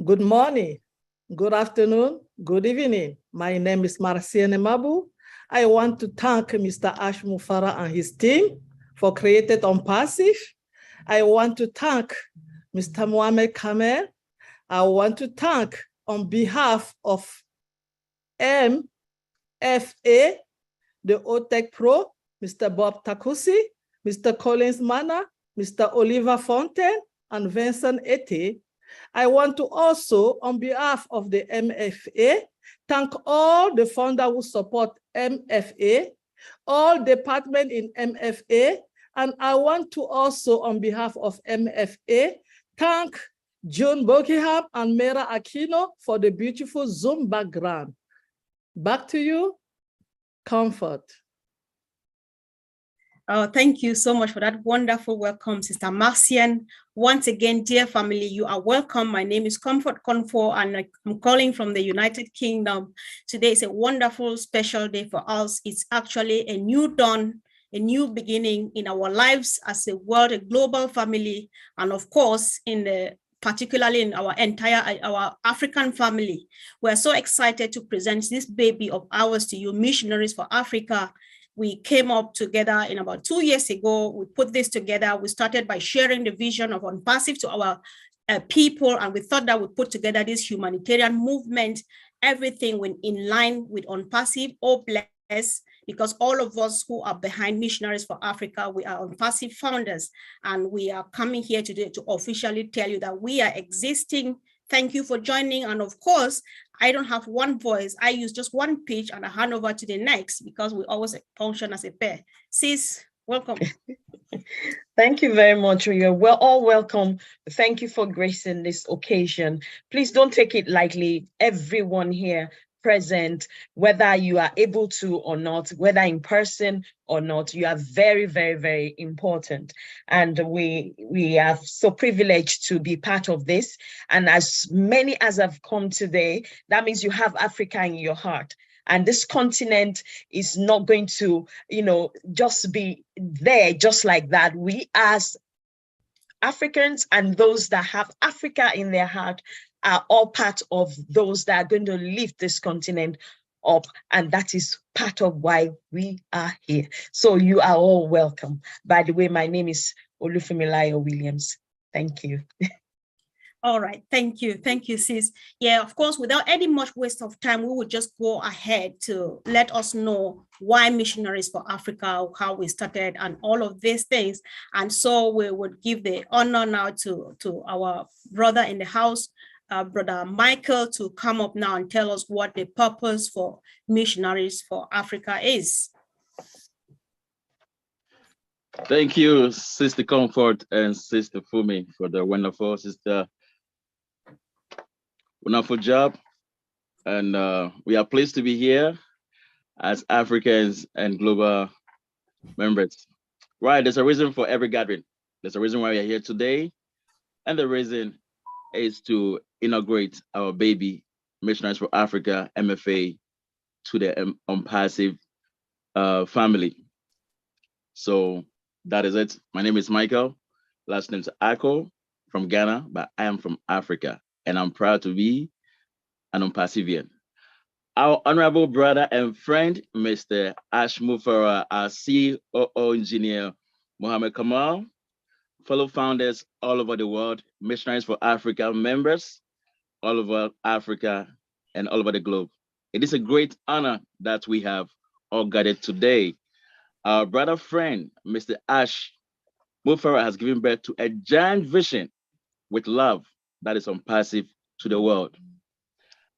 Good morning, good afternoon, good evening. My name is Marciene Mabu. I want to thank Mr. Ash Mufara and his team for creating On Passive. I want to thank Mr. Mohamed Kamel. I want to thank on behalf of MFA, the OTEC Pro, Mr. Bob Takusi, Mr. Collins Mana, Mr. Oliver Fontaine, and Vincent Ete. I want to also, on behalf of the MFA, thank all the funders who support MFA, all departments in MFA, and I want to also, on behalf of MFA, thank June Buckingham and Mera Aquino for the beautiful Zoom background. Back to you, Comfort. Oh, thank you so much for that wonderful welcome, Sister Marcian. Once again, dear family, you are welcome. My name is Comfort Comfort, and I'm calling from the United Kingdom. Today is a wonderful, special day for us. It's actually a new dawn, a new beginning in our lives as a world, a global family, and of course, particularly in our African family. We're so excited to present this baby of ours to you, Missionaries for Africa. We came up together in about 2 years ago. We put this together. We started by sharing the vision of On Passive to our people, and we thought that we put together this humanitarian movement, everything went in line with On Passive. Oh, bless, because all of us who are behind Missionaries for Africa, we are On Passive founders, and we are coming here today to officially tell you that we are existing. Thank you for joining. And of course, I don't have one voice. I use just one pitch and I hand over to the next because we always function as a pair. Sis, welcome. Thank you very much. You're all welcome. Thank you for gracing this occasion. Please don't take it lightly. Everyone here present, whether you are able to or not, whether in person or not, you are very, very, very important. And we are so privileged to be part of this. And as many as have come today, that means you have Africa in your heart. And this continent is not going to, just be there just like that. We as Africans and those that have Africa in their heart are all part of those that are going to lift this continent up. And that is part of why we are here. So you are all welcome. By the way, my name is Olufumilayo Williams. Thank you. All right, thank you, sis. Yeah, of course, without any much waste of time, we would just go ahead to let us know why Missionaries for Africa, how we started, and all of these things. And so we would give the honor now to our brother in the house, Brother Michael, to come up now and tell us what the purpose for Missionaries for Africa is. Thank you, Sister Comfort and Sister Fumi, for the wonderful job. And we are pleased to be here as Africans and global members. Right, there's a reason for every gathering. There's a reason why we are here today. And the reason is to inaugurate our baby, Missionaries for Africa, MFA, to the On Passive family. So that is it. My name is Michael. Last name is Ako, from Ghana, but I am from Africa. And I'm proud to be an On Passivian. Our honorable brother and friend, Mr. Ash Mufara, our COO engineer, Mohamed Kamal, fellow founders all over the world, Missionaries for Africa members all over Africa and all over the globe. It is a great honor that we have all gathered today. Our brother friend, Mr. Ash Mufara, has given birth to a giant vision with love that is On Passive to the world.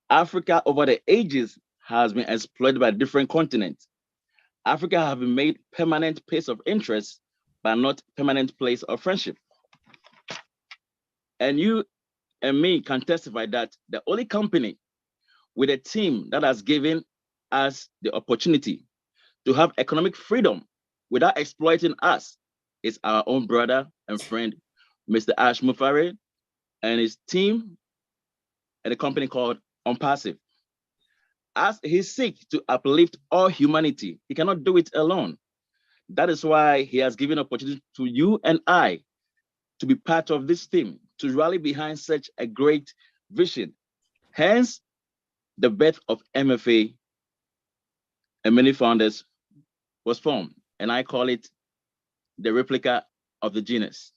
Africa over the ages has been exploited by different continents. Africa has been made permanent place of interest, but not permanent place of friendship. And you and me can testify that the only company with a team that has given us the opportunity to have economic freedom without exploiting us is our own brother and friend, Mr. Ash Mufare, and his team and a company called On Passive. As he seeks to uplift all humanity, he cannot do it alone. That is why he has given opportunity to you and I to be part of this team, to rally behind such a great vision. Hence, the birth of MFA and many founders was formed, and I call it the replica of the genus.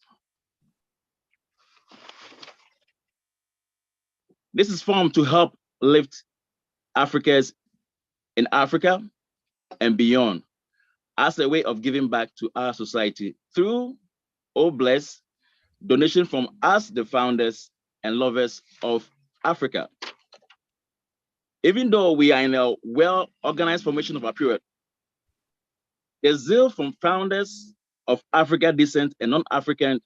This is formed to help lift Africans in Africa and beyond as a way of giving back to our society through, oh bless, donation from us, the founders and lovers of Africa. Even though we are in a well-organized formation of our period, the zeal from founders of Africa descent and non-African,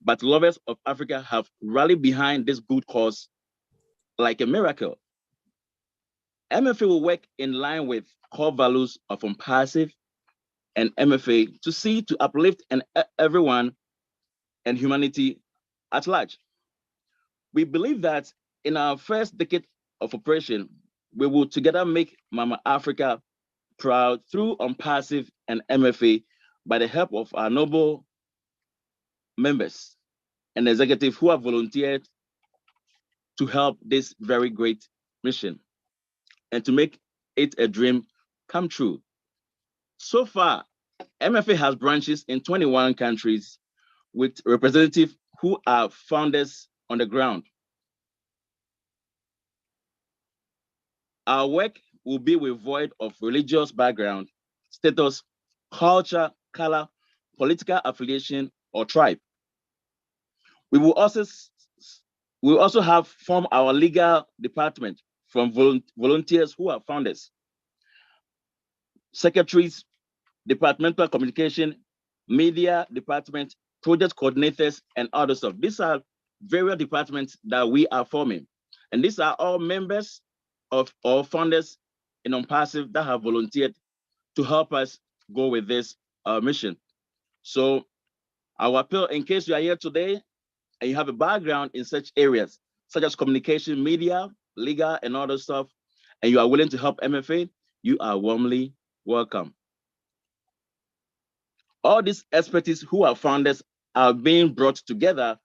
but lovers of Africa have rallied behind this good cause like a miracle. MFA will work in line with core values of Unpassive and MFA to see to uplift everyone and humanity at large. We believe that in our first decade of operation, we will together make Mama Africa proud through Unpassive and MFA by the help of our noble members and executives who have volunteered to help this very great mission and to make it a dream come true. So far, MFA has branches in 21 countries with representatives who are founders on the ground. Our work will be void of religious background, status, culture, color, political affiliation, or tribe. We will also have formed our legal department from volunteers who are founders, secretaries, departmental communication, media department, project coordinators, and other stuff. These are various departments that we are forming. And these are all members of our founders in Unpassive that have volunteered to help us go with this mission. So our appeal, in case you are here today and you have a background in such areas, such as communication, media, legal, and other stuff, and you are willing to help MFA, you are warmly welcome. All these expertise who are founders are being brought together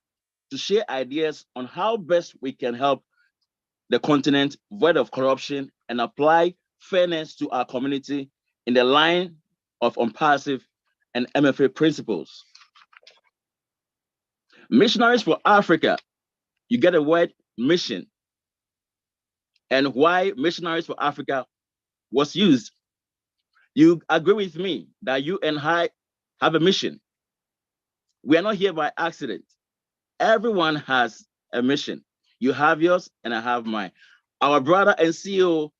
to share ideas on how best we can help the continent void of corruption and apply fairness to our community in the line of Unpassive and MFA principles. Missionaries for Africa, you get the word mission and why Missionaries for Africa was used. You agree with me that you and I have a mission. We are not here by accident. Everyone has a mission. You have yours and I have mine. Our brother and CEO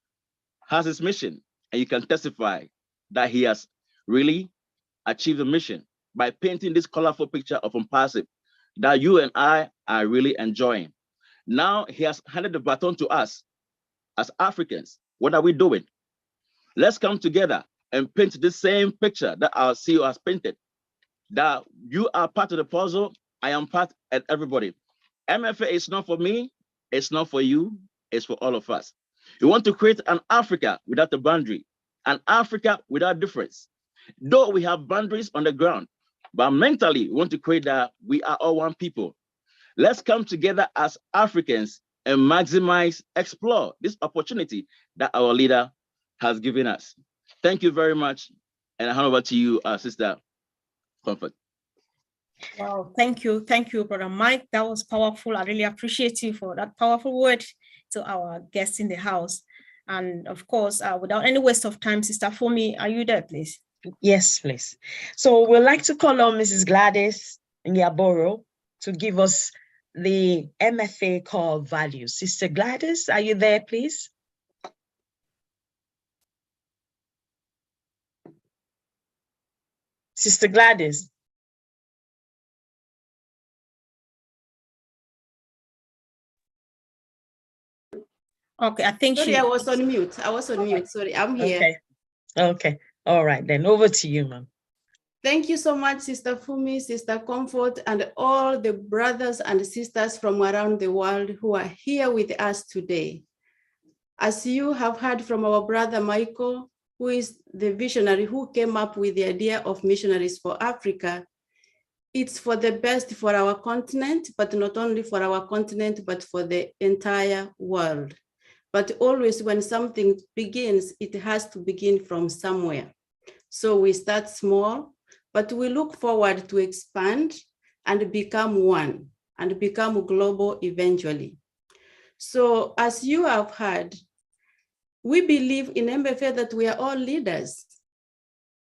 has his mission, and you can testify that he has really achieved the mission by painting this colorful picture of Unpassive that you and I are really enjoying. Now he has handed the baton to us as Africans. What are we doing? Let's come together and paint the same picture that our CEO has painted, that you are part of the puzzle, I am part, and everybody. MFA is not for me, it's not for you, it's for all of us. We want to create an Africa without a boundary, an Africa without difference. Though we have boundaries on the ground, but mentally we want to create that we are all one people. Let's come together as Africans and maximize, explore this opportunity that our leader has given us. Thank you very much. And I hand over to you, Sister Comfort. Wow, thank you, Brother Mike. That was powerful. I really appreciate you for that powerful word to our guests in the house. And of course, without any waste of time, Sister Fumi, are you there, please? Yes, please. So we'd like to call on Mrs. Gladys Nyaboro to give us the MFA core values. Sister Gladys, are you there, please? Sister Gladys. Okay, I think Sorry, I was on mute. Sorry, I'm here. Okay. All right, then over to you, ma'am. Thank you so much, Sister Fumi, Sister Comfort, and all the brothers and sisters from around the world who are here with us today. As you have heard from our brother Michael, who is the visionary who came up with the idea of Missionaries for Africa, it's for the best for our continent, but not only for our continent, but for the entire world. But always when something begins, it has to begin from somewhere. So we start small, but we look forward to expand and become one and become global eventually. So as you have heard, we believe in MFA that we are all leaders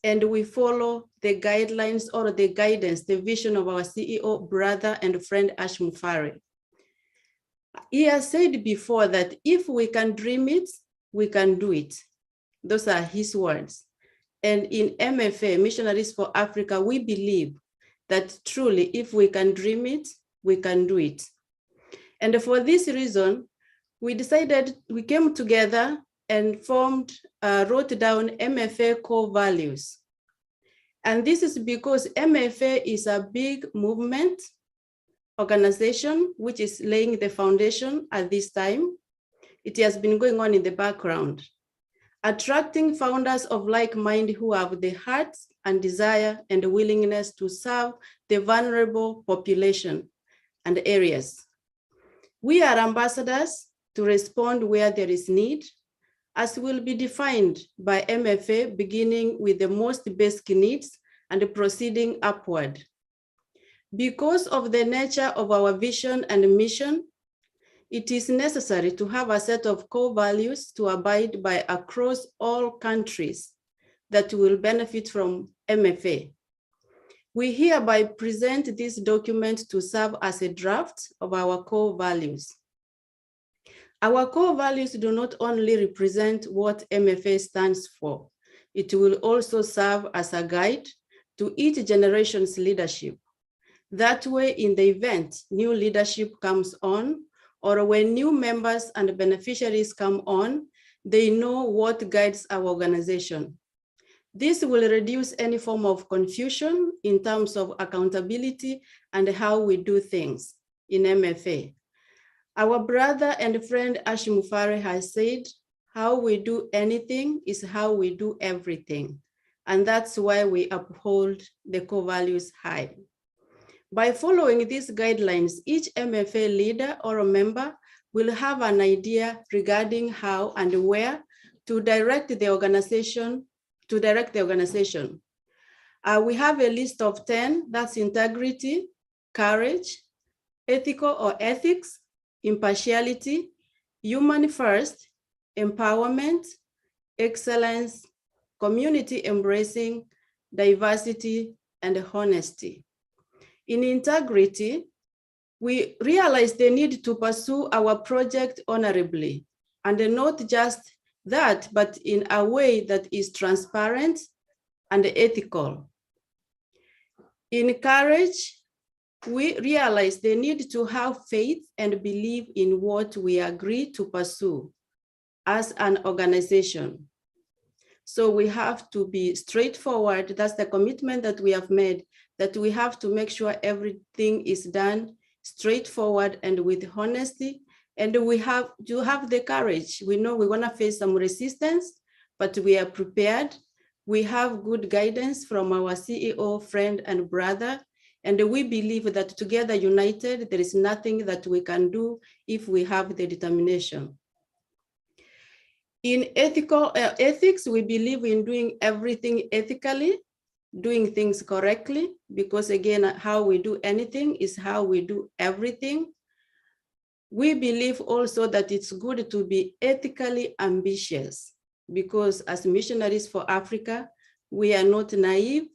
and we follow the guidelines or the guidance, the vision of our CEO, brother and friend Ash Mufari. He has said before that if we can dream it, we can do it. Those are his words. And in MFA, Missionaries for Africa, we believe that truly, if we can dream it, we can do it. And for this reason, we decided, we came together and wrote down MFA core values. And this is because MFA is a big movement organization, which is laying the foundation at this time. It has been going on in the background, attracting founders of like mind who have the heart and desire and the willingness to serve the vulnerable population and areas. We are ambassadors to respond where there is need, as will be defined by MFA, beginning with the most basic needs and proceeding upward. Because of the nature of our vision and mission, it is necessary to have a set of core values to abide by across all countries that will benefit from MFA. We hereby present this document to serve as a draft of our core values. Our core values do not only represent what MFA stands for, it will also serve as a guide to each generation's leadership. That way, in the event new leadership comes on, or when new members and beneficiaries come on, they know what guides our organization. This will reduce any form of confusion in terms of accountability and how we do things in MFA. Our brother and friend Ash Mufari has said, how we do anything is how we do everything. And that's why we uphold the core values high. By following these guidelines, each MFA leader or a member will have an idea regarding how and where to direct the organization. We have a list of 10, that's integrity, courage, ethical or ethics, impartiality, human first, empowerment, excellence, community embracing, diversity, and honesty. In integrity, we realize the need to pursue our project honorably, and not just that, but in a way that is transparent and ethical. In courage, we realize the need to have faith and believe in what we agree to pursue as an organization. So we have to be straightforward. That's the commitment that we have made, that we have to make sure everything is done straightforward and with honesty. And we have to have the courage. We know we're gonna face some resistance, but we are prepared. We have good guidance from our CEO, friend, and brother. And we believe that together united, there is nothing that we can do if we have the determination. In ethics, we believe in doing everything ethically, doing things correctly, because again, how we do anything is how we do everything. We believe also that it's good to be ethically ambitious, because as Missionaries for Africa, we are not naive,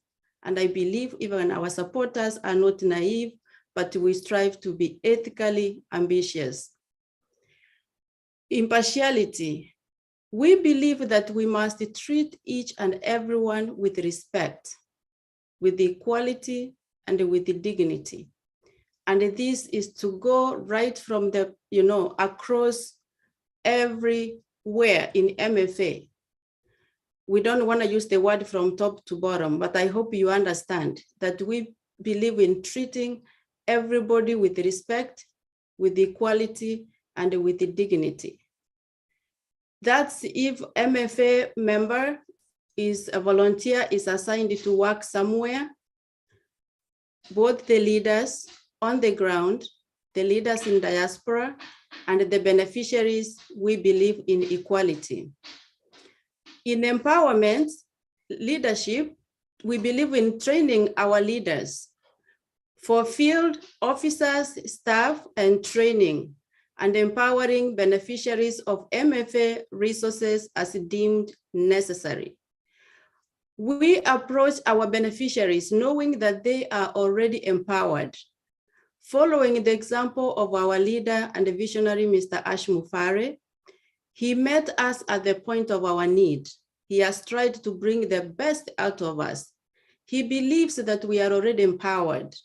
and I believe even our supporters are not naive, but we strive to be ethically ambitious. Impartiality. We believe that we must treat each and everyone with respect, with equality, and with dignity. And this is to go right from the, across everywhere in MFA. We don't want to use the word from top to bottom, but I hope you understand that we believe in treating everybody with respect, with equality, and with dignity. That's if MFA member is a volunteer, is assigned to work somewhere, both the leaders on the ground, the leaders in diaspora, and the beneficiaries. We believe in equality. In empowerment leadership, we believe in training our leaders for field officers, staff, and training, and empowering beneficiaries of MFA resources as deemed necessary. We approach our beneficiaries knowing that they are already empowered. Following the example of our leader and visionary, Mr. Ash Mufare, he met us at the point of our need. He has tried to bring the best out of us. He believes that we are already empowered,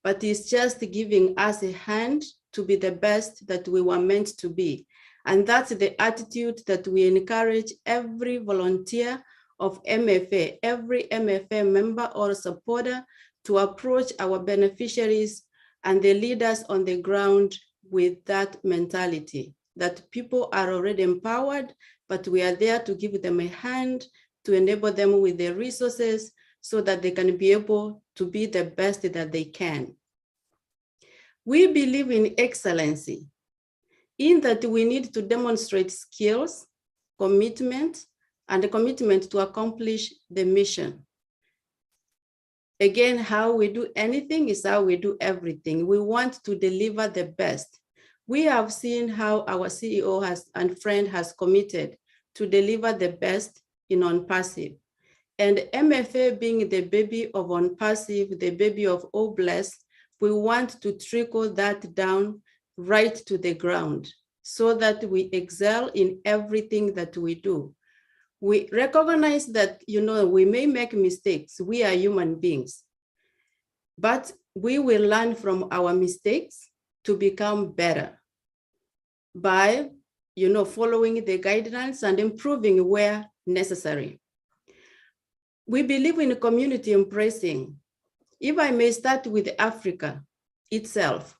but he's just giving us a hand to be the best that we were meant to be. And that's the attitude that we encourage every volunteer of MFA, every MFA member or supporter to approach our beneficiaries and the leaders on the ground with that mentality, that people are already empowered, but we are there to give them a hand, to enable them with the resources so that they can be able to be the best that they can. We believe in excellency, in that we need to demonstrate skills, commitment, and a commitment to accomplish the mission. Again, how we do anything is how we do everything. We want to deliver the best. We have seen how our CEO and friend has committed to deliver the best in OnPassive. And MFA being the baby of OnPassive, the baby of Obless, we want to trickle that down right to the ground so that we excel in everything that we do. We recognize that, we may make mistakes. We are human beings, but we will learn from our mistakes to become better by, following the guidelines and improving where necessary. We believe in community embracing. If I may start with Africa itself,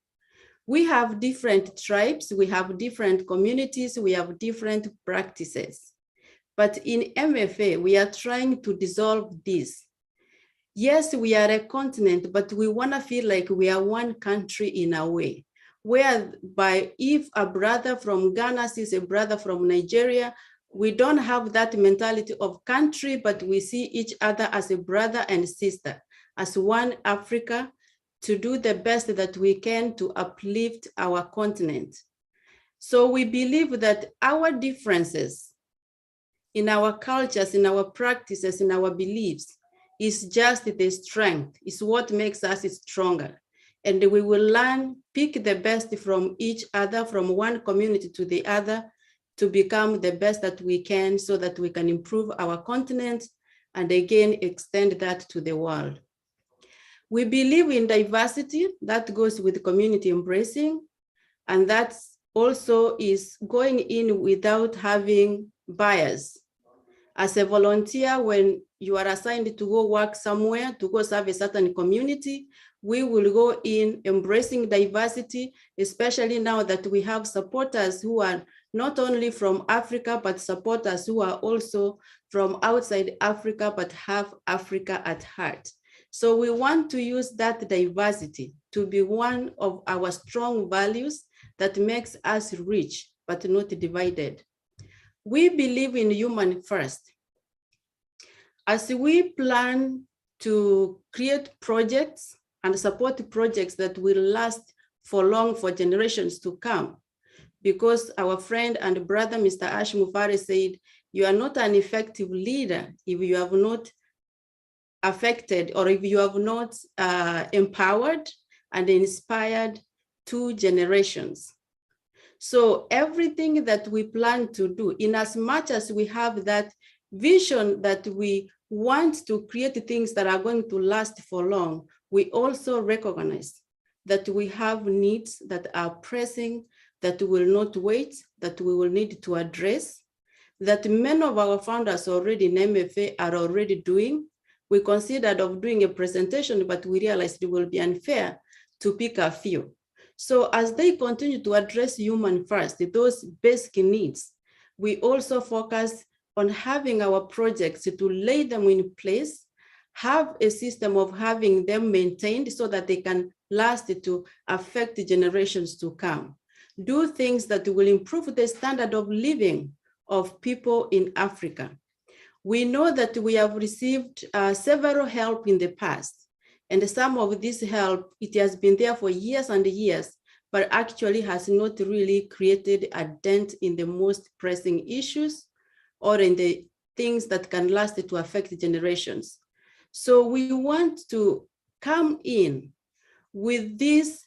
we have different tribes, we have different communities, we have different practices. But in MFA, we are trying to dissolve this. Yes, we are a continent, but we want to feel like we are one country in a way, whereby if a brother from Ghana sees a brother from Nigeria, we don't have that mentality of country, but we see each other as a brother and sister, as one Africa, to do the best that we can to uplift our continent. So we believe that our differences in our cultures, in our practices, in our beliefs, is just the strength, is what makes us stronger. And we will pick the best from each other, from one community to the other, to become the best that we can so that we can improve our continent and again, extend that to the world. We believe in diversity, that goes with community embracing, and that also is going in without having bias. As a volunteer, when you are assigned to go work somewhere, to go serve a certain community, we will go in embracing diversity, especially now that we have supporters who are not only from Africa, but supporters who are also from outside Africa, but have Africa at heart. So we want to use that diversity to be one of our strong values that makes us rich, but not divided. We believe in human first. As we plan to create projects and support projects that will last for long, for generations to come, because our friend and brother, Mr. Ash Mufare, said, you are not an effective leader if you have not affected or if you have not empowered and inspired 2 generations. So everything that we plan to do, in as much as we have that vision that we want to create things that are going to last for long, we also recognize that we have needs that are pressing, that will not wait, that we will need to address, that many of our founders already in MFA are already doing. We considered of doing a presentation, but we realized it will be unfair to pick a few. So as they continue to address human first, those basic needs, we also focus on having our projects to lay them in place have a system of having them maintained so that they can last to affect the generations to come. Do things that will improve the standard of living of people in Africa. We know that we have received several help in the past, and some of this help, it has been there for years and years, but actually has not really created a dent in the most pressing issues or in the things that can last to affect generations. So we want to come in with this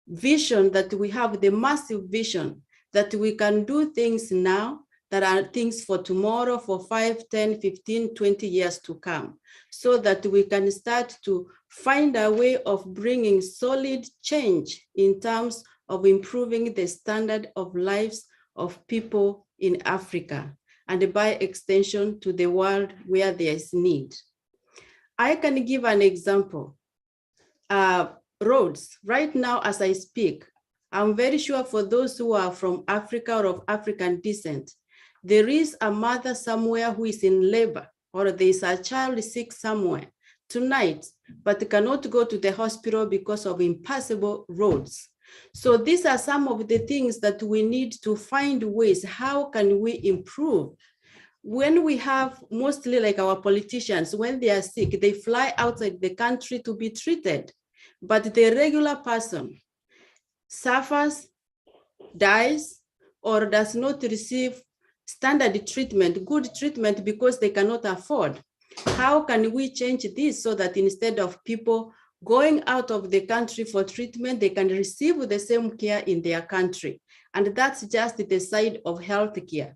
vision that we have, the massive vision that we can do things now that are things for tomorrow, for 5, 10, 15, 20 years to come, so that we can start to find a way of bringing solid change in terms of improving the standard of lives of people in Africa, and by extension to the world where there is need. I can give an example. Roads, right now as I speak, I'm very sure for those who are from Africa or of African descent, there is a mother somewhere who is in labor, or there is a child sick somewhere tonight, but cannot go to the hospital because of impassable roads. So these are some of the things that we need to find ways. How can we improve? When we have mostly like our politicians, when they are sick, they fly outside the country to be treated. But the regular person suffers, dies, or does not receive standard treatment, good treatment, because they cannot afford. How can we change this so that instead of people going out of the country for treatment, they can receive the same care in their country? And that's just the side of healthcare.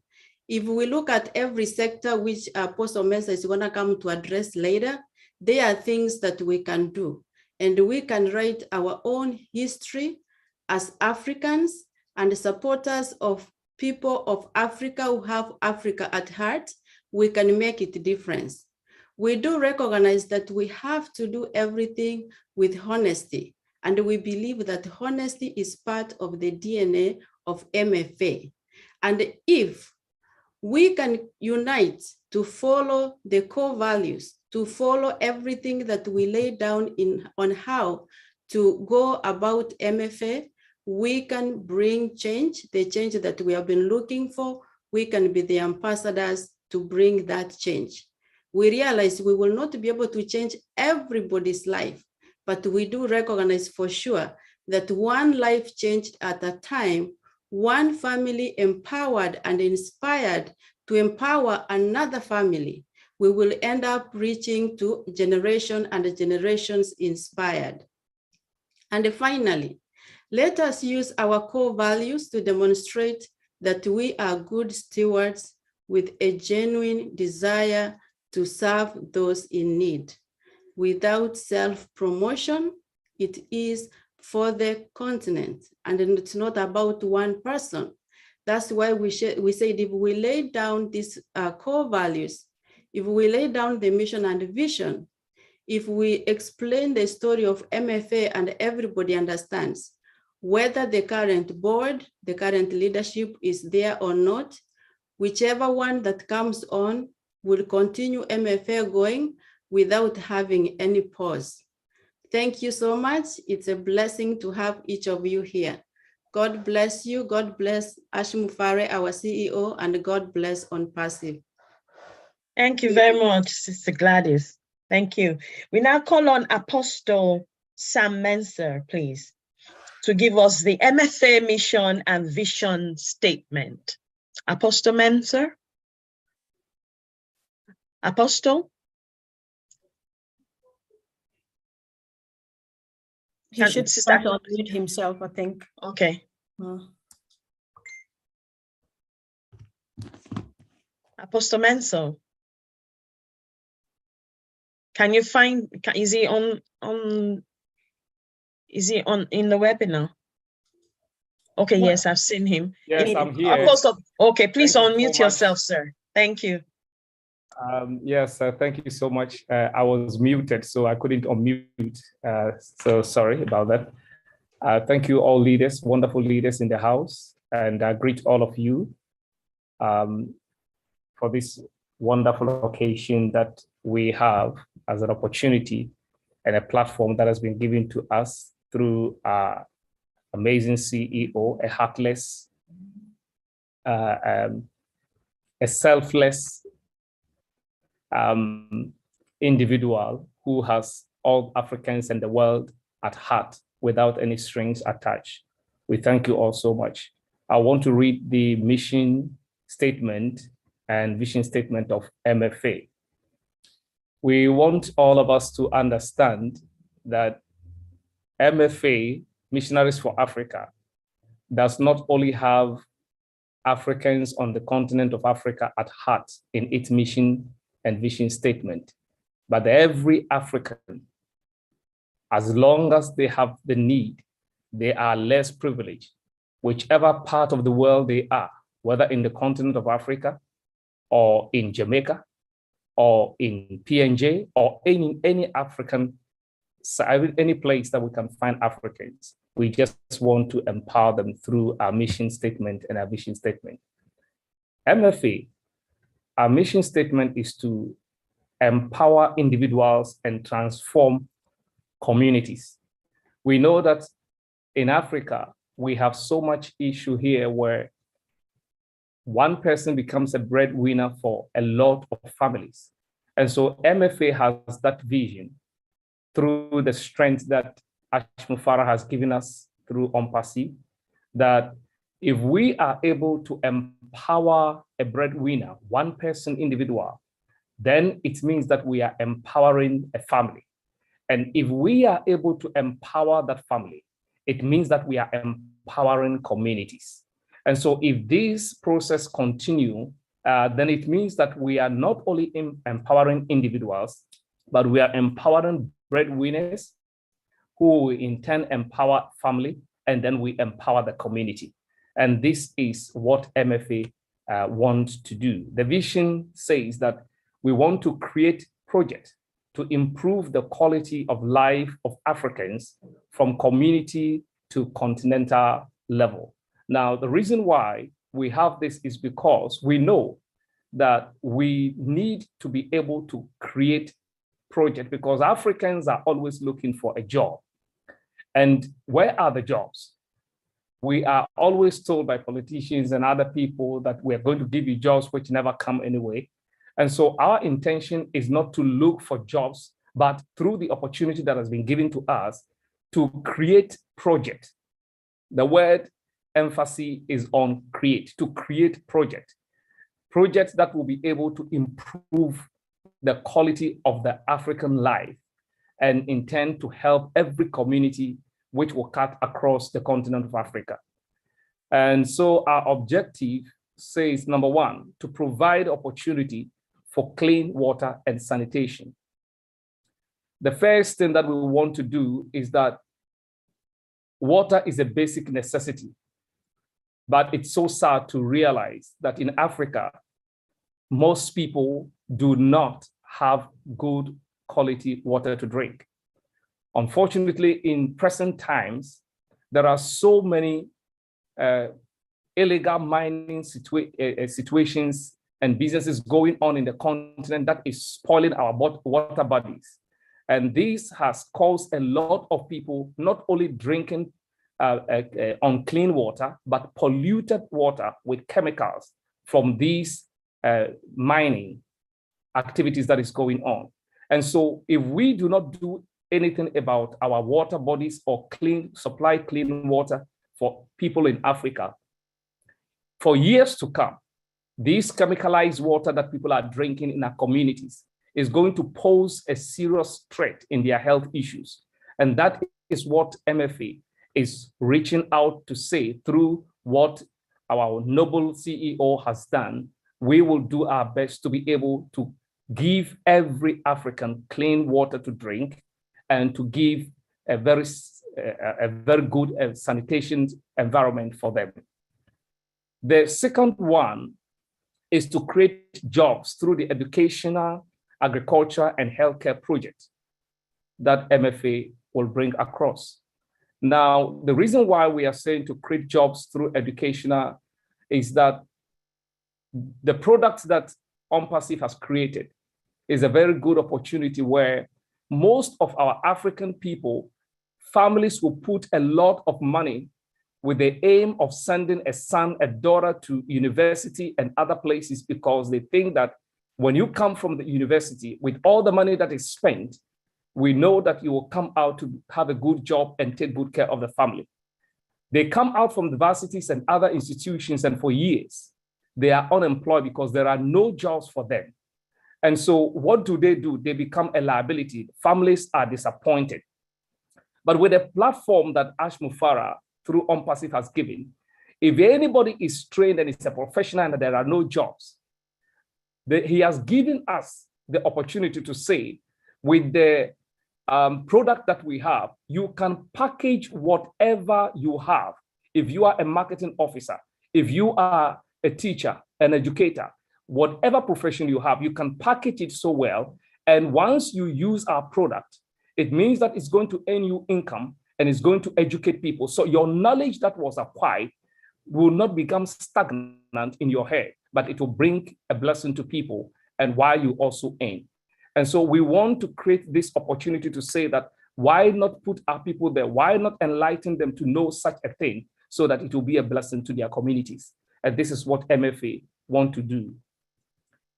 If we look at every sector, which Apostle Mensah is going to come to address later, there are things that we can do. And we can write our own history as Africans and supporters of people of Africa who have Africa at heart. We can make it a difference. We do recognize that we have to do everything with honesty. And we believe that honesty is part of the DNA of MFA. And if we can unite to follow the core values, to follow everything that we lay down on how to go about MFA, we can bring change, the change that we have been looking for. We can be the ambassadors to bring that change. We realize we will not be able to change everybody's life, but we do recognize for sure that one life changed at a time, one family empowered and inspired to empower another family, we will end up reaching to generation and generations inspired. And finally, let us use our core values to demonstrate that we are good stewards with a genuine desire to serve those in need. Without self-promotion, it is for the continent, and it's not about one person. That's why we said if we lay down these core values, if we lay down the mission and vision, if we explain the story of MFA and everybody understands, whether the current board, the current leadership is there or not, whichever one that comes on will continue MFA going without having any pause. Thank you so much. It's a blessing to have each of you here. God bless you. God bless Ashmu Fare, our CEO, and God bless On Passive. Thank you very much, Sister Gladys. Thank you. We now call on Apostle Sam Mensah, please, to give us the MFA mission and vision statement. Apostle Mensah? Apostle? He should start to unmute himself, I think. Okay. Apostle Mensah, can you find? Is he on? Is he on in the webinar? Okay. Well, yes, I've seen him. Yes, I'm here. Apostle, okay, please unmute yourself, sir. Thank you. Yes, thank you so much. I was muted, so I couldn't unmute. So sorry about that. Thank you, all leaders, wonderful leaders in the house, and I greet all of you for this wonderful occasion that we have as an opportunity and a platform that has been given to us through our amazing CEO, a heartless, a selfless individual who has all Africans and the world at heart without any strings attached. We thank you all so much. I want to read the mission statement and vision statement of MFA. We want all of us to understand that MFA, Missionaries for Africa, does not only have Africans on the continent of Africa at heart in its mission and vision statement, but every African, as long as they have the need, they are less privileged, whichever part of the world they are, whether in the continent of Africa or in Jamaica or in PNJ or any African, any place that we can find Africans. We just want to empower them through our mission statement and our vision statement. MFA, our mission statement is to empower individuals and transform communities. We know that in Africa, we have so much issue here where one person becomes a breadwinner for a lot of families. And so MFA has that vision through the strength that Ashmu Farah has given us through Ompasi, that if we are able to empower a breadwinner, one person individual, then it means that we are empowering a family. And if we are able to empower that family, it means that we are empowering communities. And so if this process continue, then it means that we are not only empowering individuals, but we are empowering breadwinners who in turn empower family, and then we empower the community. And this is what MFA wants to do. The vision says that we want to create projects to improve the quality of life of Africans from community to continental level. Now, the reason why we have this is because we know that we need to be able to create projects because Africans are always looking for a job. And where are the jobs? We are always told by politicians and other people that we're going to give you jobs which never come anyway. And so our intention is not to look for jobs, but through the opportunity that has been given to us to create projects. The word emphasis is on create, to create projects that will be able to improve the quality of the African life and intend to help every community which will cut across the continent of Africa. And so our objective says, number one, to provide opportunity for clean water and sanitation. The first thing that we want to do is that water is a basic necessity, but it's so sad to realize that in Africa, most people do not have good quality water to drink. Unfortunately, in present times, there are so many illegal mining situations and businesses going on in the continent that is spoiling our water bodies. And this has caused a lot of people not only drinking unclean water, but polluted water with chemicals from these mining activities that is going on. And so if we do not do anything about our water bodies or supply clean water for people in Africa, for years to come, this chemicalized water that people are drinking in our communities is going to pose a serious threat in their health issues. And that is what MFA is reaching out to say through what our noble CEO has done. We will do our best to be able to give every African clean water to drink and to give a very good sanitation environment for them. The second one is to create jobs through the educational, agriculture, and healthcare projects that MFA will bring across. Now, the reason why we are saying to create jobs through educational is that the products that OMPASIF has created is a very good opportunity where most of our African people, families will put a lot of money with the aim of sending a son, a daughter to university and other places, because they think that when you come from the university with all the money that is spent, we know that you will come out to have a good job and take good care of the family. They come out from the varsities and other institutions, and for years, they are unemployed because there are no jobs for them. And so what do? They become a liability. Families are disappointed. But with a platform that Ash Mufara through OMPASIF has given, if anybody is trained and is a professional and there are no jobs, he has given us the opportunity to say, with the product that we have, you can package whatever you have. If you are a marketing officer, if you are a teacher, an educator, whatever profession you have, you can package it so well. And once you use our product, it means that it's going to earn you income and it's going to educate people. So your knowledge that was acquired will not become stagnant in your head, but it will bring a blessing to people and while you also earn. And so we want to create this opportunity to say that why not put our people there? Why not enlighten them to know such a thing so that it will be a blessing to their communities? And this is what MFA want to do.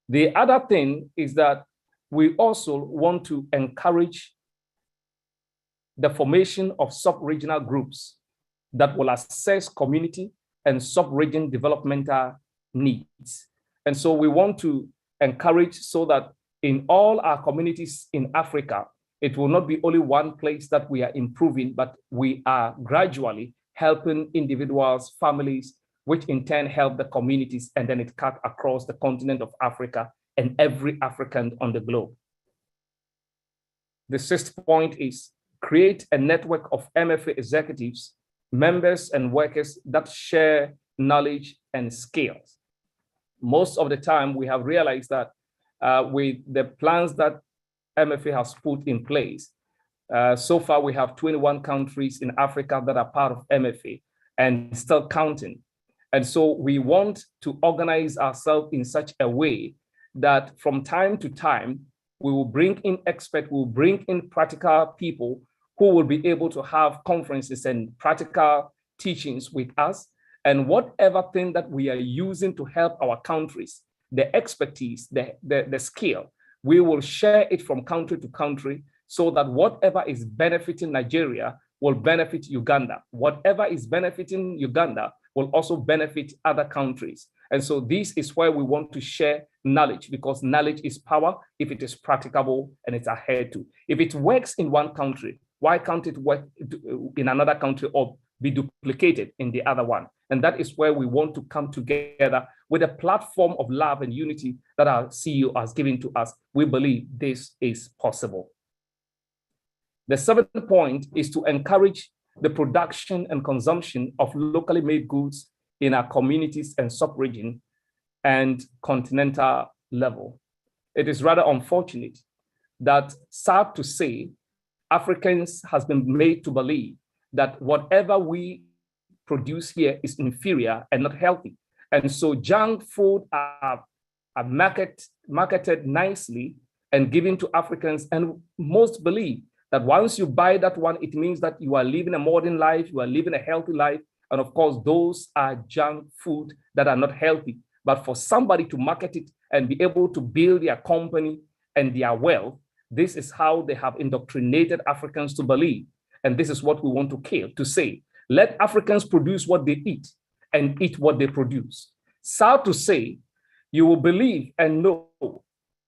The other thing is that we also want to encourage the formation of sub-regional groups that will assess community and sub-region developmental needs. And so we want to encourage so that in all our communities in Africa, it will not be only one place that we are improving, but we are gradually helping individuals, families, which in turn help the communities, and then it cut across the continent of Africa and every African on the globe. The sixth point is create a network of MFA executives, members and workers that share knowledge and skills. Most of the time we have realized that with the plans that MFA has put in place, so far we have 21 countries in Africa that are part of MFA and still counting. And so we want to organize ourselves in such a way that from time to time, we will bring in experts, we will bring in practical people who will be able to have conferences and practical teachings with us. And whatever thing that we are using to help our countries, the expertise, the skill, we will share it from country to country so that whatever is benefiting Nigeria will benefit Uganda. Whatever is benefiting Uganda will also benefit other countries. And so this is where we want to share knowledge, because knowledge is power if it is practicable and it's adhered to. If it works in one country, why can't it work in another country or be duplicated in the other one? And that is where we want to come together with a platform of love and unity that our CEO has given to us. We believe this is possible. The seventh point is to encourage the production and consumption of locally made goods in our communities and sub-region and continental level. It is rather unfortunate that, sad to say, Africans has been made to believe that whatever we produce here is inferior and not healthy. And so junk food are marketed nicely and given to Africans, and most believe that once you buy that one, it means that you are living a modern life, you are living a healthy life. And of course, those are junk food that are not healthy. But for somebody to market it and be able to build their company and their wealth, this is how they have indoctrinated Africans to believe. And this is what we want to kill, to say, let Africans produce what they eat and eat what they produce. Sad to say, you will believe and know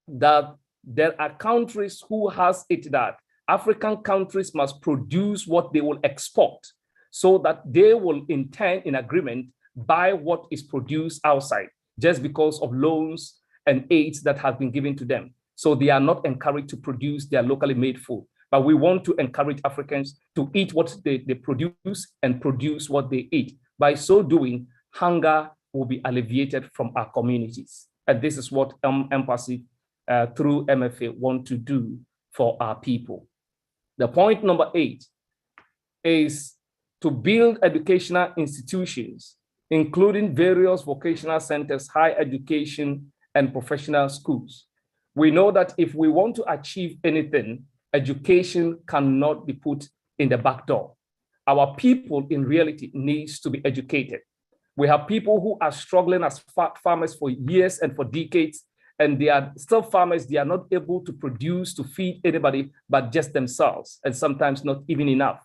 that there are countries who has it that African countries must produce what they will export so that they will in turn, in agreement, buy what is produced outside just because of loans and aids that have been given to them. So they are not encouraged to produce their locally made food. But we want to encourage Africans to eat what they produce and produce what they eat. By so doing, hunger will be alleviated from our communities. And this is what OMPASIF through MFA want to do for our people. The point number 8 is to build educational institutions, including various vocational centers, higher education, and professional schools. We know that if we want to achieve anything, education cannot be put in the back door. Our people in reality needs to be educated. We have people who are struggling as farmers for years and for decades, and they are still farmers. They are not able to produce to feed anybody but just themselves, and sometimes not even enough.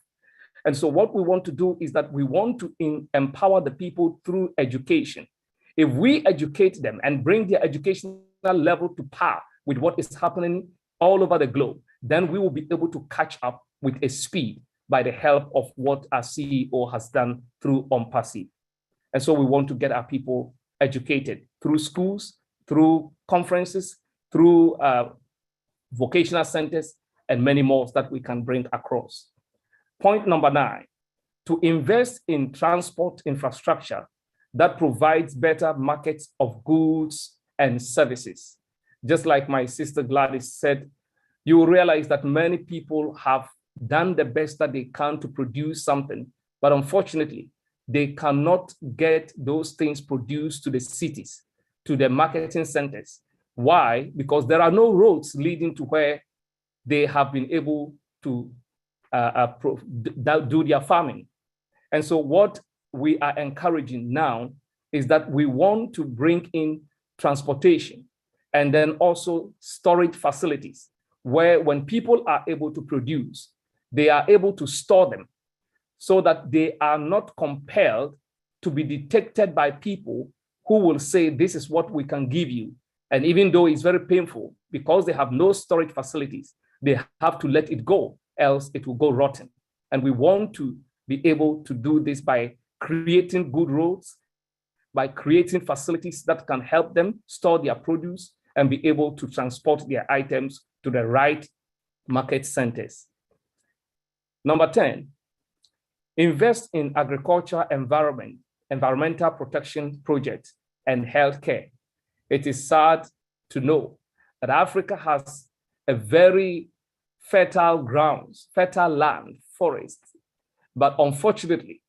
And so what we want to do is that we want to empower the people through education. If we educate them and bring their educational level to par with what is happening all over the globe, then we will be able to catch up with a speed by the help of what our CEO has done through OMPASI. And so we want to get our people educated through schools, through conferences, through vocational centers, and many more that we can bring across. Point number 9, to invest in transport infrastructure that provides better markets of goods and services. Just like my sister Gladys said, you will realize that many people have done the best that they can to produce something, but unfortunately, they cannot get those things produced to the cities, to the marketing centers. Why? Because there are no roads leading to where they have been able to do their farming. And so what we are encouraging now is that we want to bring in transportation and then also storage facilities where when people are able to produce, they are able to store them so that they are not compelled to be detected by people who will say, this is what we can give you. And even though it's very painful, because they have no storage facilities, they have to let it go, else it will go rotten. And we want to be able to do this by creating good roads, by creating facilities that can help them store their produce and be able to transport their items to the right market centers. Number 10, invest in agriculture, environmental protection projects, and healthcare. It is sad to know that Africa has a very fertile grounds, fertile land, forests, but unfortunately,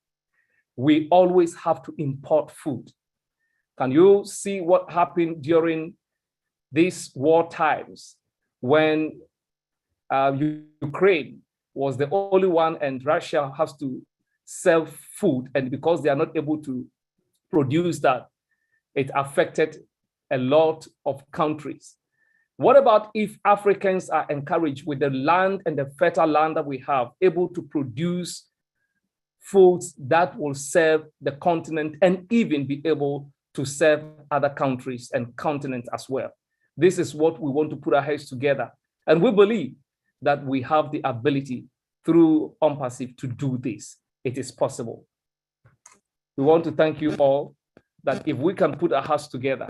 we always have to import food. Can you see what happened during these war times when Ukraine was the only one and Russia has to sell food, and because they are not able to produce that, it affected a lot of countries. What about if Africans are encouraged with the land and the fertile land that we have, able to produce foods that will serve the continent and even be able to serve other countries and continents as well? This is what we want to put our heads together. And we believe that we have the ability through OMPASI to do this. It is possible. We want to thank you all that if we can put our hearts together,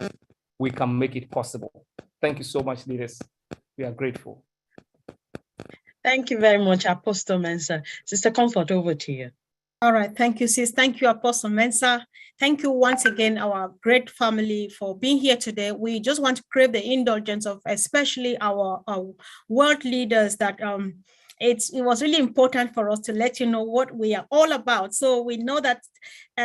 we can make it possible. Thank you so much, leaders. We are grateful. Thank you very much, Apostle Mensah. Sister Comfort, over to you. All right, thank you, sis. Thank you, Apostle Mensah. Thank you once again, our great family, for being here today. We just want to crave the indulgence of especially our world leaders that it was really important for us to let you know what we are all about. So we know that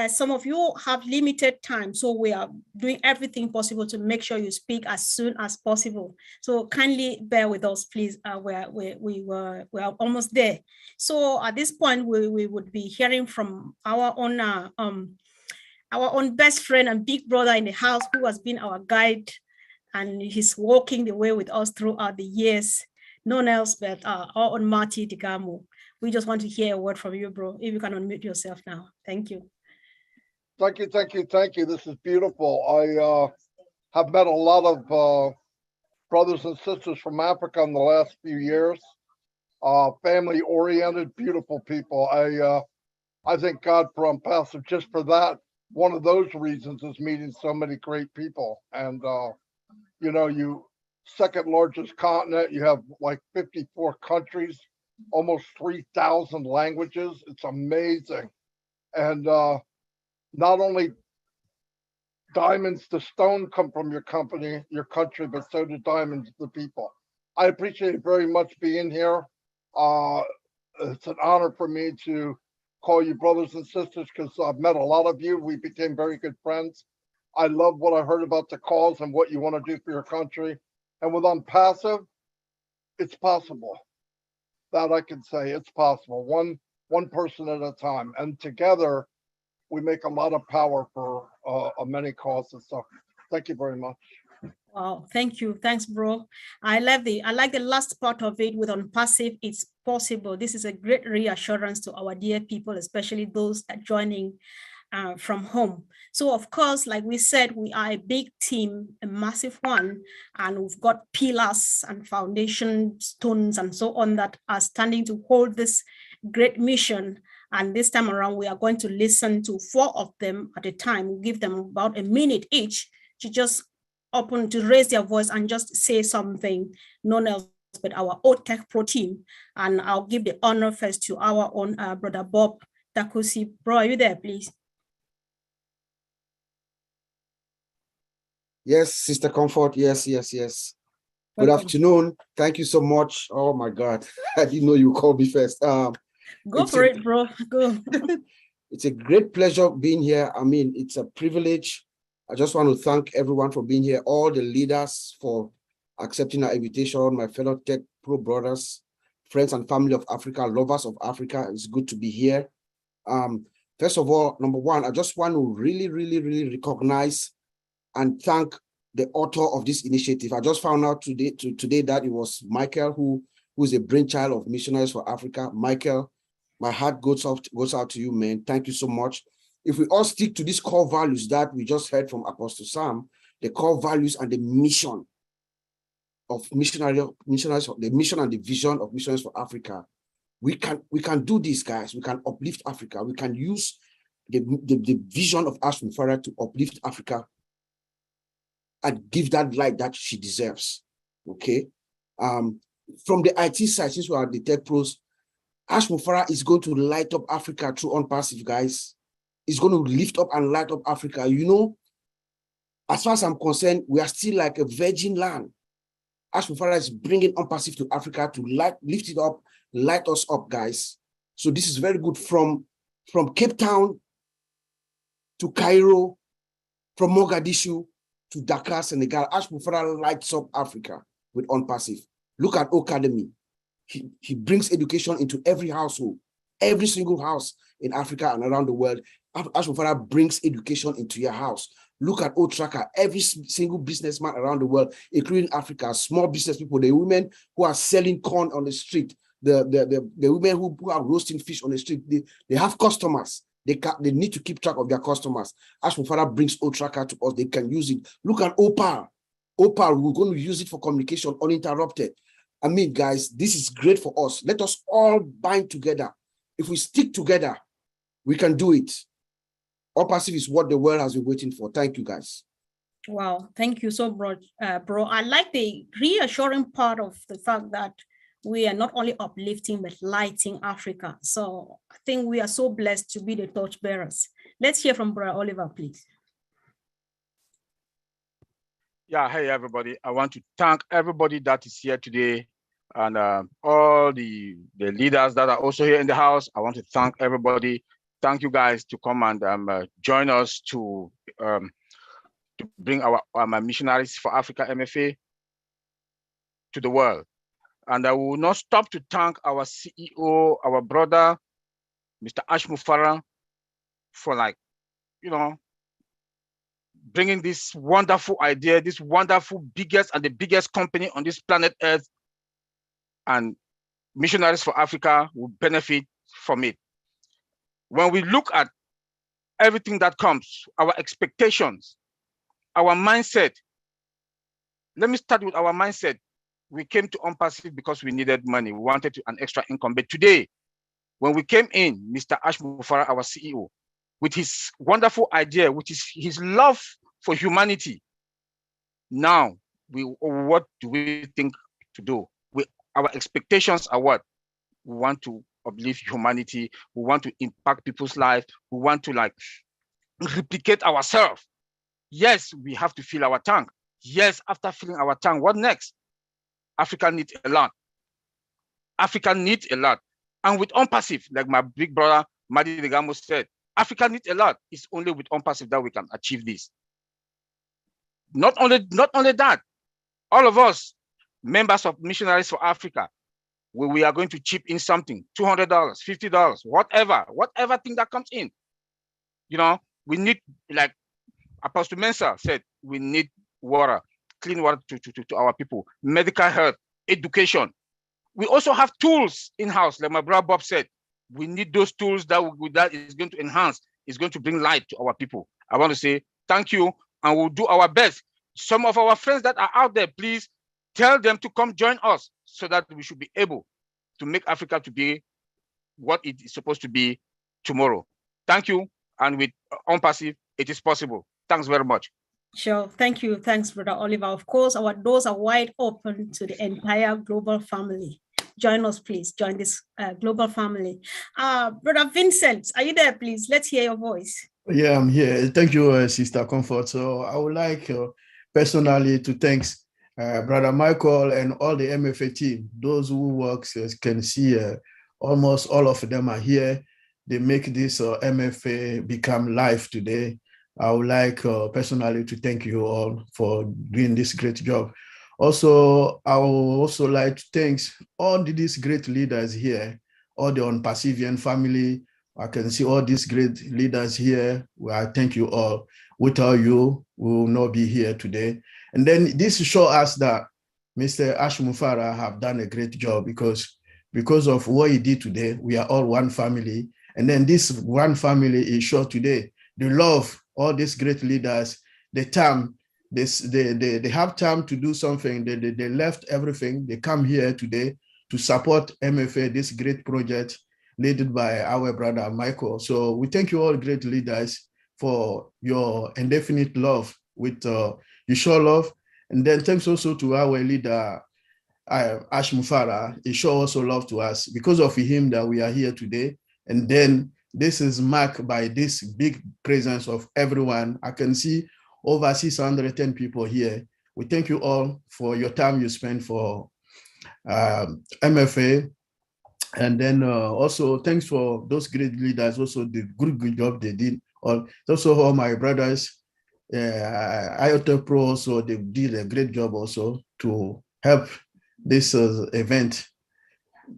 some of you have limited time, so we are doing everything possible to make sure you speak as soon as possible. So kindly bear with us, please. We're almost there. So at this point, we would be hearing from our own best friend and big brother in the house, who has been our guide, and he's walking the way with us throughout the years. None else but our own Marty Digamo. We just want to hear a word from you, bro. If you can unmute yourself now. Thank you. Thank you, thank you, thank you. This is beautiful. I have met a lot of brothers and sisters from Africa in the last few years. Family-oriented, beautiful people. I thank God for OMPASI just for that. One of those reasons is meeting so many great people. And, you know, second largest continent, you have like 54 countries, almost 3,000 languages. It's amazing. And not only diamonds to stone come from your country, but so do diamonds to people. I appreciate it very much being here. It's an honor for me to call you brothers and sisters, because I've met a lot of you. We became very good friends. I love what I heard about the cause and what you want to do for your country. And with Unpassive, it's possible. That I can say it's possible. One person at a time, and together we make a lot of power for many causes. So, thank you very much. Wow, thank you. Thanks, bro. I like the last part of it with Unpassive. It's possible. This is a great reassurance to our dear people, especially those that are joining from home. So of course, like we said, we are a big team, a massive one, and we've got pillars and foundation stones and so on that are standing to hold this great mission. And this time around, we are going to listen to 4 of them at a time. We'll give them about a minute each to just open to raise their voice and just say something, none else but our OTech Pro team. And I'll give the honor first to our own brother Bob Takusi. Bro, are you there, please? Yes, Sister Comfort. Yes. Good Welcome. afternoon. Thank you so much. Oh my God, I didn't know you called me first. Go for it, bro. Go. It's a great pleasure being here. I mean, it's a privilege. I just want to thank everyone for being here, all the leaders for accepting our invitation, my fellow Tech Pro brothers, friends and family of Africa, lovers of Africa. It's good to be here. First of all, number one, I just want to really recognize and thank the author of this initiative. I just found out today that it was Michael, who is a brainchild of Missionaries for Africa. Michael, my heart goes out to you, man. Thank you so much. If we all stick to these core values that we just heard from Apostle Sam, the core values and the mission of missionaries, the mission and the vision of Missionaries for Africa, we can do this, guys. We can uplift Africa. We can use the vision of Ash Mufara to uplift Africa and give that light that she deserves. Okay. From the IT side, since we are the Tech Pros, Ash Mufara is going to light up Africa through Unpassive, guys. It's going to lift up and light up Africa. You know, as far as I'm concerned, we are still like a virgin land. Ash Mufara is bringing Unpassive to Africa to lift it up, light us up, guys. So this is very good from Cape Town to Cairo, from Mogadishu to Dakar, Senegal. Ash Mufara lights up Africa with Unpassive. Look at Academy. He brings education into every household, every single house in Africa and around the world. Ash Mufara brings education into your house. Look at O-Tracker, every single businessman around the world, including Africa, small business people, the women who are selling corn on the street, the women who are roasting fish on the street, they have customers. They need to keep track of their customers. Ash Mufara brings O-Tracker to us. They can use it. Look at Opal. Opal, we're going to use it for communication uninterrupted. I mean, guys, this is great for us. Let us all bind together. If we stick together, we can do it. Unpassive is what the world has been waiting for. Thank you, guys. Wow, thank you so much, bro. I like the reassuring part of the fact that we are not only uplifting, but lighting Africa. So I think we are so blessed to be the torch bearers. Let's hear from Brother Oliver, please. Yeah, hey, everybody. I want to thank everybody that is here today and all the leaders that are also here in the house. I want to thank everybody. Thank you guys to come and join us to bring our Missionaries for Africa MFA to the world. And I will not stop to thank our CEO, our brother, Mr. Ash Mufara, for bringing this wonderful idea, this wonderful the biggest company on this planet Earth, and Missionaries for Africa will benefit from it. When we look at everything that comes, our expectations, our mindset, let me start with our mindset. We came to Unpassive because we needed money. We wanted an extra income. But today, when we came in, Mr. Ash Mufara, our CEO, with his wonderful idea, which is his love for humanity, now, what do we think to do? Our expectations are what? We want to uplift humanity. We want to impact people's lives. We want to replicate ourselves. Yes, we have to fill our tank. Yes, after filling our tank, what next? Africa needs a lot. Africa needs a lot. And with Unpassive, like my big brother, Madi Degamo said, Africa needs a lot. It's only with Unpassive that we can achieve this. Not only that, all of us, members of Missionaries for Africa, we are going to chip in something, $200, $50, whatever thing that comes in. You know, we need, like Apostle Mensah said, we need water, clean water to our people, medical health, education. We also have tools in-house, like my brother Bob said. We need those tools that is going to enhance, is going to bring light to our people. I want to say thank you, and we'll do our best. Some of our friends that are out there, please tell them to come join us so that we should be able to make Africa to be what it is supposed to be tomorrow. Thank you. And with OnPassive, it is possible. Thanks very much. Sure. Thank you. Thanks, Brother Oliver. Of course, our doors are wide open to the entire global family. Join us, please. Join this global family. Brother Vincent, are you there, please? Let's hear your voice. Yeah, I'm here. Thank you, Sister Comfort. So I would like personally to thank Brother Michael and all the MFA team. Those who work can see almost all of them are here. They make this MFA become live today. I would like personally to thank you all for doing this great job. Also, I would also like to thank all these great leaders here, all the OnPassivian family. I can see all these great leaders here. Well, I thank you all. Without you, we will not be here today. And then this shows us that Mr. Ash Mufara have done a great job because of what he did today, we are all one family. And then this one family is sure today. They love all these great leaders. They have time to do something. They left everything. They come here today to support MFA, this great project led by our brother Michael. So we thank you all great leaders for your indefinite love with you show love. And then thanks also to our leader, Ash Mufara. He show also love to us because of him that we are here today. And then this is marked by this big presence of everyone. I can see over 610 people here. We thank you all for your time you spend for MFA. And then also thanks for those great leaders, also the good job they did. Also all my brothers, IOTA Pro, also they did a great job also to help this event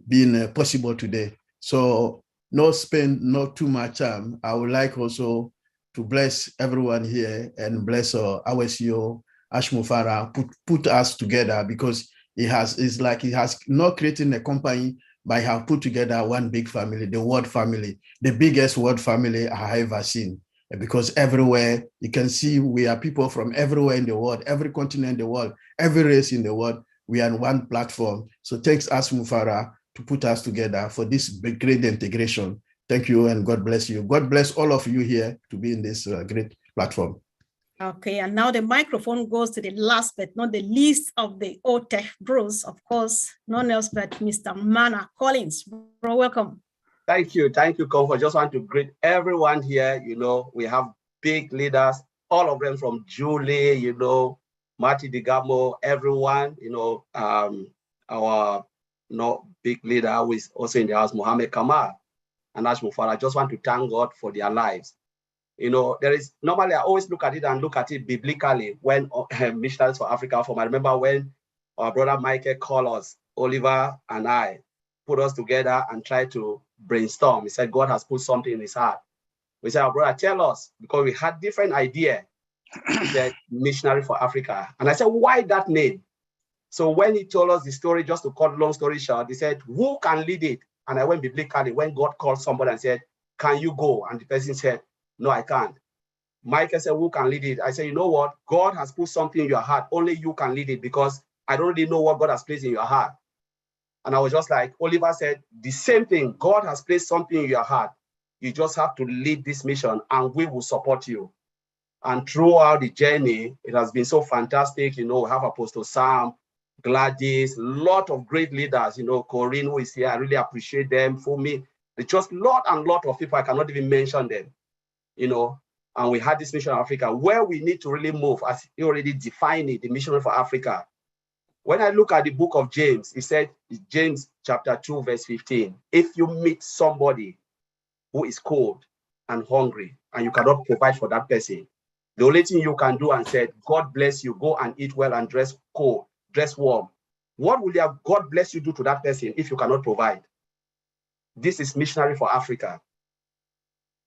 being possible today. So not too much time. I would like also to bless everyone here and bless our CEO, Ash Mufara, put us together because it's like he has not created a company, but he have put together one big family, the world family, the biggest world family I have ever seen. Because everywhere you can see we are people from everywhere in the world, every continent in the world, every race in the world, we are on one platform. So thanks Ash Mufara to put us together for this big, great integration. Thank you and God bless you. God bless all of you here to be in this great platform. Okay, and now the microphone goes to the last but not the least of the OTEC bros, of course, none else but Mr. Mana Collins. Bro, welcome. Thank you, Comfort. Just want to greet everyone here. You know, we have big leaders, all of them from Julie, you know, Marty Digamo, everyone, you know, our big leader who is also in the house, Mohammed Kamal and Ash Mufara. I just want to thank God for their lives. You know, normally I always look at it biblically when Missionaries for Africa I remember when our brother Michael called us, Oliver and I, put us together and tried to brainstorm. He said, God has put something in his heart. We said, our brother, tell us, because we had different idea. He said, Missionary for Africa. And I said, why that name? So when he told us the story, just to cut long story short, he said, who can lead it? And I went biblically when God called somebody and said, can you go? And the person said, no, I can't. Michael said, who can lead it? I said, you know what? God has put something in your heart. Only you can lead it because I don't really know what God has placed in your heart. And I was just like, Oliver said, the same thing. God has placed something in your heart. You just have to lead this mission and we will support you. And throughout the journey, it has been so fantastic. You know, we have Apostle Sam, Gladys, a lot of great leaders, you know, Corinne, who is here. I really appreciate them. For me, it's just lot of people. I cannot even mention them, you know. And we had this Mission of Africa where we need to really move, as you already defined it, the Mission for Africa. When I look at the book of James, it said, James chapter 2, verse 15, if you meet somebody who is cold and hungry and you cannot provide for that person, The only thing you can do and say, God bless you, go and eat well and dress cold, dress warm. What will your God bless you do to that person if you cannot provide? This is Missionary for Africa.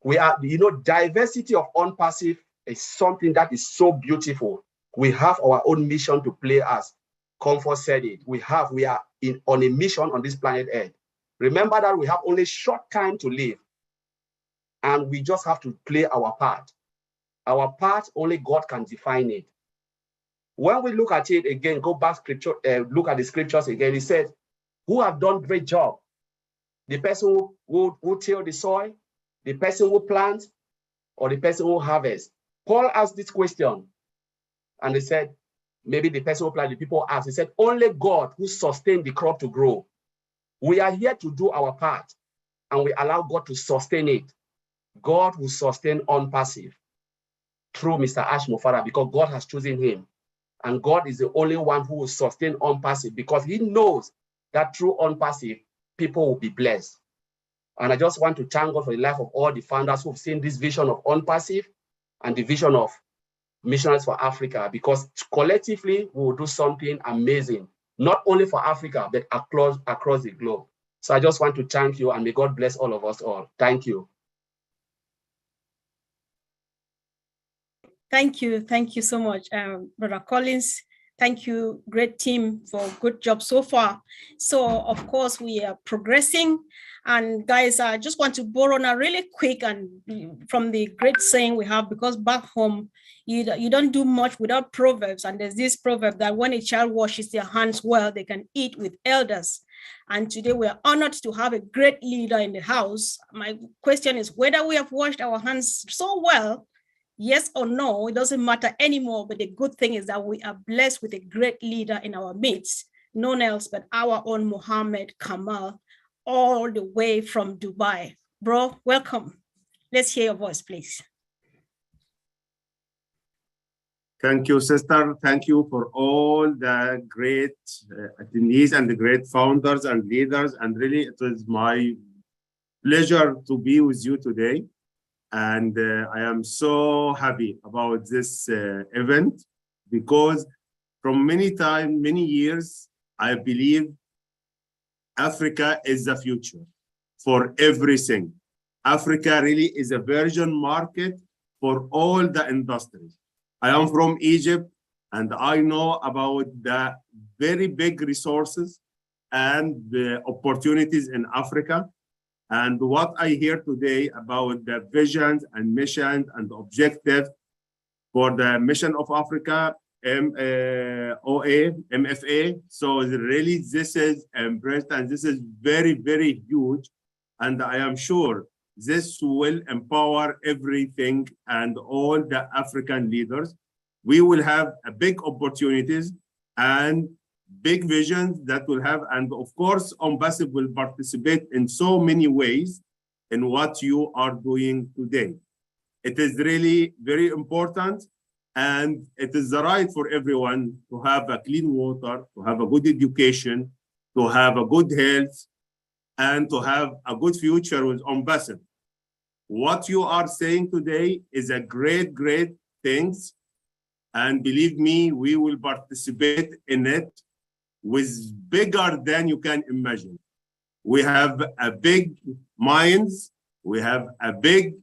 We are, diversity of unpassive is something that is so beautiful. We have our own mission to play as Comfort said it. We are on a mission on this planet Earth. Remember that we have only short time to live, and we just have to play our part. Our part, only God can define it. When we look at it again, go back scripture, look at the scriptures again, it says, who have done great job? The person who till the soil, the person who plants, or the person who harvests? Paul asked this question, and they said, maybe the person who planted, the people asked, he said, only God who sustained the crop to grow. We are here to do our part, and we allow God to sustain it. God will sustain unpassive through Mr. Ash Mufara, because God has chosen him. And God is the only one who will sustain unpassive, because he knows that through unpassive, people will be blessed. And I just want to thank God for the life of all the founders who've seen this vision of unpassive and the vision of Missionaries for Africa, because collectively we will do something amazing, not only for Africa, but across the globe. So I just want to thank you, and may God bless all of us all. Thank you. Thank you so much, Brother Collins. Thank you, great team, for good job so far. So of course we are progressing, and guys, I just want to borrow now really quick and from the great saying we have, because back home you don't do much without proverbs, and there's this proverb that when a child washes their hands well, they can eat with elders. And today we are honored to have a great leader in the house. My question is whether we have washed our hands so well. Yes or no, it doesn't matter anymore, but the good thing is that we are blessed with a great leader in our midst, none else but our own Mohammed Kamal, all the way from Dubai. Bro, welcome. Let's hear your voice, please. Thank you, sister. Thank you for all the great attendees and the great founders and leaders. And really, it was my pleasure to be with you today. And I am so happy about this event, because from many years, I believe Africa is the future for everything. Africa really is a virgin market for all the industries. I am from Egypt, and I know about the very big resources and the opportunities in Africa. And what I hear today about the visions and missions and objectives for the Mission of Africa, MFA. So really, this is impressed, and this is very, very huge. And I am sure this will empower everything and all the African leaders. We will have a big opportunities and big visions that will have, and of course, Unpassive will participate in so many ways in what you are doing today. It is really very important, and it is the right for everyone to have a clean water, to have a good education, to have a good health, and to have a good future with Unpassive. What you are saying today is a great, great things, and believe me, we will participate in it with bigger than you can imagine. We have a big minds, we have a big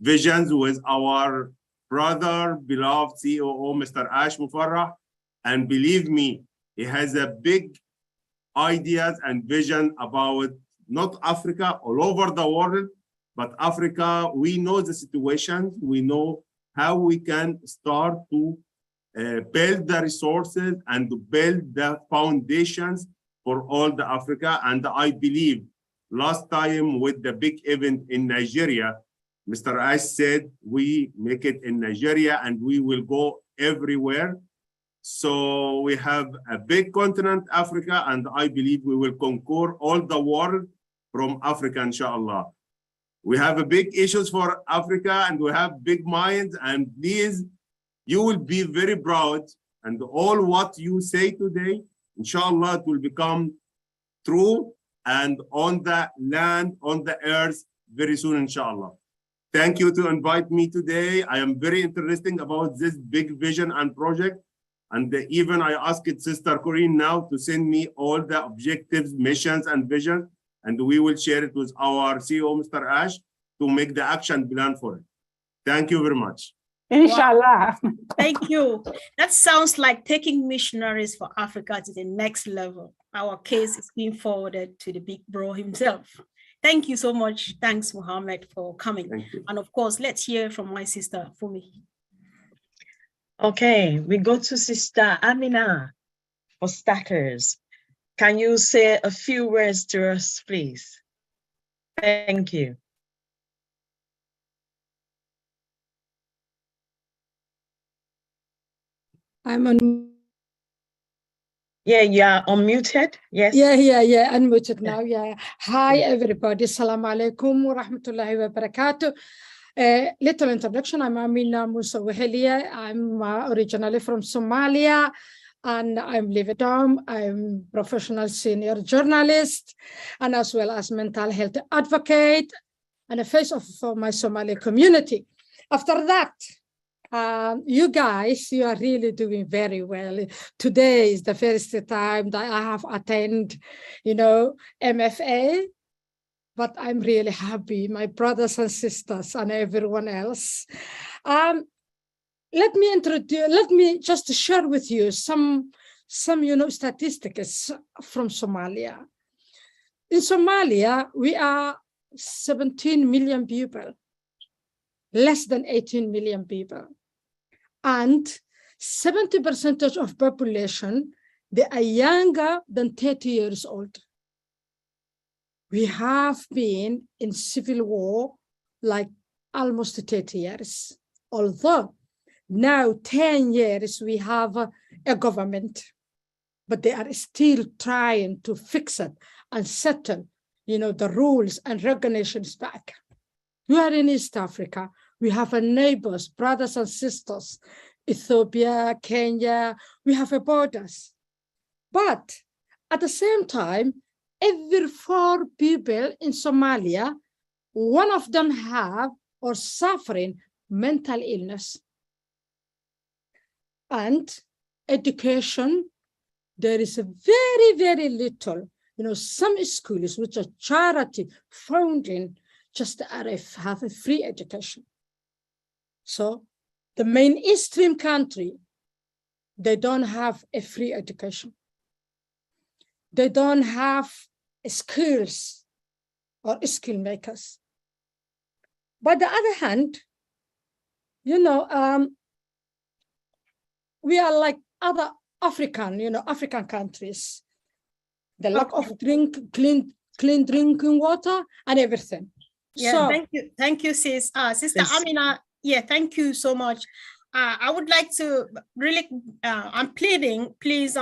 visions with our brother, beloved COO, Mr. Ash Mufarrah, and believe me, he has a big ideas and vision about not Africa, all over the world, but Africa. We know the situation, we know how we can start to build the resources and to build the foundations for all the Africa. And I believe last time with the big event in Nigeria, Mr. Ash said we make it in Nigeria and we will go everywhere. So we have a big continent, Africa, and I believe we will conquer all the world from Africa, inshallah. We have a big issues for Africa and we have big minds, and please, you will be very proud, and all what you say today, inshallah, it will become true and on the land, on the earth very soon, inshallah. Thank you to invite me today. I am very interested about this big vision and project. And even I asked Sister Corinne now to send me all the objectives, missions, and vision, and we will share it with our CEO, Mr. Ash, to make the action plan for it. Thank you very much. Inshallah. Wow. Thank you. That sounds like taking Missionaries for Africa to the next level. Our case is being forwarded to the big bro himself. Thank you so much. Thanks, Mohammed, for coming. And of course, let's hear from my sister, Fumi. Okay, we go to Sister Amina for starters. Can you say a few words to us, please? Thank you. I'm on. Yeah, you are unmuted. Yes. Yeah, unmuted now. Yeah. Hi, everybody. Assalamu alaikum wa rahmatullahi wa barakatuh. Little introduction. I'm Amina Musa Wahelia. I'm originally from Somalia, and I'm living. I'm professional senior journalist, and as well as mental health advocate, and a face of my Somali community. After that, you guys, you are really doing very well. Today is the first time that I have attended, MFA, but I'm really happy, my brothers and sisters and everyone else. Let me just share with you some statistics from Somalia. In Somalia, we are 17 million people, less than 18 million people. And 70% of population, they are younger than 30 years old. We have been in civil war like almost 30 years. Although now 10 years we have a government, but they are still trying to fix it and settle, the rules and regulations back. We are in East Africa. We have neighbors, brothers and sisters, Ethiopia, Kenya, we have borders. But at the same time, every 4 people in Somalia, one of them have or suffering mental illness. And education, there is a very, very little, some schools which are charity founding just have a free education. So the mainstream country, they don't have a free education. They don't have skills or skill makers. By the other hand, we are like other African countries. The lack of clean drinking water and everything. Yeah, so, thank you, sis. Sister Amina, yeah, thank you so much. I would like to really, I'm pleading, please,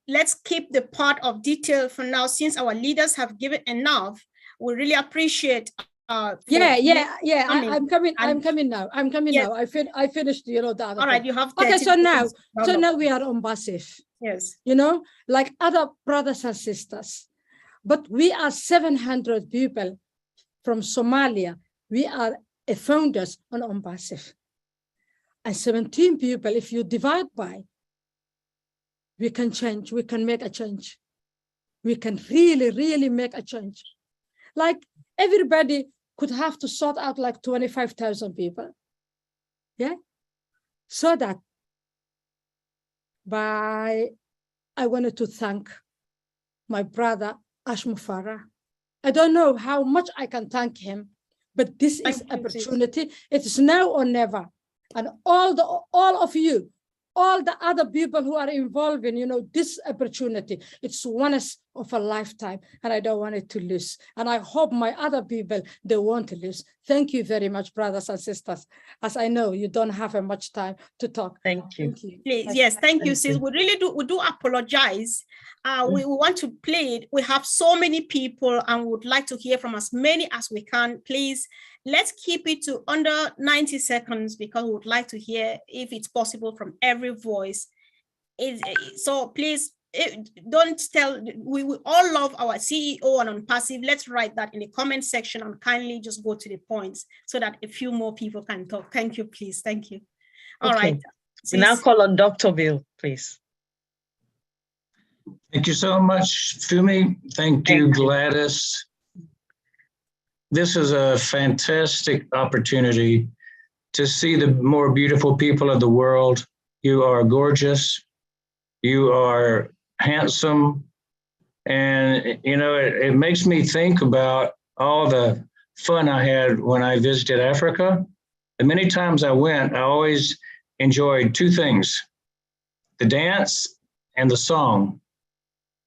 let's keep the part of detail for now, since our leaders have given enough. We really appreciate. I'm coming now. I finished, the other. All right, you have. Okay, so now we are on Basif. Yes. Like other brothers and sisters, but we are 700 people from Somalia. We are founders on Basif. And 17 people, if you divide by, we can change, we can make a change. We can really, really make a change. Like everybody could have to sort out like 25,000 people. Yeah? So that I wanted to thank my brother, Ash Mufara. I don't know how much I can thank him, but this is opportunity. It is now or never. And all of you, all the other people who are involved in, this opportunity, it's once of a lifetime, and I don't want it to lose. And I hope my other people, they won't lose. Thank you very much, brothers and sisters, as I know you don't have much time to talk. Thank you. Please, yes, thank you, sis. We really do apologize. We want to plead. We have so many people and would like to hear from as many as we can. Please, let's keep it to under 90 seconds because we would like to hear, if it's possible, from every voice. So please, don't tell, we all love our CEO and on passive. Let's write that in the comment section and kindly just go to the points so that a few more people can talk. Thank you, please. Thank you. All right. We now call on Dr. Bill, please. Thank you so much, Fumi. Thank you, Gladys. This is a fantastic opportunity to see the more beautiful people of the world. You are gorgeous. You are handsome. And, you know, it makes me think about all the fun I had when I visited Africa. The many times I went, I always enjoyed two things, the dance and the song.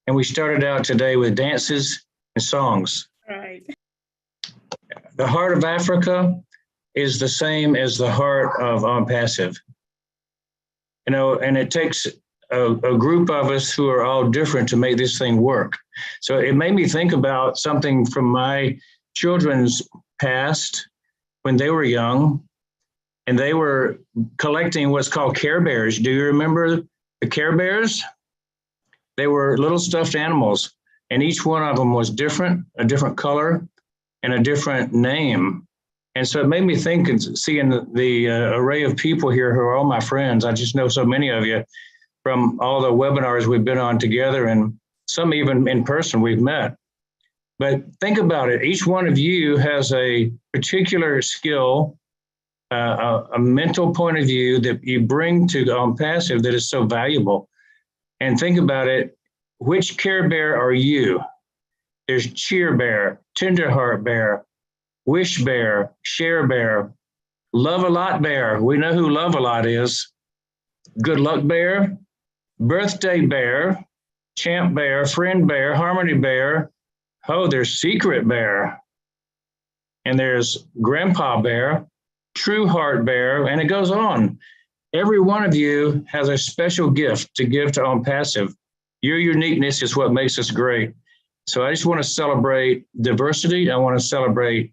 And we started out today with dances and songs. Right. The heart of Africa is the same as the heart of Passive. You know, and it takes a group of us who are all different to make this thing work. So it made me think about something from my children's past when they were young, and they were collecting what's called Care Bears. Do you remember the Care Bears? They were little stuffed animals, and each one of them was different, a different color and a different name. And so it made me think, and seeing the array of people here who are all my friends, I just know so many of you from all the webinars we've been on together, and some even in person we've met. But think about it, each one of you has a particular skill, a mental point of view that you bring to Passive that is so valuable. And think about it, which Care Bear are you? There's Cheer Bear, Tenderheart Bear, Wish Bear, Share Bear, Love a Lot Bear. We know who Love a Lot is. Good Luck Bear, Birthday Bear, Champ Bear, Friend Bear, Harmony Bear. Oh, there's Secret Bear. And there's Grandpa Bear, True Heart Bear, and it goes on. Every one of you has a special gift to give to Passive. Your uniqueness is what makes us great. So I just want to celebrate diversity. I want to celebrate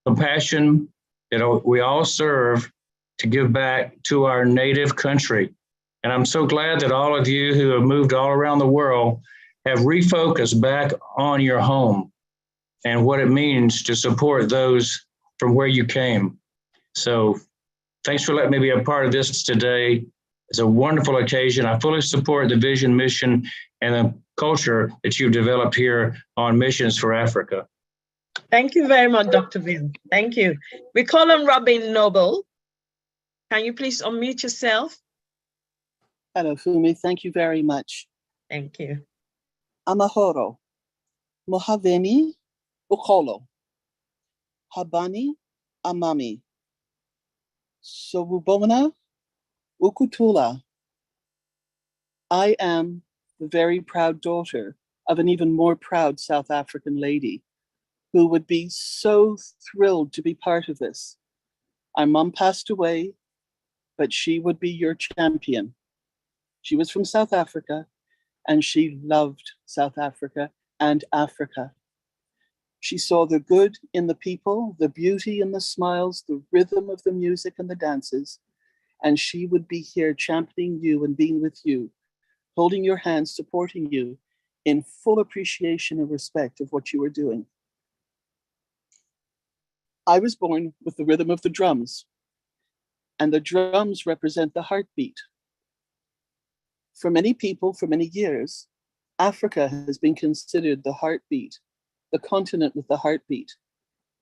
compassion that we all serve to give back to our native country. And I'm so glad that all of you who have moved all around the world have refocused back on your home and what it means to support those from where you came. So thanks for letting me be a part of this today. It's a wonderful occasion. I fully support the vision, mission, and the culture that you've developed here on Missions for Africa. Thank you very much, Dr. Bill. Thank you. We call on Robin Noble. Can you please unmute yourself? Hello, Fumi. Thank you very much. Thank you. Amahoro, Mohaveni, Ukolo, Habani, Amami, Sobubona, Ukutula. I am the very proud daughter of an even more proud South African lady who would be so thrilled to be part of this. Our mom passed away, but she would be your champion. She was from South Africa, and she loved South Africa and Africa. She saw the good in the people, the beauty in the smiles, the rhythm of the music and the dances, and she would be here championing you and being with you, holding your hand, supporting you in full appreciation and respect of what you were doing. I was born with the rhythm of the drums, and the drums represent the heartbeat. For many people, for many years, Africa has been considered the heartbeat, the continent with the heartbeat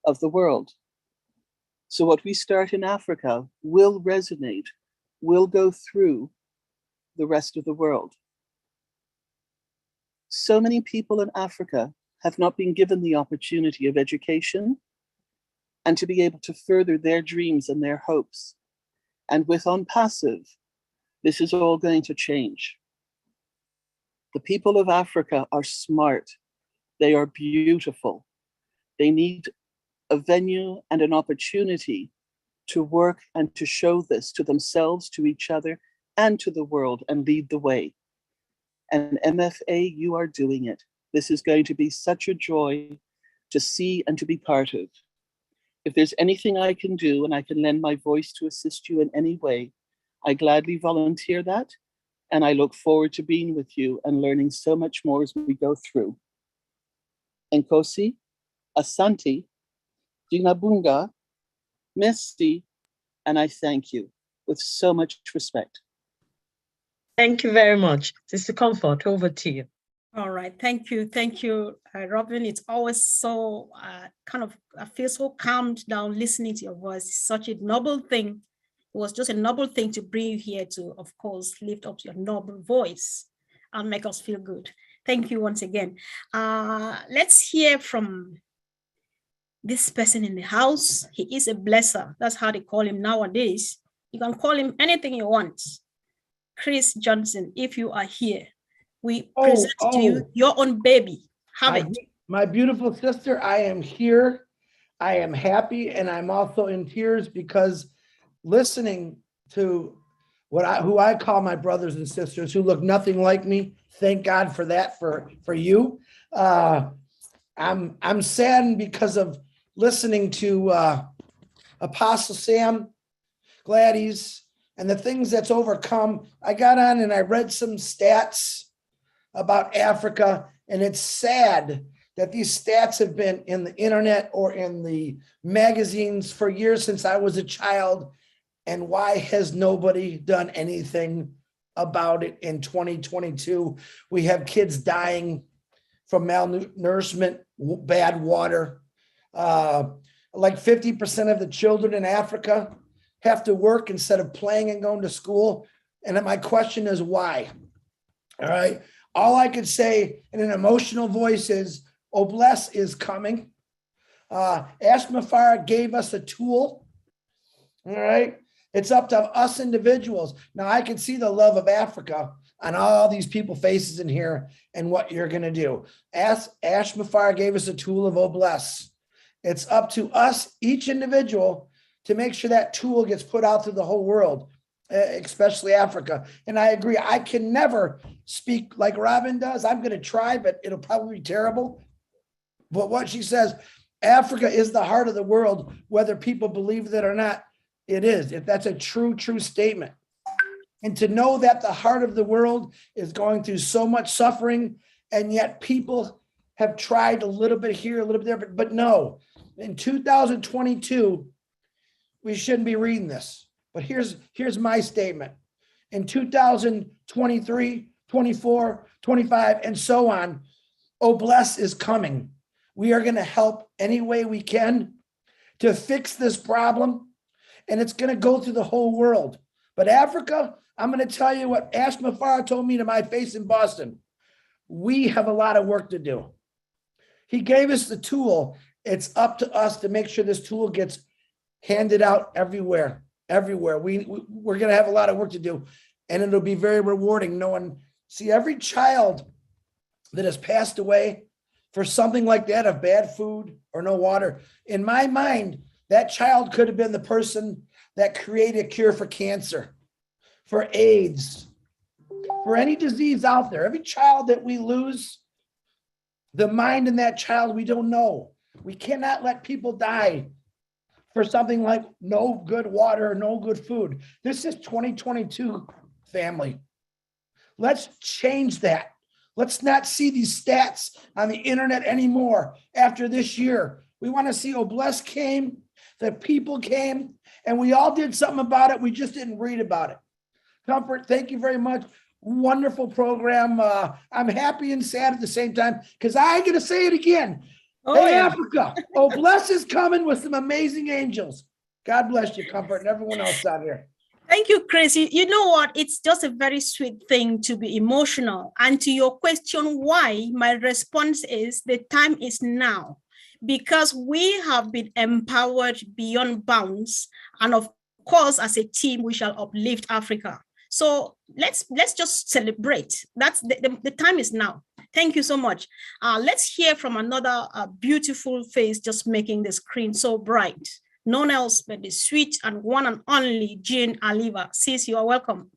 of the world. So what we start in Africa will resonate, will go through the rest of the world. So many people in Africa have not been given the opportunity of education and to be able to further their dreams and their hopes. And with Passive, this is all going to change. The people of Africa are smart. They are beautiful. They need a venue and an opportunity to work and to show this to themselves, to each other, and to the world, and lead the way. And MFA, you are doing it. This is going to be such a joy to see and to be part of. If there's anything I can do and I can lend my voice to assist you in any way, I gladly volunteer that. And I look forward to being with you and learning so much more as we go through. Nkosi, Asante, Dinabunga, Merci, and I thank you with so much respect. Thank you very much. Sister Comfort, over to you. All right, thank you, Robin. It's always so I feel so calmed down listening to your voice. It's such a noble thing. It was just a noble thing to bring you here to, of course, lift up your noble voice and make us feel good. Thank you once again. Let's hear from this person in the house. He is a blesser. That's how they call him nowadays. You can call him anything you want. Chris Johnson, if you are here, we present to you your own baby. Have it. My beautiful sister, I am here. I am happy, and I'm also in tears because listening to who I call my brothers and sisters who look nothing like me. Thank God for that for you. I'm saddened because of listening to Apostle Sam Gladys and the things that's overcome. I got on and I read some stats about Africa, and it's sad that these stats have been in the internet or in the magazines for years since I was a child. And why has nobody done anything about it in 2022? We have kids dying from malnourishment, bad water. Like 50% of the children in Africa have to work instead of playing and going to school. And my question is why? All right. All I could say in an emotional voice is, Obless is coming. Ashmafara gave us a tool. All right. It's up to us individuals. Now I can see the love of Africa on all these people faces in here and what you're going to do. Ashmafara gave us a tool of Obless. It's up to us, each individual, to make sure that tool gets put out to the whole world, especially Africa. And I agree. I can never speak like Robin does. I'm going to try, but it'll probably be terrible. But what she says, Africa is the heart of the world, whether people believe that or not, it is. If that's a true statement. And to know that the heart of the world is going through so much suffering, and yet people have tried a little bit here, a little bit there, but no. In 2022, we shouldn't be reading this. But here's my statement. In 2023, 24, 25, and so on, Obless is coming. We are going to help any way we can to fix this problem, and it's going to go through the whole world. But Africa, I'm going to tell you what Ashmafara told me to my face in Boston. We have a lot of work to do. He gave us the tool. It's up to us to make sure this tool gets handed out everywhere. We're going to have a lot of work to do, and it'll be very rewarding knowing, see, every child that has passed away for something like that, of bad food or no water, in my mind, that child could have been the person that created a cure for cancer, for AIDS, for any disease out there. Every child that we lose, the mind in that child, we don't know. We cannot let people die for something like no good water, no good food. This is 2022, family. Let's change that. Let's not see these stats on the internet anymore after this year. We want to see Obless came, the people came, and we all did something about it. We just didn't read about it. Comfort, thank you very much. Wonderful program. I'm happy and sad at the same time because I got to say it again. Hey, yeah. Africa, Obless is coming with some amazing angels. God bless you, Comfort, and everyone else out here. Thank you, Chris. You know what? It's just a very sweet thing to be emotional. And to your question, why, my response is the time is now, because we have been empowered beyond bounds. And of course, as a team, we shall uplift Africa. So let's just celebrate. That's the time is now. Thank you so much. Let's hear from another beautiful face just making the screen so bright. None else but the sweet and one and only Jean Aliva. Sis, you are welcome.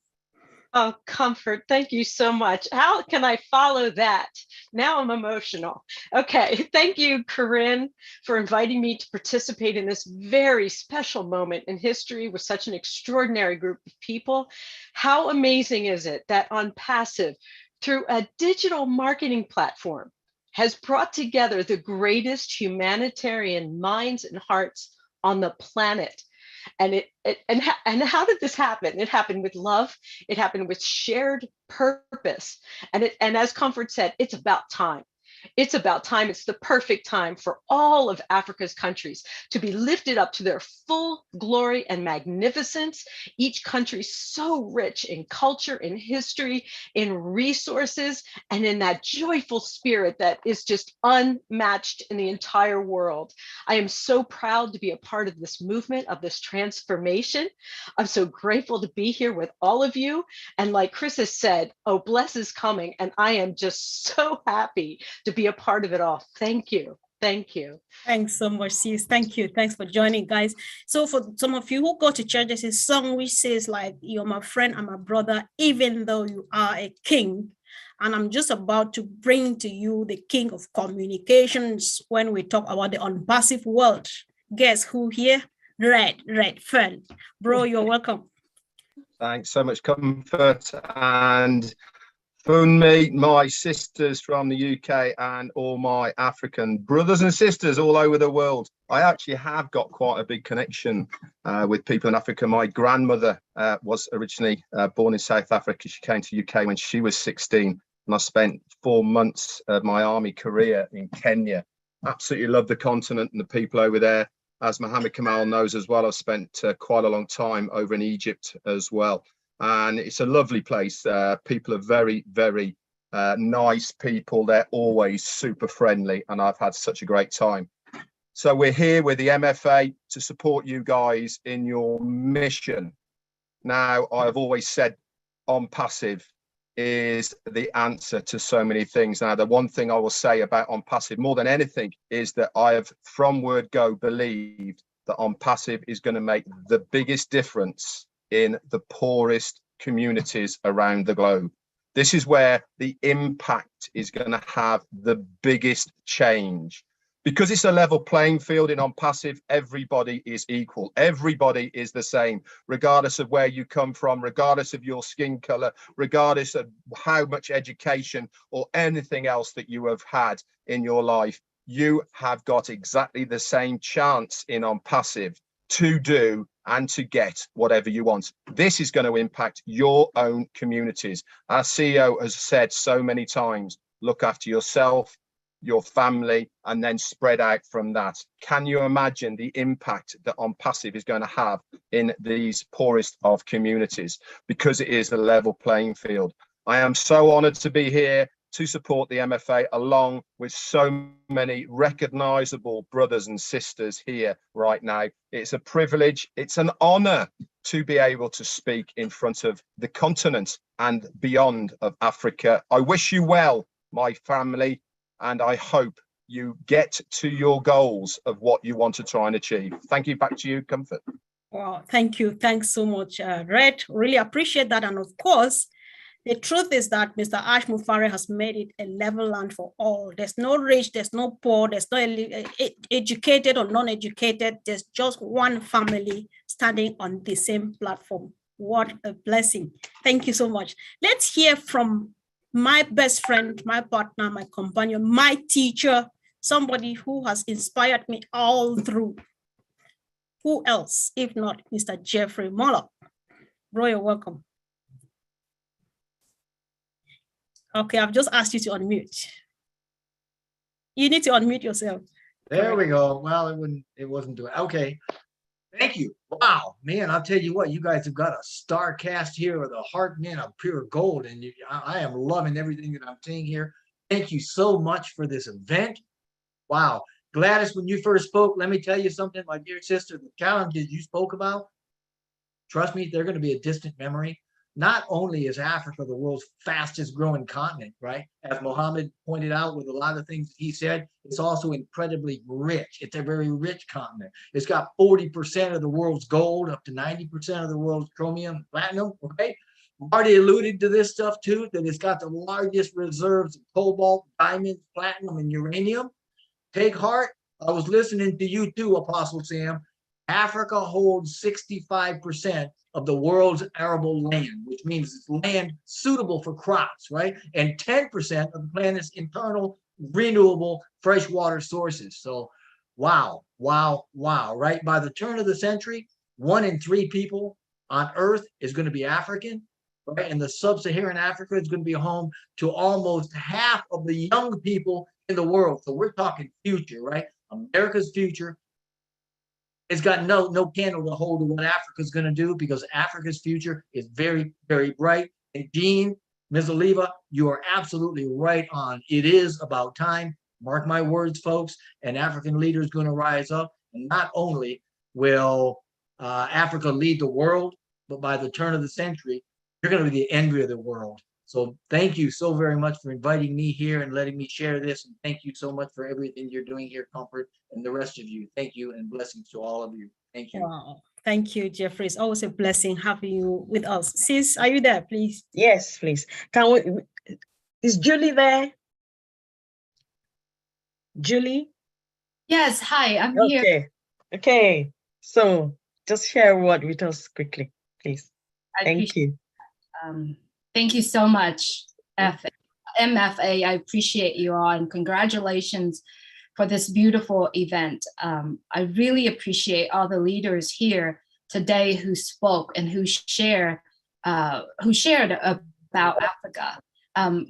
Oh, Comfort, thank you so much. How can I follow that? Now I'm emotional. Okay, thank you, Corinne, for inviting me to participate in this very special moment in history with such an extraordinary group of people. How amazing is it that On Passive, through a digital marketing platform, has brought together the greatest humanitarian minds and hearts on the planet. And how did this happen? It happened with love. It happened with shared purpose. And as Comfort said, it's about time. It's about time. It's the perfect time for all of Africa's countries to be lifted up to their full glory and magnificence. Each country so rich in culture, in history, in resources, and in that joyful spirit that is just unmatched in the entire world. I am so proud to be a part of this movement, of this transformation. I'm so grateful to be here with all of you. And like Chris has said, oh, bless is coming. And I am just so happy to be a part of it all. Thank you. Thank you. Thanks so much, sis. Thank you. Thanks for joining, guys. So for some of you who go to church, there's a song which says like, you're my friend and my brother, even though you are a king. And I'm just about to bring to you the king of communications when we talk about the unpassive world. Guess who here? Red Fern. Bro, you're welcome. Thanks so much, Comfort. And Funmi, my sisters from the UK, and all my African brothers and sisters all over the world. I actually have got quite a big connection with people in Africa. My grandmother was originally born in South Africa. She came to the UK when she was 16, and I spent 4 months of my army career in Kenya. Absolutely love the continent and the people over there. As Mohammed Kamal knows as well, I've spent quite a long time over in Egypt as well. And it's a lovely place. People are very, very nice people. They're always super friendly, and I've had such a great time. So we're here with the MFA to support you guys in your mission. Now, I've always said On Passive is the answer to so many things. Now, the one thing I will say about On Passive more than anything is that I have from word go believed that On Passive is going to make the biggest difference in the poorest communities around the globe. This is where the impact is going to have the biggest change. Because it's a level playing field in On Passive, everybody is equal. Everybody is the same, regardless of where you come from, regardless of your skin color, regardless of how much education or anything else that you have had in your life. You have got exactly the same chance in On Passive to do and to get whatever you want. This is going to impact your own communities. Our CEO has said so many times, look after yourself, your family, and then spread out from that. Can you imagine the impact that On Passive is going to have in these poorest of communities? Because it is a level playing field. I am so honored to be here to support the MFA along with so many recognizable brothers and sisters here right now. It's a privilege, it's an honor to be able to speak in front of the continent and beyond of Africa. I wish you well, my family, and I hope you get to your goals of what you want to try and achieve. Thank you. Back to you, Comfort. Wow, thank you. Thanks so much, Red. Really appreciate that. And of course, the truth is that Mr. Ash Mufare has made it a level land for all. There's no rich, there's no poor, there's no educated or non-educated. There's just one family standing on the same platform. What a blessing. Thank you so much. Let's hear from my best friend, my partner, my companion, my teacher, somebody who has inspired me all through. Who else, if not Mr. Jeffrey Moller? Bro, you're welcome. Okay, I've just asked you to unmute. You need to unmute yourself. There we go. Well, it wasn't doing. Okay. Thank you. Wow, man, I'll tell you what, you guys have got a star cast here with a heart, man, of pure gold. And I am loving everything that I'm seeing here. Thank you so much for this event. Wow. Gladys, when you first spoke, let me tell you something, my dear sister, the challenges you spoke about, trust me, they're going to be a distant memory. Not only is Africa the world's fastest growing continent, right? As Mohammed pointed out with a lot of things he said, it's also incredibly rich. It's a very rich continent. It's got 40% of the world's gold, up to 90% of the world's chromium, platinum, right? Marty alluded to this stuff too, that it's got the largest reserves of cobalt, diamonds, platinum, and uranium. Take heart. I was listening to you too, Apostle Sam. Africa holds 65% of the world's arable land, which means it's land suitable for crops, right? And 10% of the planet's internal renewable freshwater sources. So, wow, wow, wow, right? By the turn of the century, 1 in 3 people on Earth is going to be African, right? And the sub-Saharan Africa is going to be home to almost half of the young people in the world. So we're talking future, right? America's future. It's got no candle to hold to what Africa's going to do, because Africa's future is very, very bright. And Jean, Ms. Oliva, you are absolutely right on. It is about time. Mark my words, folks. An African leader is going to rise up. And not only will Africa lead the world, but by the turn of the century, you're going to be the envy of the world. So thank you so very much for inviting me here and letting me share this. And thank you so much for everything you're doing here, Comfort, and the rest of you. Thank you, and blessings to all of you. Thank you. Wow. Thank you, Jeffrey. It's always a blessing having you with us. Sis, are you there, please? Yes, please. Can we? Is Julie there? Julie? Yes, hi, I'm here. Okay. Okay. So just share a word with us quickly, please. Thank you. Thank you so much, MFA. I appreciate you all, and congratulations for this beautiful event. I really appreciate all the leaders here today who spoke and who shared about Africa.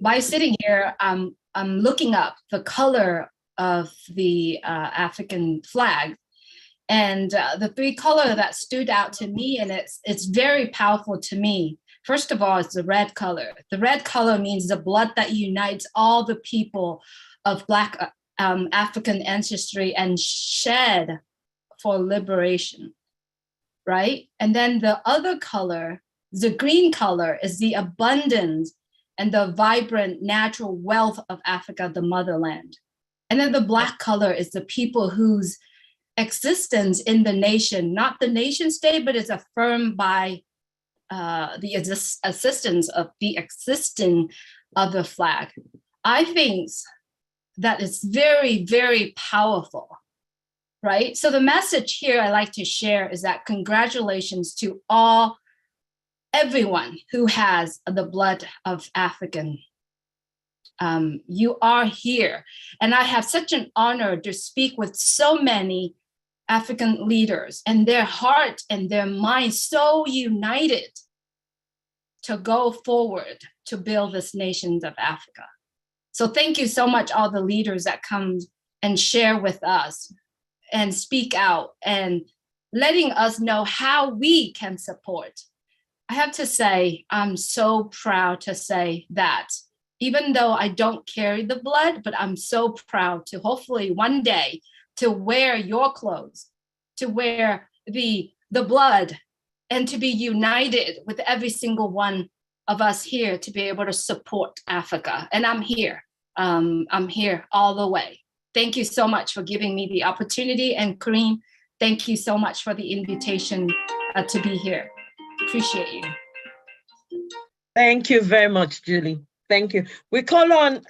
By sitting here, I'm looking up the color of the African flag, and the 3 colors that stood out to me, and it's very powerful to me. First of all, it's the red color. The red color means the blood that unites all the people of Black African ancestry and shed for liberation, right? And then the other color, the green color, is the abundance and the vibrant natural wealth of Africa, the motherland. And then the black color is the people whose existence in the nation, not the nation state, but is affirmed by the existence of the existing of the flag. I think that is very, very powerful, right? So the message here I like to share is that congratulations to everyone who has the blood of African. You are here, and I have such an honor to speak with so many African leaders, and their heart and their mind so united to go forward to build this nation of Africa. So thank you so much, all the leaders that come and share with us and speak out and letting us know how we can support. I have to say, I'm so proud to say that even though I don't carry the blood, but I'm so proud to hopefully one day to wear your clothes, to wear the blood, and to be united with every single one of us here to be able to support Africa. And I'm here. I'm here all the way. Thank you so much for giving me the opportunity. And Kareem, thank you so much for the invitation to be here. Appreciate you. Thank you very much, Julie. Thank you. We call on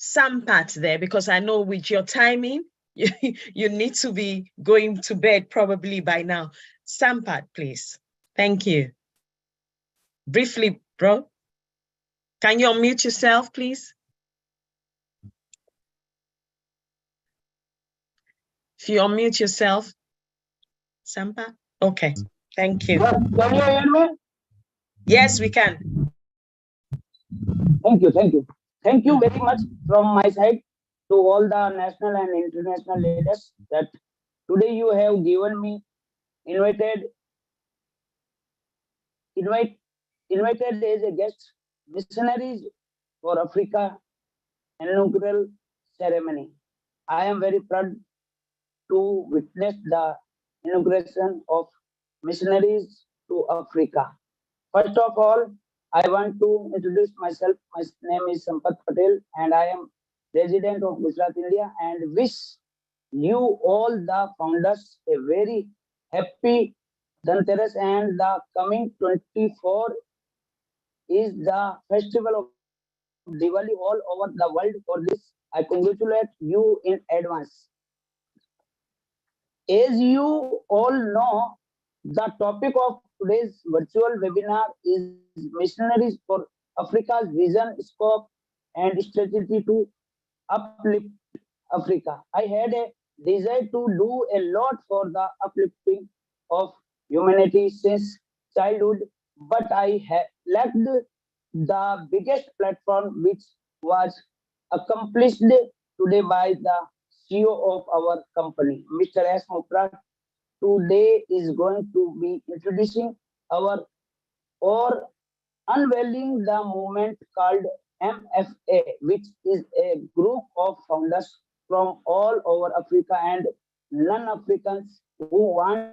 Sampat there, because I know with your timing, you need to be going to bed probably by now. Sampat, please. Thank you. Briefly, bro. Can you unmute yourself, please? If you unmute yourself, Sampat. Okay, thank you. Can you hear me? Yes, we can. Thank you, thank you. Thank you very much from my side to all the national and international leaders that today you have given me invited as a guest, Missionaries for Africa inaugural ceremony. I am very proud to witness the inauguration of Missionaries to Africa. First of all, I want to introduce myself. My name is Sampat Patel, and I am resident of Gujarat, India, and wish you all the founders a very happy Dhanteras and the coming 24 is the festival of Diwali all over the world. For this, I congratulate you in advance. As you all know, the topic of today's virtual webinar is Missionaries for Africa's vision, scope, and strategy to uplift Africa. I had a desire to do a lot for the uplifting of humanity since childhood, but I lacked the biggest platform, which was accomplished today by the CEO of our company, Mr. S. Mupra. Today is going to be introducing our or unveiling the movement called MFA, which is a group of founders from all over Africa and non-Africans who want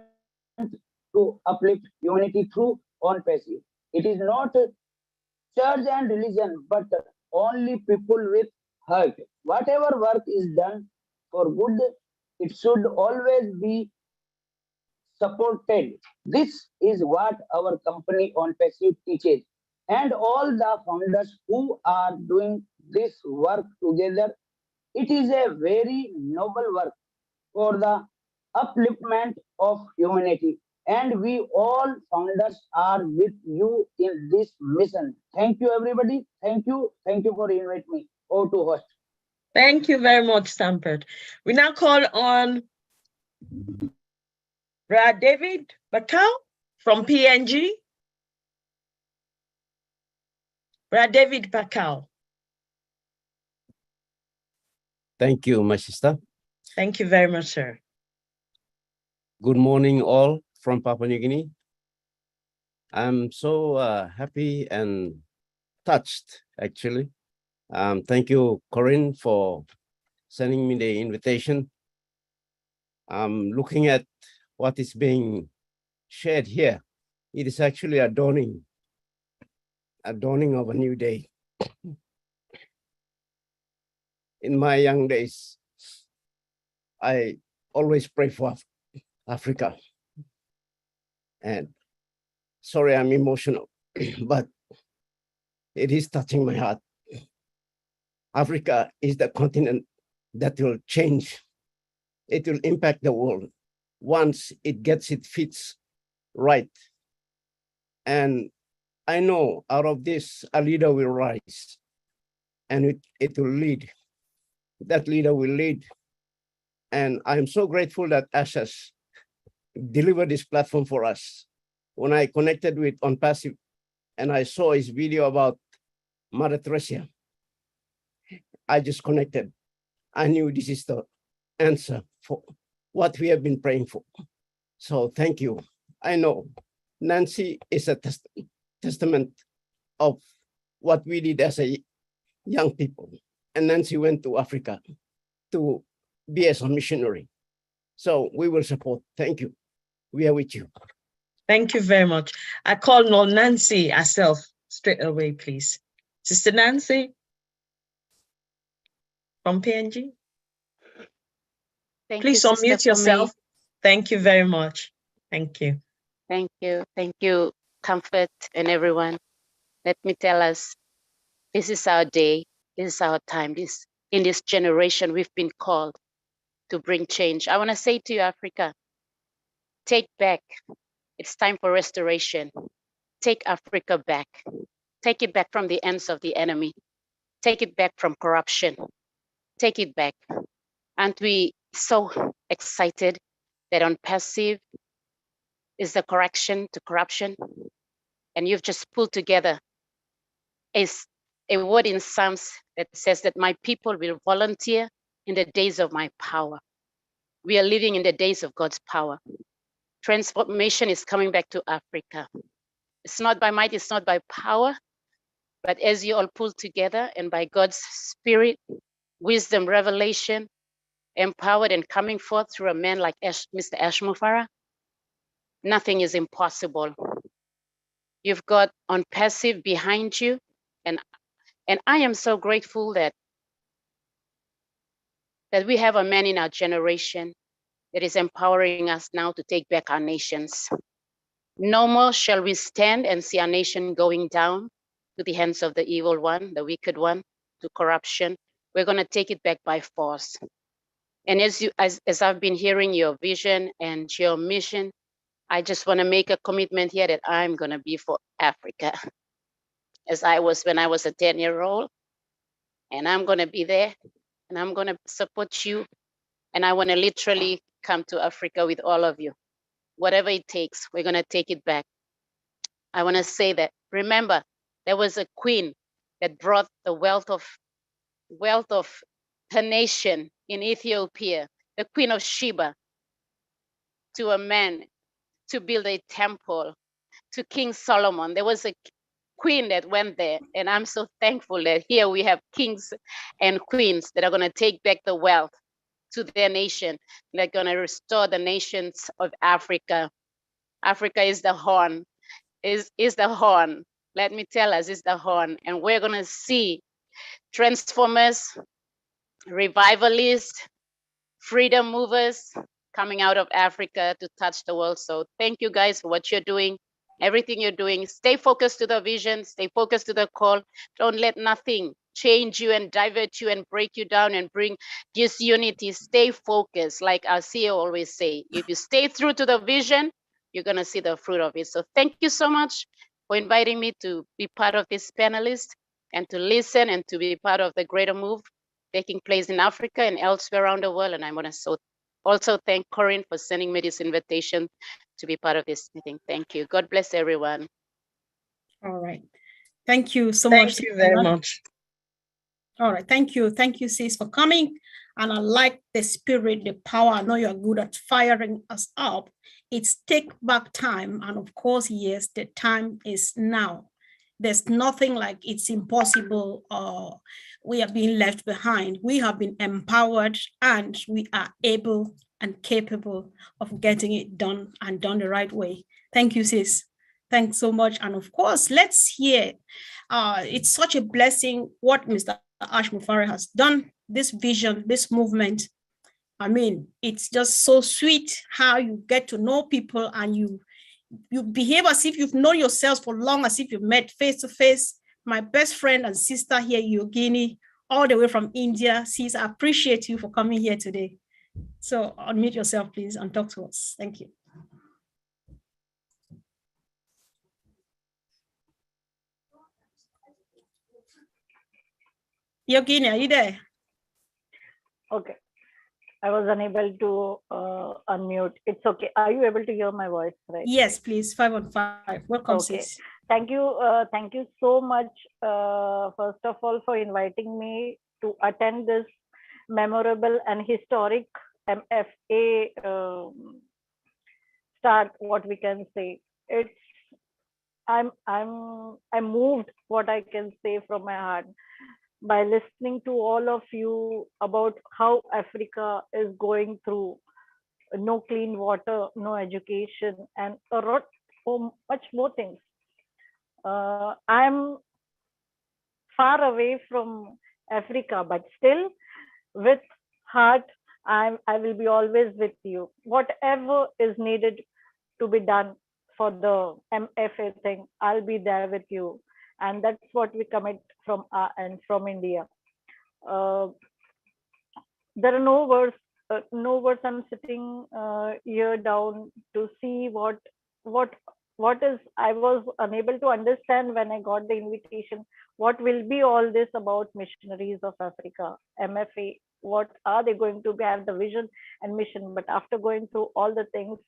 to uplift humanity through on passive. It is not church and religion, but only people with heart. Whatever work is done for good, it should always be supported. This is what our company on passive teaches. And all the founders who are doing this work together, it is a very noble work for the upliftment of humanity. And we all founders are with you in this mission. Thank you, everybody. Thank you. Thank you for inviting me. Over to host. Thank you very much, Stampert. We now call on Brad David Bakau from PNG. Brad David Bakau. Thank you, my sister. Thank you very much, sir. Good morning, all from Papua New Guinea. I'm so happy and touched, actually. Thank you, Corinne, for sending me the invitation. I'm looking at what is being shared here. It is actually a dawning of a new day. In my young days, I always pray for Africa. And sorry, I'm emotional, but it is touching my heart. Africa is the continent that will change. It will impact the world once it gets its feet right. And I know out of this, a leader will rise and it will lead. That leader will lead. And I'm so grateful that Ashas delivered this platform for us. When I connected with On Passive and I saw his video about Mother Teresa, I just connected. I knew this is the answer for what we have been praying for. So thank you. I know Nancy is a testament of what we did as a young people. And Nancy went to Africa to be as a missionary. So we will support. Thank you. We are with you. Thank you very much. I call on Nancy herself straight away, please. Sister Nancy from PNG. Please unmute yourself. Thank you very much. Thank you. Thank you. Thank you, Comfort and everyone. Let me tell us, this is our day. This is our time. In this generation, we've been called to bring change. I want to say to you, Africa, take back. It's time for restoration. Take Africa back. Take it back from the hands of the enemy. Take it back from corruption. Take it back. Aren't we so excited that On Passive is the correction to corruption? And you've just pulled together a word in Psalms that says that my people will volunteer in the days of my power. We are living in the days of God's power. Transformation is coming back to Africa. It's not by might, it's not by power, but as you all pull together and by God's Spirit, wisdom, revelation, empowered and coming forth through a man like Mr. Ashmufara, nothing is impossible. You've got On Passive behind you, and I am so grateful that we have a man in our generation that is empowering us now to take back our nations. No more shall we stand and see our nation going down. to the hands of the evil one, the wicked one, to corruption. We're going to take it back by force. And as I've been hearing your vision and your mission, I just want to make a commitment here that I'm going to be for Africa, as I was when I was a 10-year-old. And I'm going to be there, and I'm going to support you. And I want to literally come to Africa with all of you. Whatever it takes, we're going to take it back. I want to say that, remember, there was a queen that brought the wealth of her nation in Ethiopia, the Queen of Sheba, to a man to build a temple to King Solomon. There was a queen that went there, and I'm so thankful that here we have kings and queens that are going to take back the wealth to their nation. They're going to restore the nations of Africa. Africa is the horn, is the horn. Let me tell us, it's the horn. And we're going to see transformers, revivalists, freedom movers coming out of Africa to touch the world. So thank you guys for what you're doing, everything you're doing. Stay focused to the vision, stay focused to the call. Don't let nothing change you and divert you and break you down and bring disunity. Stay focused. Like our CEO always say, if you stay true to the vision, you're going to see the fruit of it. So thank you so much for inviting me to be part of this panelist and to listen and to be part of the greater move taking place in Africa and elsewhere around the world. And I want to also thank Corinne for sending me this invitation to be part of this meeting. Thank you. God bless everyone. All right. Thank you so much. Thank you very much. All right. Thank you. Thank you, sis, for coming. And I like the spirit, the power. I know you're good at firing us up. It's take back time. And of course, yes, the time is now. There's nothing like it's impossible or we are being left behind. We have been empowered and we are able and capable of getting it done and done the right way. Thank you, sis. Thanks so much. And of course, let's hear. It's such a blessing what Mr. Ash Mufari has done, this vision, this movement. I mean, it's just so sweet how you get to know people and you behave as if you've known yourselves for long, as if you've met face to face. My best friend and sister here, Yogini, all the way from India. Sis, I appreciate you for coming here today. So unmute yourself, please, and talk to us. Thank you. Yogini, are you there? Okay. I was unable to unmute. It's okay. Are you able to hear my voice, right? Yes, please. 5 on 5. Welcome, okay. sis. Thank you so much, first of all, for inviting me to attend this memorable and historic MFA start, what we can say. I'm moved, what I can say from my heart, by listening to all of you about how Africa is going through no clean water, no education, and a lot much more things. I'm far away from Africa, but still with heart, I will be always with you. Whatever is needed to be done for the MFA thing, I'll be there with you. And that's what we commit from and from India. There are no words. I'm sitting here down to see what is. I was unable to understand when I got the invitation. What will be all this about Missionaries of Africa, MFA? What are they going to have the vision and mission? But after going through all the things,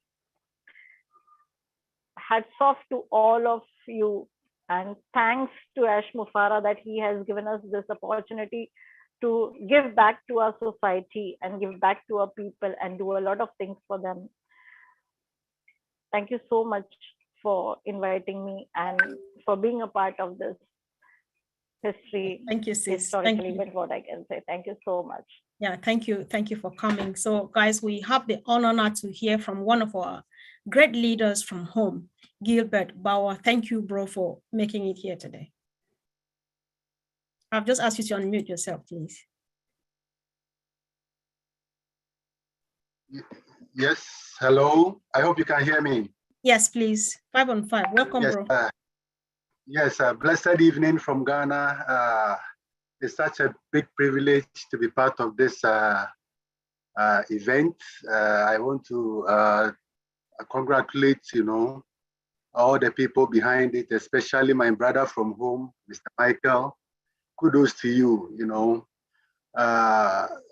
hats off to all of you. And thanks to Ash Mufara that he has given us this opportunity to give back to our society and give back to our people and do a lot of things for them. Thank you so much for inviting me and for being a part of this history. Thank you, sis. Historical Thank event, you. what I can say. Thank you so much. Yeah, thank you. Thank you for coming. So guys, we have the honor now to hear from one of our great leaders from home, Gilbert Bauer. Thank you, bro, for making it here today. I've just asked you to unmute yourself, please. Yes, hello. I hope you can hear me. Yes, please. 5 on 5. Welcome, Yes, bro. Yes, blessed evening from Ghana. It's such a big privilege to be part of this event. I want to congratulate, all the people behind it, especially my brother from home, Mr. Michael. Kudos to you,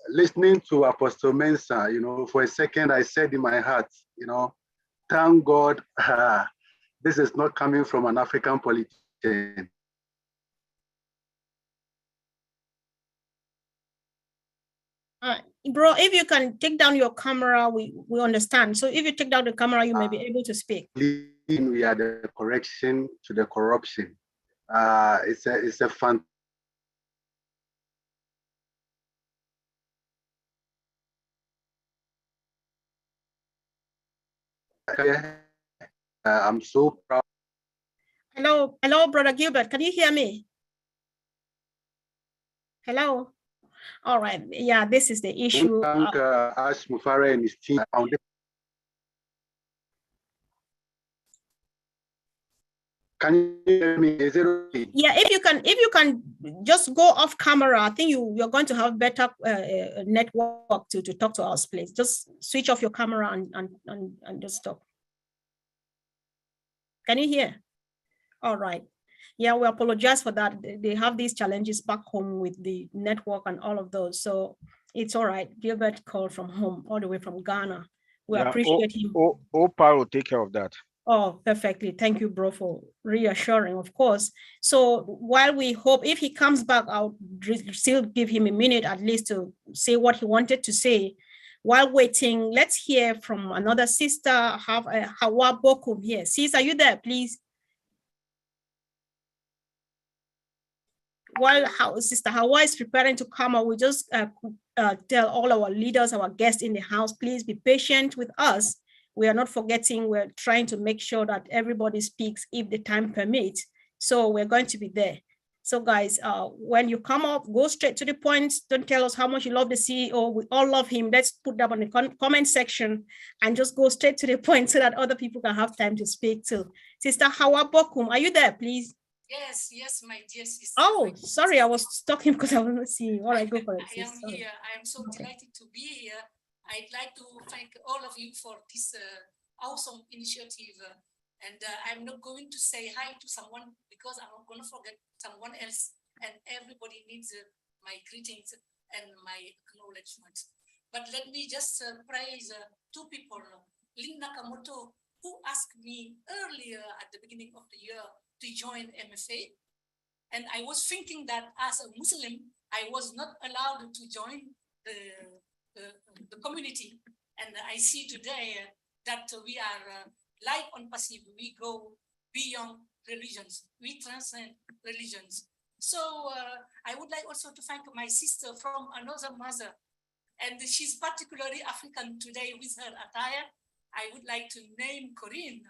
listening to Apostle Mensah, for a second I said in my heart, thank God this is not coming from an African politician. Bro, if you can take down your camera, we understand. So if you take down the camera, you may be able to speak. We are the correction to the corruption. It's a fun. I'm so proud. Hello, Brother Gilbert. Can you hear me? Hello. All right. Yeah, this is the issue. Thank Ash Mufare and his team. Can you hear me? Is it okay? Yeah, if you can just go off camera, I think you're going to have better network to talk to us, please. Just switch off your camera and just talk. Can you hear? All right. Yeah, we apologize for that. They have these challenges back home with the network and all of those. So it's all right. Gilbert called from home, all the way from Ghana. We appreciate him. Opa will take care of that. Oh, perfectly. Thank you, bro, for reassuring, of course. So while we hope, if he comes back, I'll still give him a minute at least to say what he wanted to say. While waiting, let's hear from another sister, Hawa Bokum here. Sis, are you there, please? While Sister Hawa is preparing to come out, we just tell all our leaders, our guests in the house, please be patient with us. We are not forgetting, we're trying to make sure that everybody speaks if the time permits. So we're going to be there. So guys, when you come up, go straight to the point. Don't tell us how much you love the CEO. We all love him. Let's put that on the comment section and just go straight to the point so that other people can have time to speak too. Sister Hawa Bokum, are you there, please? Yes, my dear sister. Oh, sorry, I was talking because I was not seeing you. All right, go for it. I am here. I am so delighted to be here. I'd like to thank all of you for this awesome initiative. And I'm not going to say hi to someone because I'm not going to forget someone else. And everybody needs my greetings and my acknowledgement. But let me just praise two people. Lynn Nakamoto, who asked me earlier at the beginning of the year to join MFA. And I was thinking that as a Muslim, I was not allowed to join the community. And I see today that we are like on passive, we go beyond religions, we transcend religions. So I would like also to thank my sister from another mother, and she's particularly African today with her attire. I would like to name Corinne.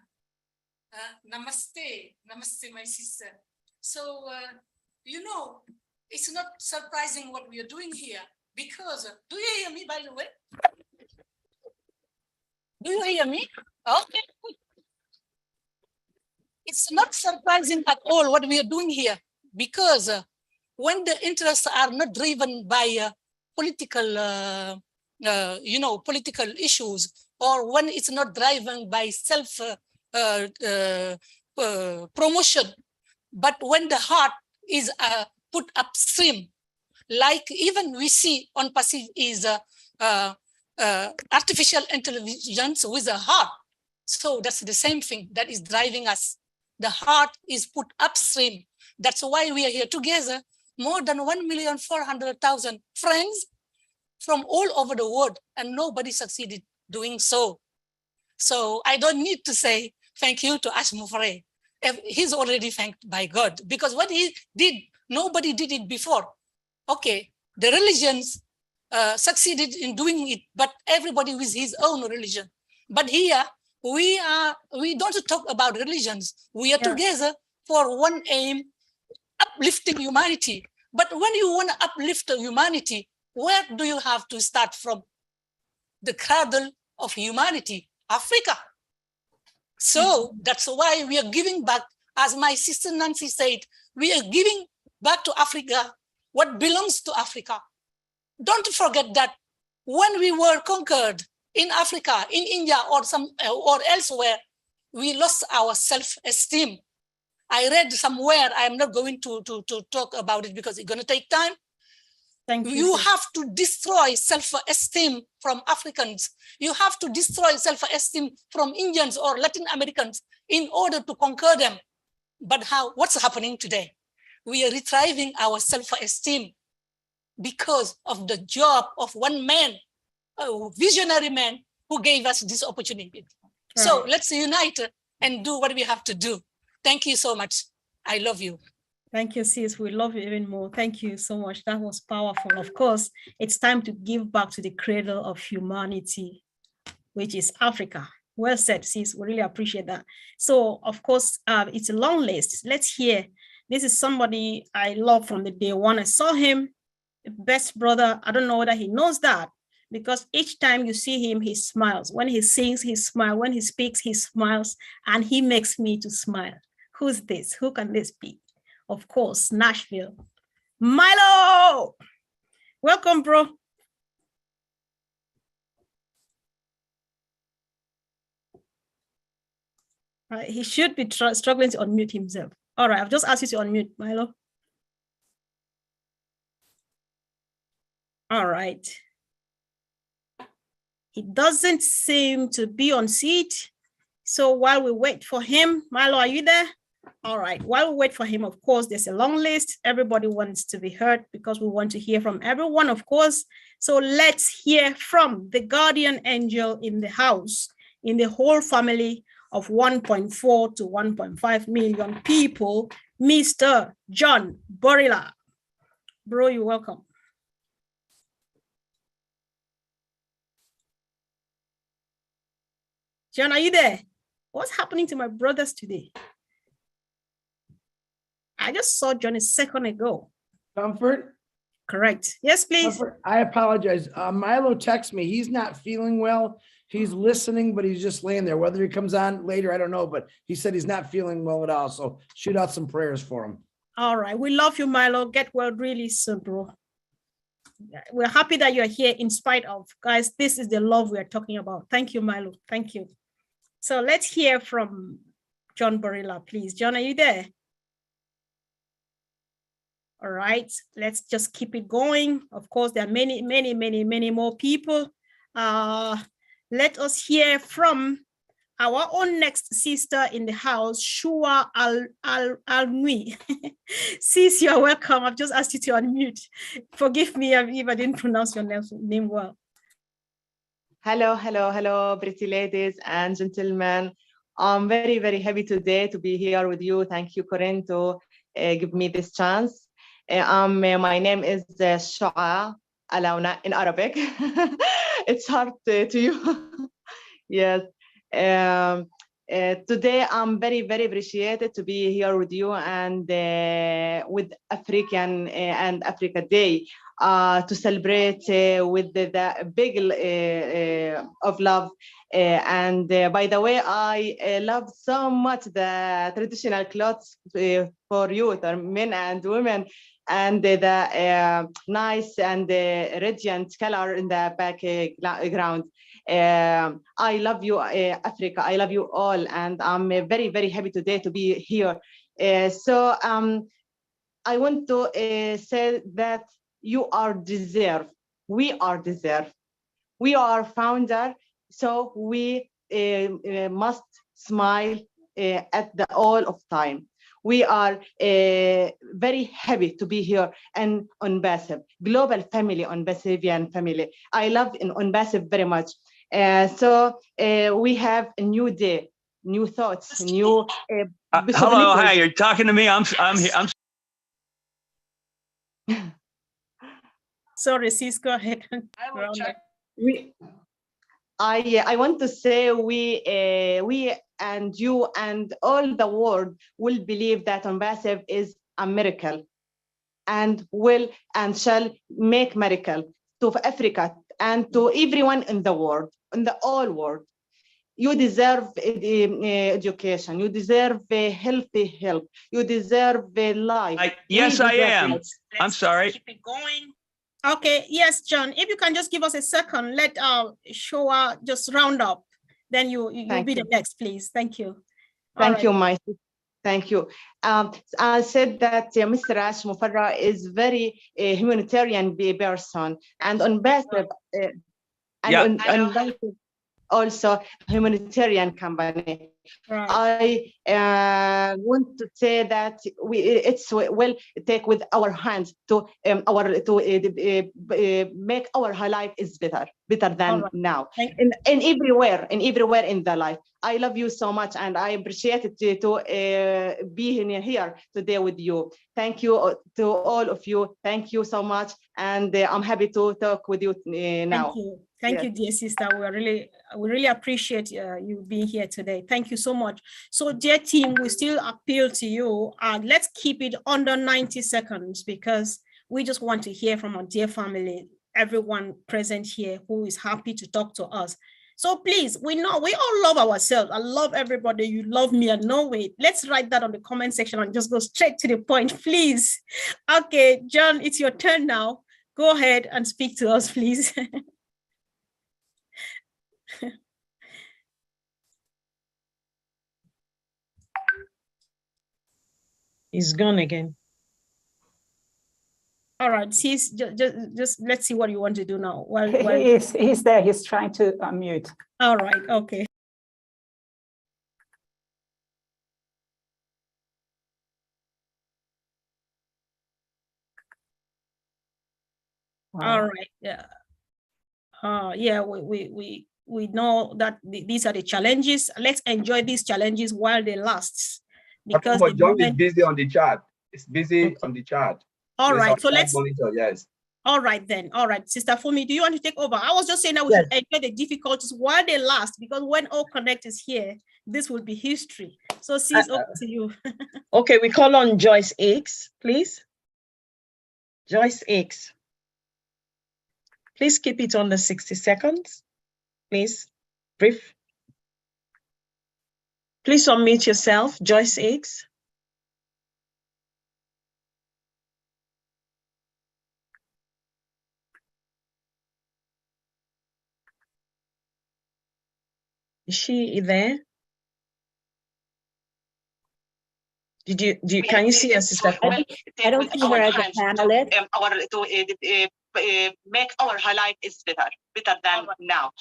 Namaste, namaste, my sister. So, it's not surprising what we are doing here because, do you hear me, by the way? Do you hear me? Okay. It's not surprising at all what we are doing here because when the interests are not driven by political, political issues, or when it's not driven by self promotion, but when the heart is put upstream, like even we see on passive is artificial intelligence with a heart. So that's the same thing that is driving us. The heart is put upstream. That's why we are here together, more than 1,400,000 friends from all over the world, and nobody succeeded doing so. So I don't need to say thank you to Ash Mufare. He's already thanked by God because what he did, nobody did it before. Okay, the religions succeeded in doing it, but everybody with his own religion. But here, we don't talk about religions. We are together for one aim, uplifting humanity. But when you want to uplift humanity, where do you have to start from? The cradle of humanity, Africa. So that's why we are giving back As my sister Nancy said, we are giving back to Africa what belongs to Africa. Don't forget that when we were conquered in Africa, in India, or elsewhere, we lost our self-esteem. I read somewhere, I'm not going to talk about it because it's going to take time. Thank you. You have to destroy self-esteem from Africans. You have to destroy self-esteem from Indians or Latin Americans in order to conquer them. But what's happening today? We are retrieving our self-esteem because of the job of one man, a visionary man who gave us this opportunity. Right. So let's unite and do what we have to do. Thank you so much. I love you. Thank you, sis. We love you even more. Thank you so much. That was powerful. Of course, it's time to give back to the cradle of humanity, which is Africa. Well said, sis. We really appreciate that. So, of course, it's a long list. Let's hear. This is somebody I love from the day one I saw him. Best brother. I don't know whether he knows that, because each time you see him, he smiles. When he sings, he smiles. When he speaks, he smiles, and he makes me to smile. Who's this? Who can this be? Of course, Nashville. Milo! Welcome, bro. He should be struggling to unmute himself. All right, I've just asked you to unmute, Milo. All right. He doesn't seem to be on seat. So while we wait for him, Milo, are you there? All right, while we wait for him, of course, there's a long list. Everybody wants to be heard because we want to hear from everyone, of course. So let's hear from the guardian angel in the house, in the whole family of 1.4 to 1.5 million people, Mr. John Borila. Bro, you're welcome. John, are you there? What's happening to my brothers today? I just saw John a second ago. Comfort? Correct. Yes, please. Comfort, I apologize. Milo texted me. He's not feeling well. He's listening, but he's just laying there. Whether he comes on later, I don't know, but he said he's not feeling well at all. So shoot out some prayers for him. All right. We love you, Milo. Get well really soon, bro. We're happy that you're here in spite of. Guys, this is the love we're talking about. Thank you, Milo. Thank you. So let's hear from John Borila, please. John, are you there? All right, let's just keep it going. Of course, there are many, many, many, many more people. Let us hear from our own next sister in the house, Shua Al-Nui. Sis, you're welcome. I've just asked you to unmute. Forgive me if I didn't pronounce your name well. Hello, hello, hello, pretty ladies and gentlemen. I'm very, very happy today to be here with you. Thank you, Corinne, to give me this chance. My name is Shua Alauna in Arabic. It's hard to you. Yes. Today, I'm very, very appreciated to be here with you and with African and Africa Day to celebrate with the big of love. And by the way, I love so much the traditional clothes for youth, or men and women, and the nice and radiant color in the background. I love you, Africa. I love you all, and I'm very, very happy today to be here. So I want to say that you are deserved. We are deserved. We are founder, so we must smile at the all of time. We are very happy to be here and on BASF, global family on BASFian family. I love on BASF very much. So we have a new day, new thoughts, new. Hello, hi. You're talking to me. I'm here. Sorry, sis, go ahead. I want to say we and you and all the world will believe that BASF is a miracle, and will and shall make miracle to Africa and to everyone in the world, in the whole world. you deserve education. You deserve healthy health. You deserve life. Yes, I am. I'm sorry. Keep it going. Okay, yes, John, if you can just give us a second, let Shoa just round up. Then you'll be the next, please. Thank you. Thank you, my sister. Thank you. I said that Mr. Ash Mufarra is very humanitarian person and ambassador, also humanitarian company. Right. I want to say that it's well take with our hands to make our life is better than now. And everywhere in the life. I love you so much, and I appreciate it to be here today with you. Thank you to all of you. Thank you so much, and I'm happy to talk with you now. Thank you, dear sister. We really appreciate you being here today. Thank you so much. So, dear team, we still appeal to you. Let's keep it under 90 seconds because we just want to hear from our dear family, everyone present here who is happy to talk to us. So please, we know we all love ourselves. I love everybody. You love me. And no way. Let's write that on the comment section and just go straight to the point, please. Okay, John, it's your turn now. Go ahead and speak to us, please. He's gone again. All right, just let's see what you want to do now. Well, he's there. He's trying to unmute. All right, okay. Wow. All right. Yeah. Yeah. We know that these are the challenges. Let's enjoy these challenges while they last. Because John is busy on the chat. It's busy on the chat. All right. So let's monitor. Yes. All right then. All right, Sister Fumi, do you want to take over? I was just saying that we should enjoy the difficulties while they last, because when All Connect is here, this will be history. So, sis, over to you. Okay, we call on Joyce X, please. Joyce X. Please keep it under 60 seconds. Please, brief. Please unmute yourself, Joyce X. Is she there? Can you see us, Sister? I don't see her as a panelist. Make our life is better than now.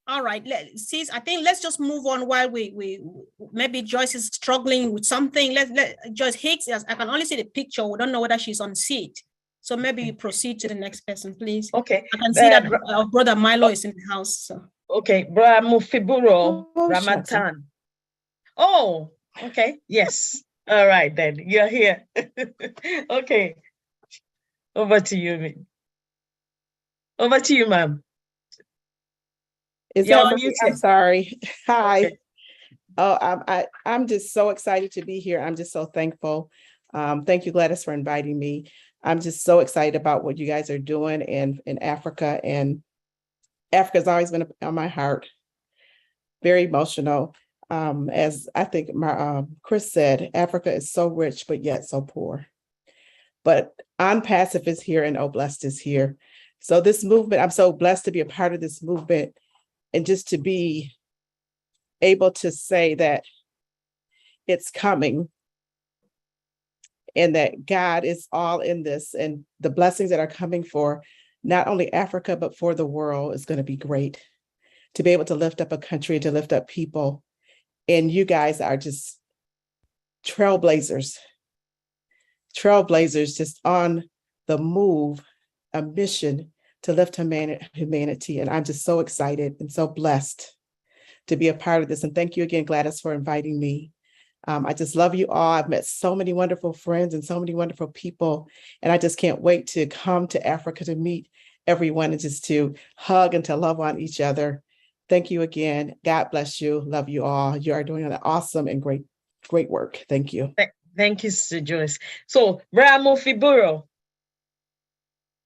All right, sis, I think let's just move on while we maybe Joyce is struggling with something. Let Joyce Hicks, I can only see the picture. We don't know whether she's on seat. So maybe we proceed to the next person, please. Okay. I can see that our brother Milo is in the house. So. Okay, Brother Mufiburo Ramatan. Oh, okay. Yes. All right, then. You're here. Okay. Over to you, Over to you, ma'am. Is that me? I'm sorry. Hi. Okay. Oh, I'm just so excited to be here. I'm just so thankful. Thank you, Gladys, for inviting me. I'm just so excited about what you guys are doing in Africa. And Africa's always been on my heart. Very emotional. As I think Chris said, Africa is so rich, but yet so poor. But Passive is here and Oblast is here. So this movement, I'm so blessed to be a part of this movement and just to be able to say that it's coming and that God is all in this, and the blessings that are coming for not only Africa, but for the world is going to be great. To be able to lift up a country, to lift up people. And you guys are just trailblazers just on the move, a mission to lift humanity. And I'm just so excited and so blessed to be a part of this. And thank you again, Gladys, for inviting me. I just love you all. I've met so many wonderful friends and so many wonderful people. And I just can't wait to come to Africa to meet everyone and just to hug and to love on each other. Thank you again. God bless you. Love you all. You are doing an awesome and great work. Thank you. Thank you, Sister Joyce. So, Bramo Fiburo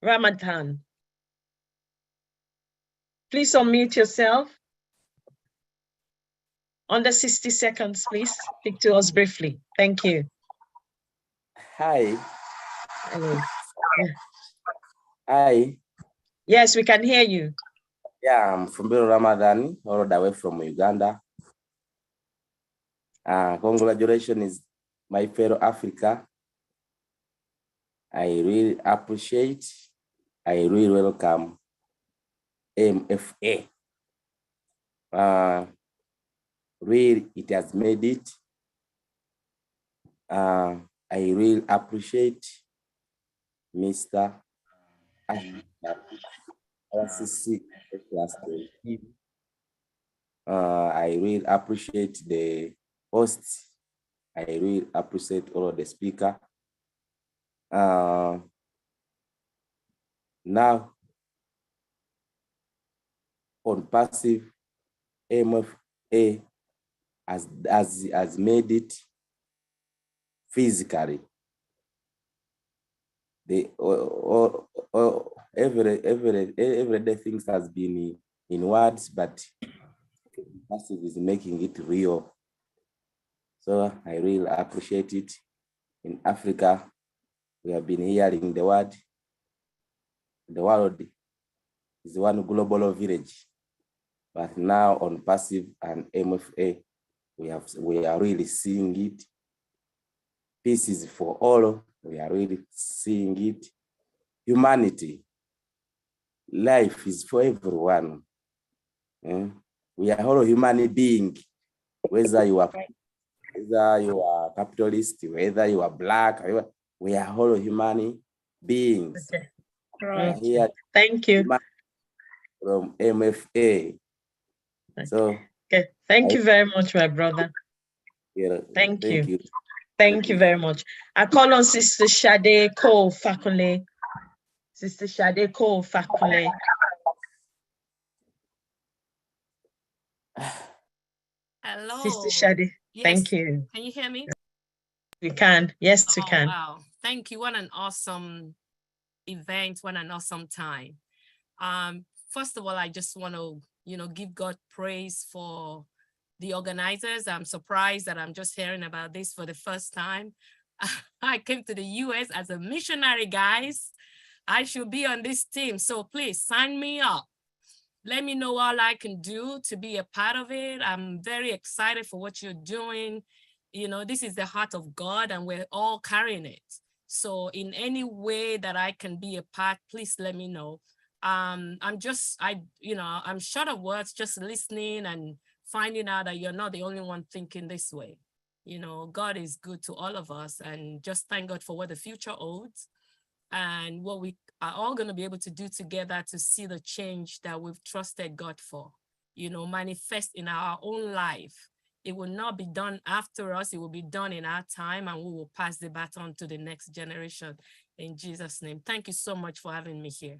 Ramatan. Please unmute yourself. Under 60 seconds, please. Speak to us briefly. Thank you. Hi. Hello. Yeah. Hi. Yes, we can hear you. Yeah, I'm from Biro Ramadan, all the way from Uganda. Congratulations, my fellow Africa. I really appreciate, I really welcome MFA. Really, it has made it. I really appreciate Mr. RCC. I really appreciate the hosts. I really appreciate all of the speaker. Now, on passive, MFA has made it physically. The everyday things has been in words, but passive is making it real. So I really appreciate it. In Africa, we have been hearing the word. The world is one global village, but now on passive and MFA, we are really seeing it. Peace is for all. We are really seeing it. Humanity, life is for everyone. We are all human beings, whether you are capitalist, whether you are black, we are all human beings. Okay. Right. Here, thank you. From MFA. So okay, thank you very much, my brother. Yeah, thank you. Thank you very much. I call on Sister Sade Cole Fakule. Sister Sade Cole Fakule. Hello. Sister Sade, yes. thank you. Can you hear me? We can. Yes, we can. Wow. Thank you. What an awesome event. What an awesome time. First of all, I just want to, give God praise for the organizers. I'm surprised that I'm just hearing about this for the first time. I came to the US as a missionary, guys. I should be on this team. So please sign me up. Let me know all I can do to be a part of it. I'm very excited for what you're doing. This is the heart of God and we're all carrying it. So in any way that I can be a part, please let me know. I'm short of words, just listening and finding out that you're not the only one thinking this way. God is good to all of us, and just thank God for what the future holds and what we are all going to be able to do together to see the change that we've trusted God for, manifest in our own life. It will not be done after us. It will be done in our time, and we will pass the baton to the next generation in Jesus' name. Thank you so much for having me here.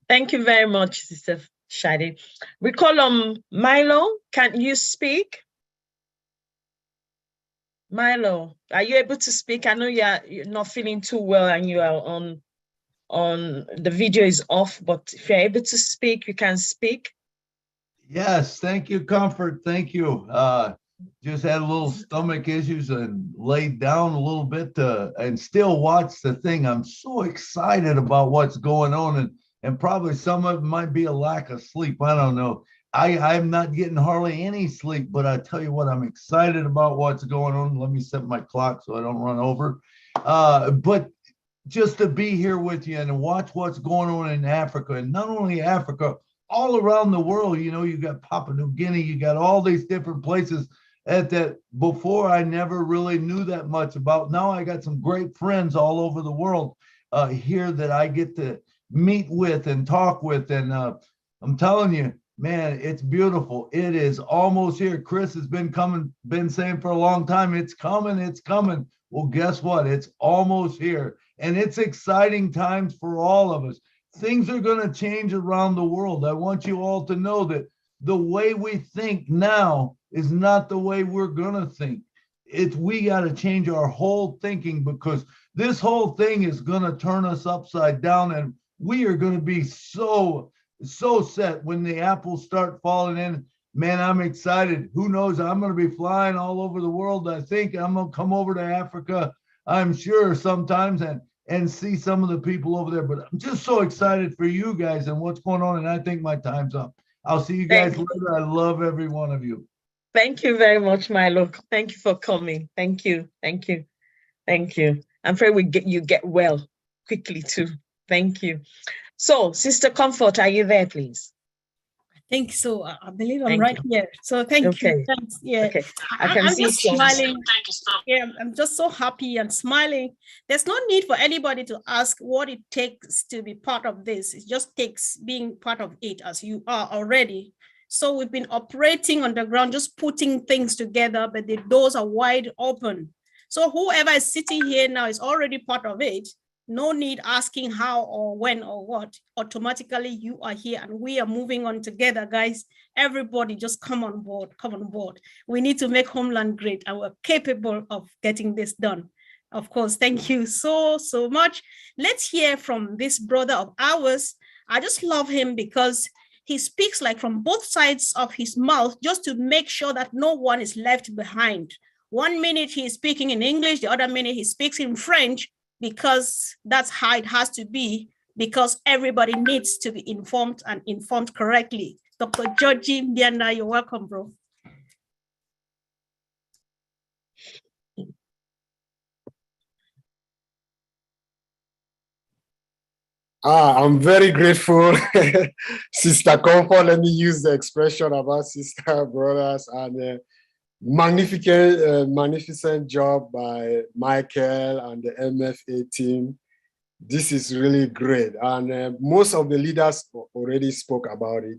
Thank you very much, Sister Shadi. We call on Milo. Can you speak? Milo, are you able to speak? I know you're not feeling too well and you are on the video is off, but if you're able to speak, you can speak. Yes, thank you, Comfort. Thank you. Just had a little stomach issues and laid down a little bit and still watch the thing. I'm so excited about what's going on, and probably some of it might be a lack of sleep. I don't know. I'm not getting hardly any sleep, but I tell you what, I'm excited about what's going on. Let me set my clock so I don't run over. But just to be here with you and watch what's going on in Africa, and not only Africa, all around the world. You got Papua New Guinea, you got all these different places that before I never really knew that much about. Now I got some great friends all over the world here that I get to meet with and talk with. And I'm telling you, man, it's beautiful. It is almost here. Chris has been saying for a long time, it's coming, it's coming. Well, guess what? It's almost here. And it's exciting times for all of us. Things are going to change around the world. I want you all to know that the way we think now is not the way we're going to think. We got to change our whole thinking, because this whole thing is going to turn us upside down, and we are going to be so so set when the apples start falling in. Man, I'm excited. Who knows? I'm going to be flying all over the world. I think I'm going to come over to Africa, I'm sure, sometimes and see some of the people over there. But I'm just so excited for you guys and what's going on. And I think my time's up. I'll see you guys later. I love every one of you. Thank you very much, Milo. Thank you for coming. Thank you. Thank you. Thank you. I'm afraid you get well quickly too. Thank you. So, Sister Comfort, are you there, please? I think so. I believe I'm right here. So thank you. Thanks. Yeah. Okay. I'm just smiling. Yeah, I'm just so happy and smiling. There's no need for anybody to ask what it takes to be part of this. It just takes being part of it as you are already. So we've been operating on the ground, just putting things together, but the doors are wide open. So whoever is sitting here now is already part of it. No need asking how or when or what. Automatically you are here and we are moving on together, guys. Everybody just come on board, come on board. We need to make Homeland great and we're capable of getting this done. Of course, thank you so much. Let's hear from this brother of ours. I just love him because he speaks like from both sides of his mouth just to make sure that no one is left behind. 1 minute he's speaking in English, the other minute he speaks in French, because that's how it has to be, because everybody needs to be informed and informed correctly. Dr. Georgie Mbianda, you're welcome, bro. I'm very grateful, Sister Comfort. Let me use the expression about sister brothers, and magnificent job by Michael and the MFA team. This is really great. And most of the leaders already spoke about it.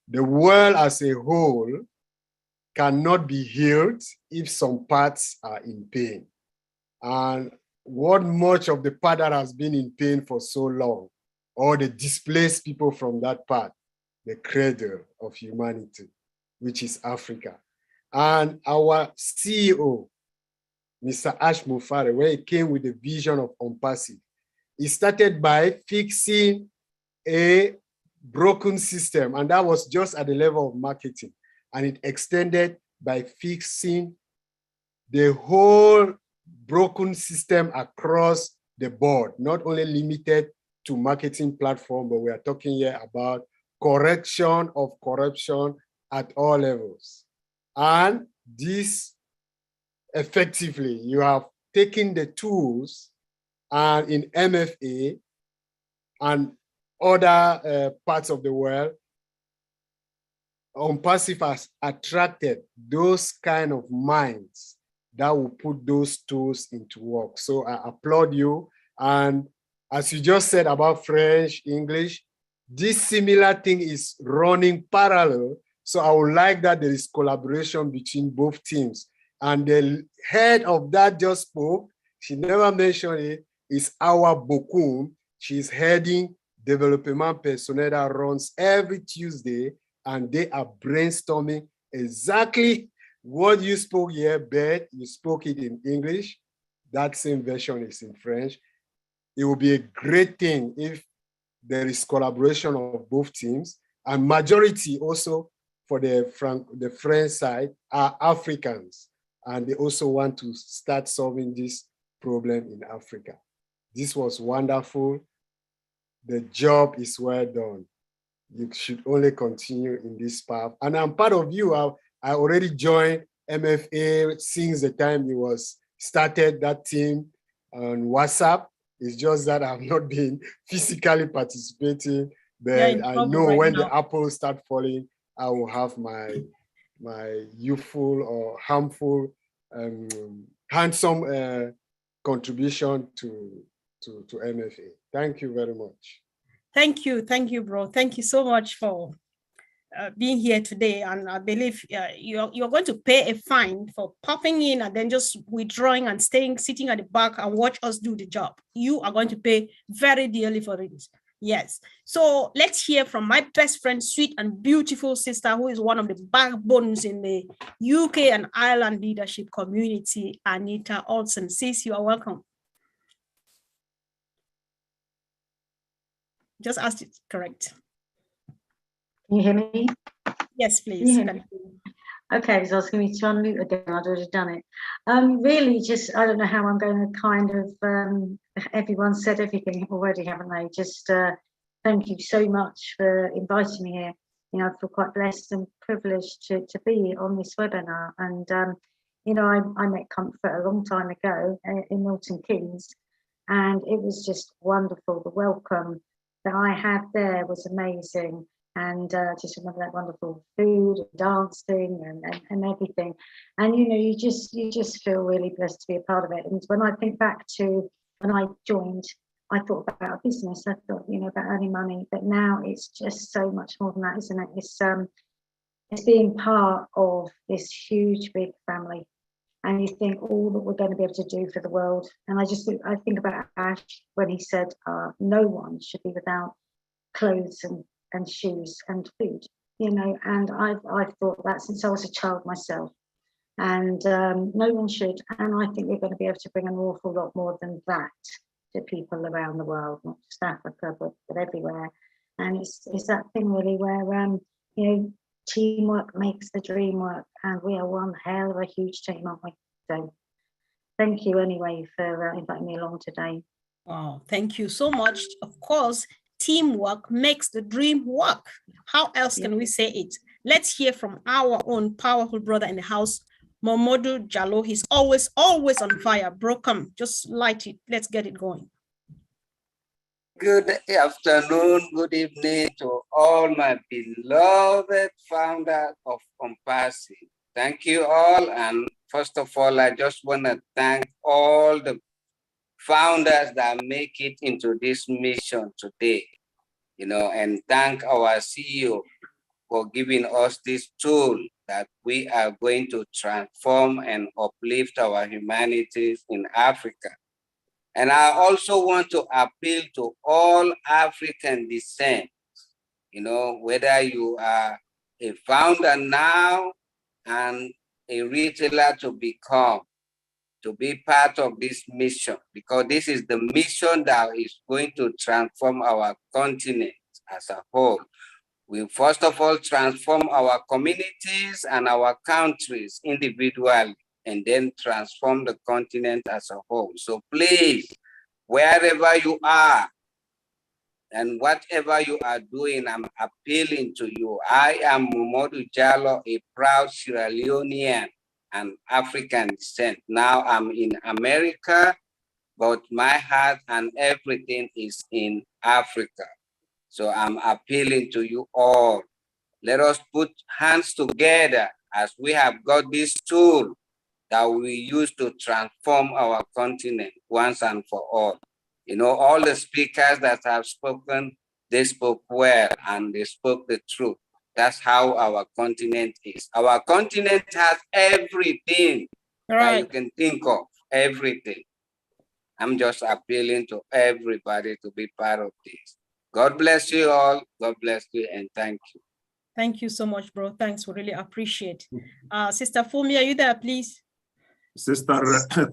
The world as a whole cannot be healed if some parts are in pain. And what much of the part that has been in pain for so long, or the displaced people from that part, the cradle of humanity, which is Africa. And our CEO, Mr. Ash Mufare, where he came with the vision of Ompasi, he started by fixing a broken system, and that was just at the level of marketing. And it extended by fixing the whole broken system across the board, not only limited to marketing platform, but we are talking here about correction of corruption at all levels. And this effectively, you have taken the tools and in MFA and other parts of the world, Ompasif has attracted those kind of minds that will put those tools into work. So I applaud you. And as you just said about French, English, this similar thing is running parallel. So I would like that there is collaboration between both teams. And the head of that just spoke, she never mentioned it, is Awa Bokum. She's heading development personnel that runs every Tuesday, and they are brainstorming exactly what you spoke here, Beth. You spoke it in English. That same version is in French. It will be a great thing if there is collaboration of both teams, and majority also for the French side are Africans, and they also want to start solving this problem in Africa. This was wonderful. The job is well done. You should only continue in this path. And I'm part of you. I already joined MFA since the time it was started, that team on WhatsApp. It's just that I've not been physically participating, but I know right when the apples start falling, I will have my youthful or harmful, handsome contribution to MFA. Thank you very much. Thank you, bro. Thank you so much for being here today. And I believe you're going to pay a fine for popping in and then just withdrawing and sitting at the back and watch us do the job. You are going to pay very dearly for it. Yes. So let's hear from my best friend, sweet and beautiful sister, who is one of the backbones in the UK and Ireland leadership community, Anita Olsen. Sis, you are welcome. Just asked it correct. Can you hear me? Yes, please. Yeah. Okay, because I was going to try and mute again. I'd already done it. Really, just I don't know how I'm going to kind of. Everyone said everything already, haven't they? Just thank you so much for inviting me here. You know, I feel quite blessed and privileged to be on this webinar. And you know, I met Comfort a long time ago in Milton Keynes, and it was just wonderful. The welcome that I had there was amazing. And just remember that wonderful food, dancing, and everything. And you know, you just feel really blessed to be a part of it. And when I think back to when I joined, I thought about a business. I thought, you know, about earning money. But now it's just so much more than that, isn't it? It's being part of this huge, big family. And you think all that we're going to be able to do for the world. And I think about Ash when he said, no one should be without clothes and shoes and food, you know, and I've thought that since I was a child myself, and no one should. And I think we're going to be able to bring an awful lot more than that to people around the world, not just Africa, but everywhere. And it's that thing really where you know, teamwork makes the dream work, and we are one hell of a huge team, aren't we? So thank you anyway for inviting me along today. Wow, thank you so much. Of course, teamwork makes the dream work. How else can we say it? Let's hear from our own powerful brother in the house, Momodu Jallo. He's always on fire. Bro, come, just light it. Let's get it going. Good afternoon, good evening to all my beloved founders of Compassion. Thank you all. And first of all, I just want to thank all the founders that make it into this mission today, you know, and thank our CEO for giving us this tool that we are going to transform and uplift our humanities in Africa. And I also want to appeal to all African descent, you know, whether you are a founder now and a retailer to become, to be part of this mission, because this is the mission that is going to transform our continent as a whole. We first of all transform our communities and our countries individually, and then transform the continent as a whole. So please, wherever you are and whatever you are doing, I'm appealing to you. I am Momodu Jallo, a proud Sierra Leonean and African descent. Now I'm in America, but my heart and everything is in Africa. So I'm appealing to you all. Let us put hands together as we have got this tool that we use to transform our continent once and for all. You know, all the speakers that have spoken, they spoke well and they spoke the truth. That's how our continent is. Our continent has everything that you can think of, everything. I'm just appealing to everybody to be part of this. God bless you all. God bless you and thank you. Thank you so much, bro. Thanks, we really appreciate. Sister Fumi, are you there, please? Sister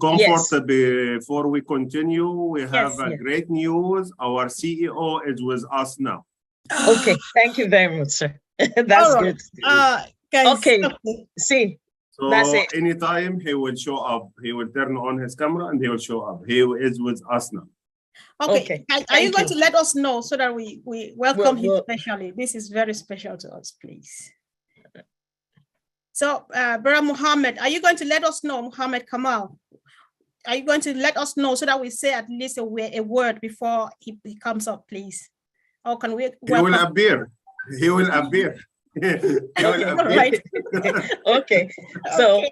Comfort, before we continue, we have great news. Our CEO is with us now. Okay, thank you very much, sir. That's good. Guys, okay, see. So that's it. Anytime he will show up, he will turn on his camera and he will show up. He is with us now. Okay. Are you going to let us know so that we welcome him specially? This is very special to us, please. So, Brother Muhammad, are you going to let us know, Muhammad Kamal? Are you going to let us know so that we say at least a word before he comes up, please? Or can we? He will appear. He will appear. Right. Okay. So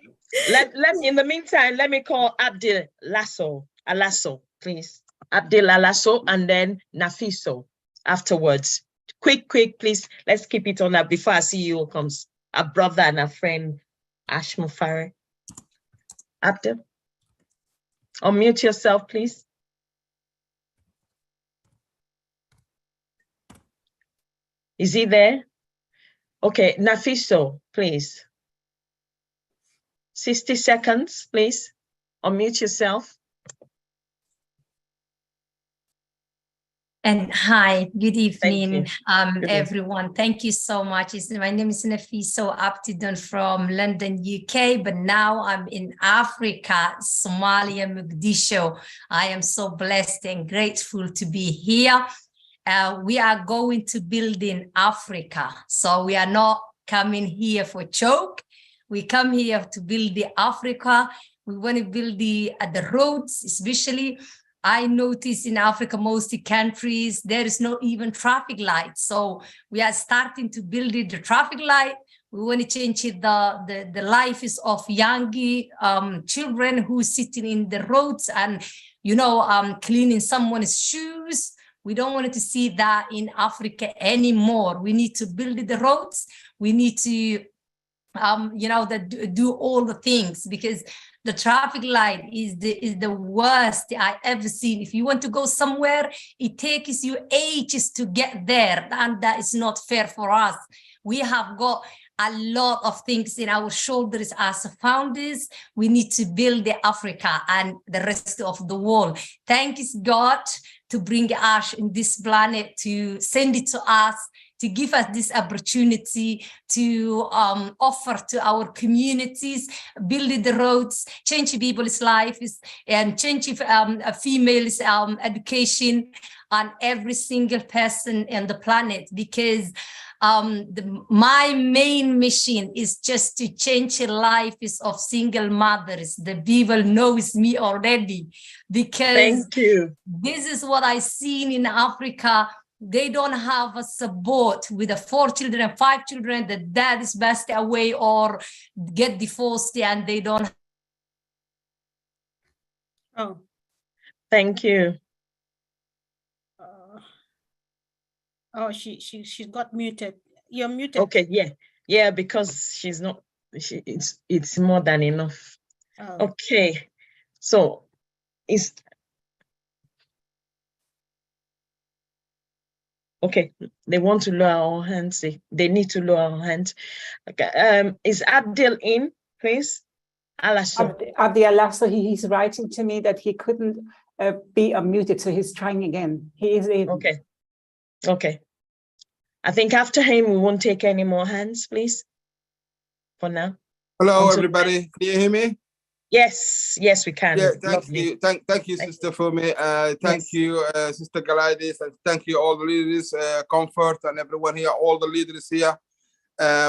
let in the meantime, let me call Abdil Alasso, please. Abdil Alasso and then Nafiso afterwards. Quick, please. Let's keep it on that before our CEO comes. A brother and a friend, Ash Mufare. Abdil, unmute yourself, please. Is he there? Okay, Nafiso, please. 60 seconds, please. Unmute yourself. And hi, good evening, Good everyone. Thank you so much. My name is Nafiso Aptidon from London, UK, but now I'm in Africa, Somalia, Mogadishu. I am so blessed and grateful to be here. We are going to build in Africa. So we are not coming here for joke. We come here to build the Africa. We want to build the roads, especially. I notice in Africa, most countries, there is not even traffic lights. So we are starting to build the traffic light. We want to change the lives of young children who sitting in the roads and, cleaning someone's shoes. We don't want to see that in Africa anymore. We need to build the roads. We need to, do all the things, because the traffic light is the worst I ever seen. If you want to go somewhere, it takes you ages to get there, and that is not fair for us. We have got a lot of things in our shoulders as founders. We need to build the Africa and the rest of the world. Thank you, God, to bring us in this planet, to send it to us, to give us this opportunity to offer to our communities, build the roads, change people's lives, and change females' education on every single person on the planet. Because my main mission is just to change the lives of single mothers. The people knows me already, because thank you. This is what I seen in Africa. They don't have a support with the 4 children and 5 children. The dad is passed away or get divorced, and they don't. Oh, thank you. Oh, she got muted. You're muted. Okay, yeah, because she's not. It's more than enough. Oh. Okay, so it's. Okay, they want to lower our hands. They need to lower our hands. Okay, is Abdil in, please? Alasso. Abdil Alasso, he's writing to me that he couldn't be unmuted, so he's trying again. He is in. Okay. I think after him, we won't take any more hands, please, for now. Hello, everybody. Can you hear me? Yes, we can. Yeah, thank you. Thank you, Sister Fumi. Thank you, Sister Galaidis, and thank you all the leaders, Comfort, and everyone here, all the leaders here.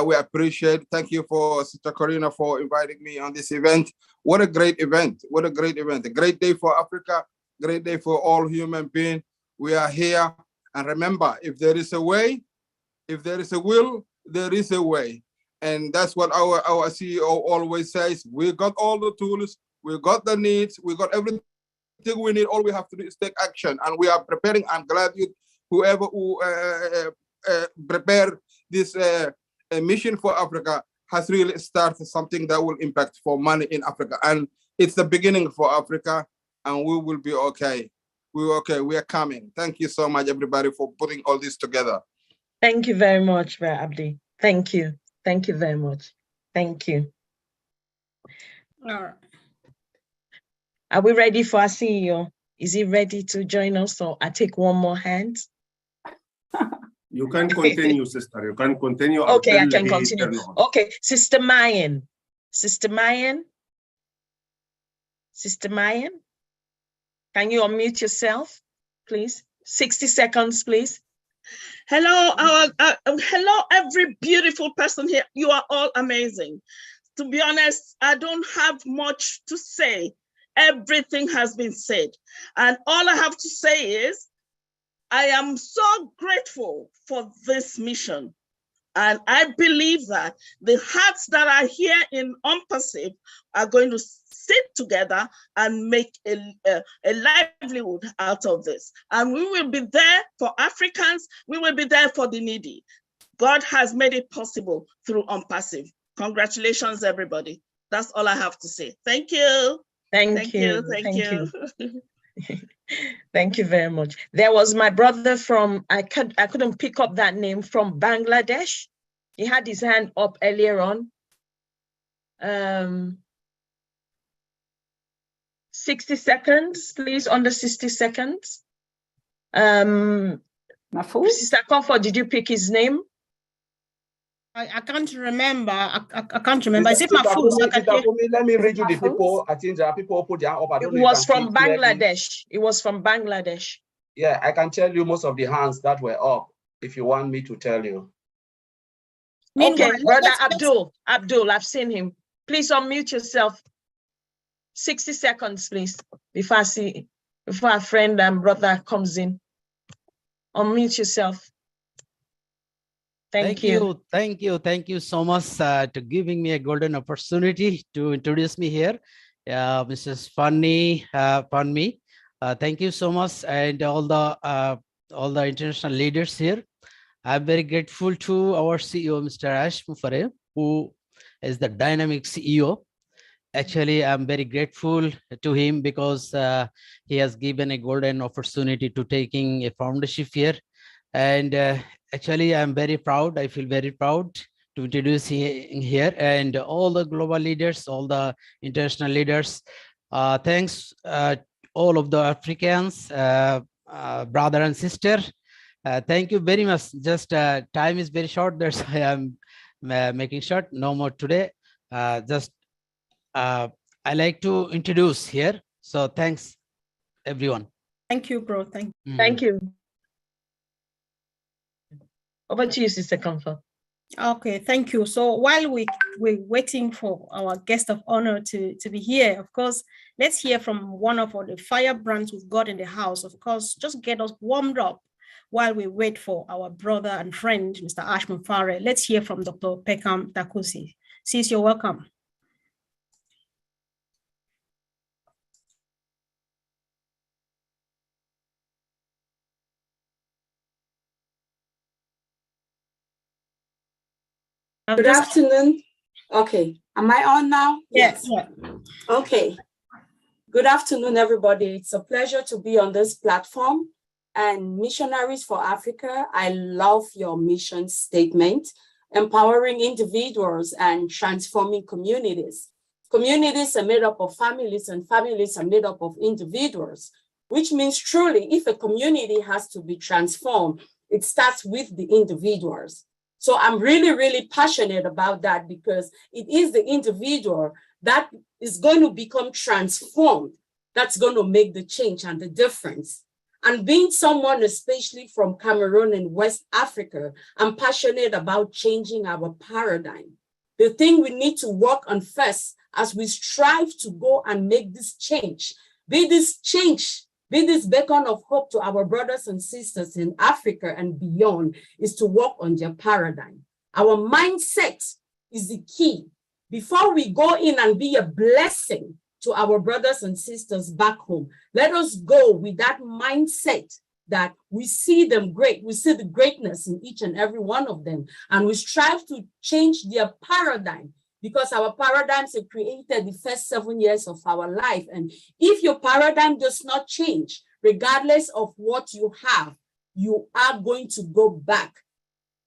We appreciate. Thank you for Sister Corina for inviting me on this event. What a great event. What a great event. A great day for Africa, great day for all human beings. We are here. And remember, if there is a way, if there is a will, there is a way. And that's what our CEO always says. We got all the tools, we got the needs, we got everything we need. All we have to do is take action. And we are preparing. I'm glad whoever who prepared this mission for Africa has really started something that will impact for money in Africa. And it's the beginning for Africa, and we will be okay. We are coming. Thank you so much, everybody, for putting all this together. Thank you very much, Abdi. Thank you. Thank you very much. Thank you. All right. Are we ready for our CEO? Is he ready to join us, or I take one more hand? You can continue, sister. You can continue. Okay, I can continue. Okay, Sister Mayan. Sister Mayan, can you unmute yourself, please? 60 seconds, please. Hello, hello, every beautiful person here. You are all amazing. To be honest, I don't have much to say. Everything has been said. And all I have to say is, I am so grateful for this mission. And I believe that the hearts that are here in UNPASIV are going to sit together and make a livelihood out of this. And we will be there for Africans. We will be there for the needy. God has made it possible through UNPASIV. Congratulations, everybody. That's all I have to say. Thank you. Thank you. Thank you very much. There was my brother from, I couldn't pick up that name, from Bangladesh. He had his hand up earlier on. 60 seconds, please, under 60 seconds. Sister Comfort, did you pick his name? I can't remember. I can't remember. Is it Mahfouz? Let me read you the people. I think there are people who put their up. It was from Bangladesh. It was from Bangladesh. Yeah, I can tell you most of the hands that were up if you want me to tell you. Okay, Brother Abdul, I've seen him. Please unmute yourself. 60 seconds, please, before our friend and brother comes in. Unmute yourself. Thank you. Thank you so much to giving me a golden opportunity to introduce me here. Mrs. Funmi, thank you so much, and all the international leaders here. I'm very grateful to our CEO, Mr. Ash Mufare, who is the dynamic CEO. Actually, I'm very grateful to him because he has given a golden opportunity to taking a foundership here. And actually, I'm very proud. I feel very proud to introduce him here, and all the global leaders, all the international leaders. Thanks all of the Africans, brother and sister. Thank you very much. Just time is very short. That's why I'm making short. No more today. I like to introduce here. So thanks, everyone. Thank you, bro. Thank you. Over to you, Sister Comfort. Okay, thank you. So while we're waiting for our guest of honor to be here, of course, let's hear from one of the firebrands we've got in the house. Of course, just get us warmed up while we wait for our brother and friend, Mr. Ash Mufare. Let's hear from Dr. Pekam Takusi. Sis, you're welcome. Good afternoon. Okay, am I on now? Yes. Yeah. Okay. Good afternoon, everybody. It's a pleasure to be on this platform. And Missionaries for Africa, I love your mission statement, empowering individuals and transforming communities. Communities are made up of families, and families are made up of individuals, which means truly, if a community has to be transformed, it starts with the individuals. So I'm really, really passionate about that, because it is the individual that is going to become transformed, that's going to make the change and the difference. And being someone, especially from Cameroon in West Africa, I'm passionate about changing our paradigm. The thing we need to work on first as we strive to go and make this change, be this beacon of hope to our brothers and sisters in Africa and beyond, is to work on their paradigm. Our mindset is the key. Before we go in and be a blessing to our brothers and sisters back home, let us go with that mindset that we see them great. We see the greatness in each and every one of them, and we strive to change their paradigm, because our paradigms are created the first 7 years of our life. And if your paradigm does not change, regardless of what you have, you are going to go back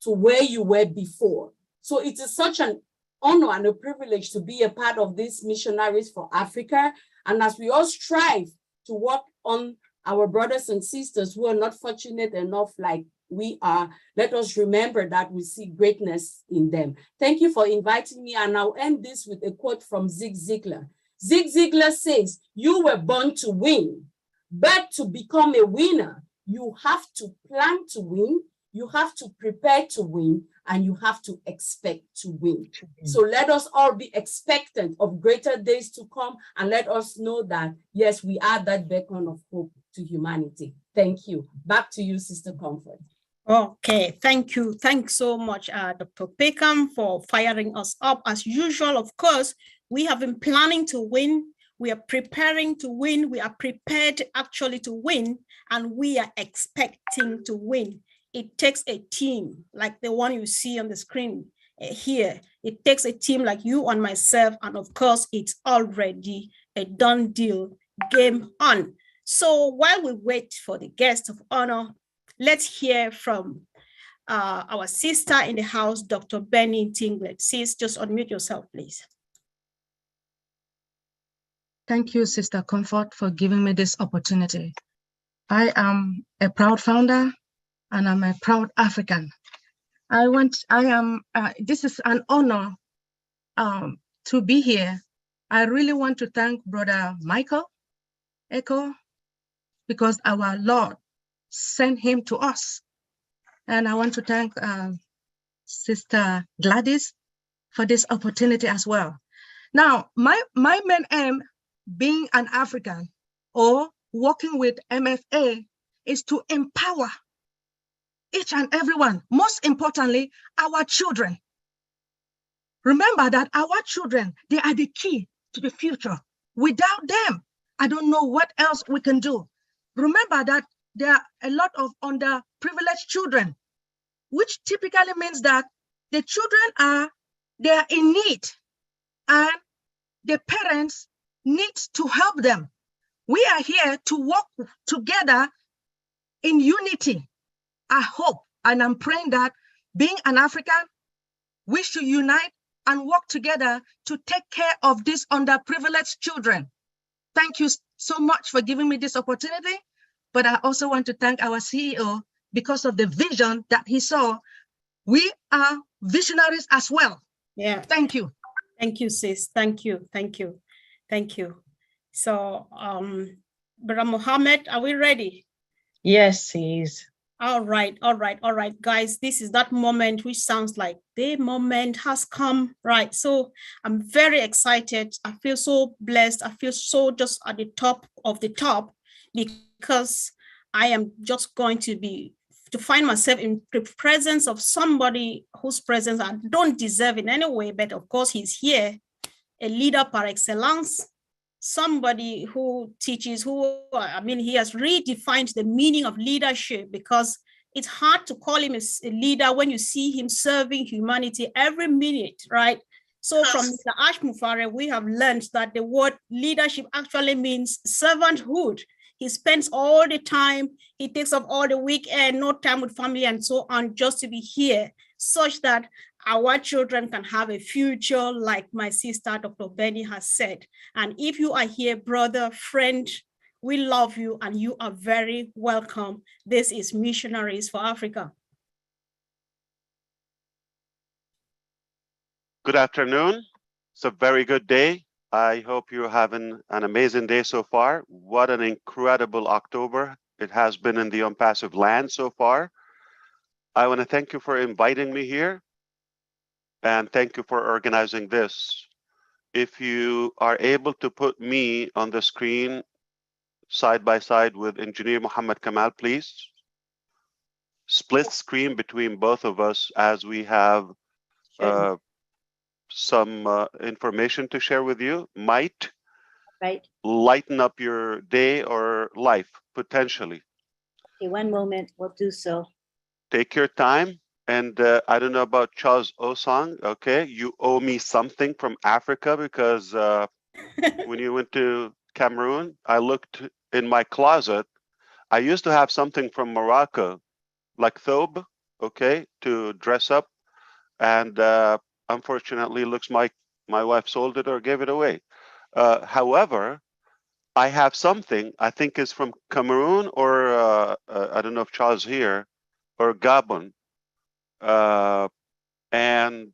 to where you were before. So it is such an honor and a privilege to be a part of these Missionaries for Africa. And as we all strive to work on our brothers and sisters who are not fortunate enough like we are, let us remember that we see greatness in them. Thank you for inviting me. And I'll end this with a quote from Zig Ziglar. Zig Ziglar says, "You were born to win, but to become a winner, you have to plan to win, you have to prepare to win, and you have to expect to win." So let us all be expectant of greater days to come, and let us know that, yes, we are that beacon of hope to humanity. Thank you. Back to you, Sister Comfort. Okay, thank you. Thanks so much, Dr. Pekam, for firing us up. As usual, of course, we have been planning to win. We are preparing to win. We are prepared actually to win, and we are expecting to win. It takes a team like the one you see on the screen here. It takes a team like you and myself, and of course, it's already a done deal. Game on. So while we wait for the guest of honor, let's hear from our sister in the house, Dr. Benny Tinglet. Sis, just unmute yourself, please. Thank you, Sister Comfort, for giving me this opportunity. I am a proud founder and I'm a proud African. This is an honor to be here. I really want to thank Brother Michael Echo because our Lord sent him to us. And I want to thank Sister Gladys for this opportunity as well. Now, my main aim being an African or working with MFA is to empower each and everyone, most importantly, our children. Remember that our children, they are the key to the future. Without them, I don't know what else we can do. Remember that there are a lot of underprivileged children, which typically means that the children they are in need and the parents need to help them. We are here to work together in unity. I hope and I'm praying that being an African, we should unite and work together to take care of these underprivileged children. Thank you so much for giving me this opportunity. But I also want to thank our CEO because of the vision that he saw. We are visionaries as well. Yeah. Thank you. Thank you, sis. Thank you. Thank you. Thank you. So, Brother Mohammed, are we ready? Yes, he is. All right, guys, this is that moment which sounds like the moment has come, right? So I'm very excited. I feel so blessed. I feel so just at the top of the top because I am just going to find myself in the presence of somebody whose presence I don't deserve in any way, but of course he's here, a leader par excellence, somebody who teaches, he has redefined the meaning of leadership because it's hard to call him a leader when you see him serving humanity every minute, right? So from Mr. Ash Mufare, we have learned that the word leadership actually means servanthood. He spends all the time, he takes up all the weekend, no time with family and so on, just to be here, such that our children can have a future, like my sister, Dr. Benny, has said. And if you are here, brother, friend, we love you and you are very welcome. This is Missionaries for Africa. Good afternoon. It's a very good day. I hope you're having an amazing day so far. What an incredible October it has been in the Impassive land so far. I want to thank you for inviting me here. And thank you for organizing this. If you are able to put me on the screen side by side with Engineer Muhammad Kamal, please. Split screen between both of us as we have some information to share with you. Might lighten up your day or life, potentially. Okay, one moment, we'll do so. Take your time. And I don't know about Charles Osang, okay? You owe me something from Africa because when you went to Cameroon, I looked in my closet. I used to have something from Morocco, like thobe, okay, to dress up. And unfortunately, looks like my wife sold it or gave it away. However, I have something, I think is from Cameroon or I don't know if Charles here, or Gabon. And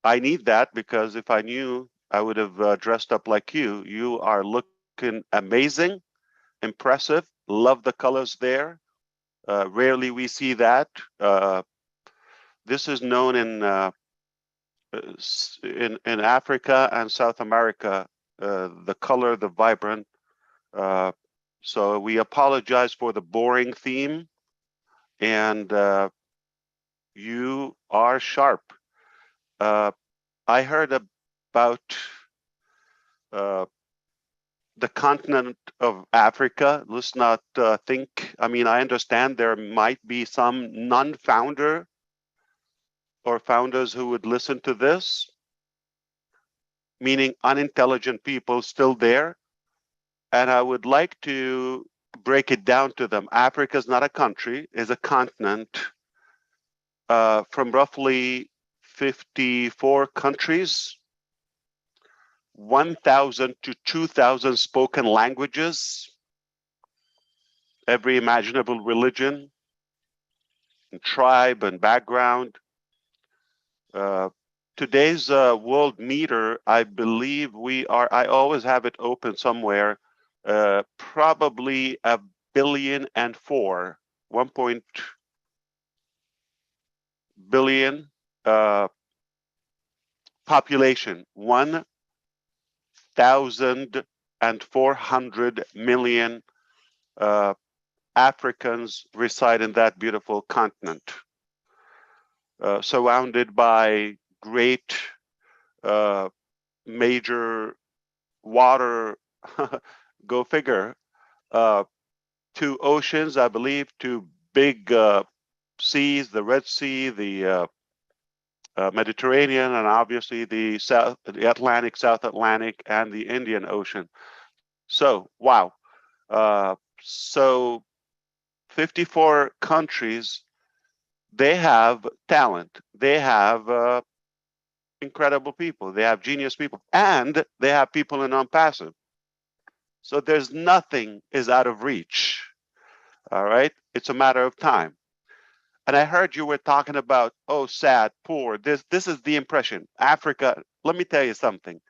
I need that because if I knew, I would have dressed up like you. You are looking amazing, impressive, love the colors there. Rarely we see that. This is known in Africa and South America, the color, the vibrant. So we apologize for the boring theme, and you are sharp. I heard about the continent of Africa. Let's not think, I mean, I understand there might be some non-founder or founders who would listen to this, meaning unintelligent people still there. And I would like to break it down to them. Africa is not a country, it's a continent from roughly 54 countries, 1,000 to 2,000 spoken languages, every imaginable religion, and tribe, and background. Today's world meter, I believe we are, I always have it open somewhere, probably 1.4 billion, 1 billion population, 1,400 million Africans reside in that beautiful continent, surrounded by great major water, go figure, 2 oceans, I believe, 2 big seas, the Red Sea, the Mediterranean, and obviously the Atlantic, South Atlantic, and the Indian Ocean. So, wow. So 54 countries, they have talent. They have incredible people. They have genius people, and they have people in non-passive. So there's nothing is out of reach. All right. It's a matter of time. And I heard you were talking about, oh, sad, poor. This is the impression. Africa, let me tell you something.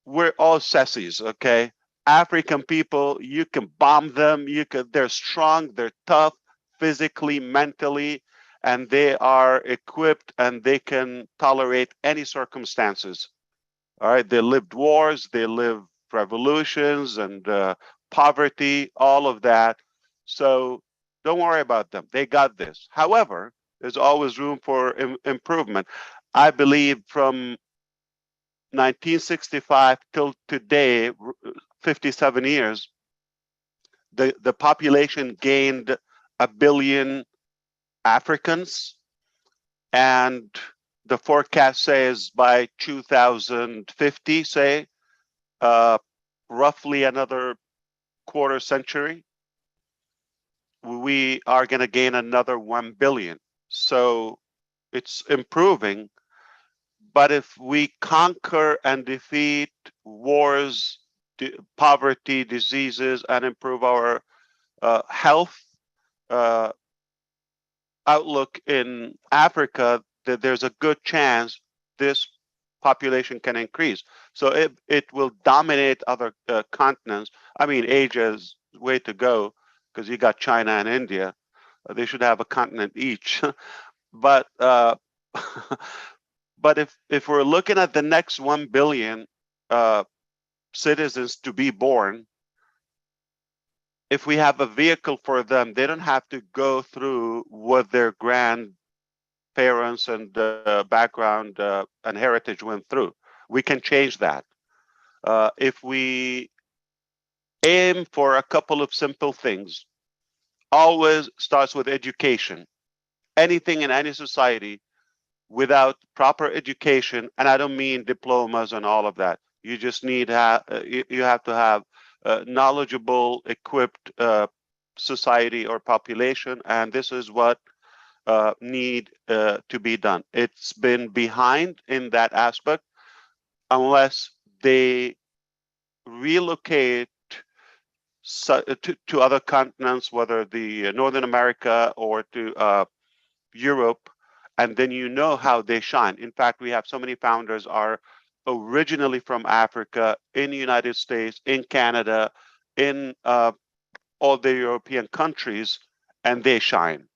We're all sissies, okay? African people, you can bomb them. They're strong, they're tough, physically, mentally, and they are equipped and they can tolerate any circumstances. All right, they lived wars, they lived revolutions and poverty, all of that. So don't worry about them. They got this. However, there's always room for improvement. I believe from 1965 till today, 57 years, the population gained 1 billion Africans, and the forecast says by 2050, say, roughly another quarter century, we are going to gain another 1 billion. So it's improving. But if we conquer and defeat wars, poverty, diseases, and improve our health outlook in Africa, that there's a good chance this population can increase. So it will dominate other continents. I mean, Asia's way to go because you got China and India. They should have a continent each. But but if we're looking at the next 1 billion citizens to be born, if we have a vehicle for them, they don't have to go through what their grandparents and background and heritage went through. We can change that. If we aim for a couple of simple things, always starts with education. Anything in any society without proper education, and I don't mean diplomas and all of that. You just need you have to have knowledgeable, equipped society or population, and this is what need to be done. It's been behind in that aspect unless they relocate to other continents, whether the Northern America or to Europe, and then you know how they shine. In fact, we have so many founders are originally from Africa, in the United States, in Canada, in all the European countries, and they shine.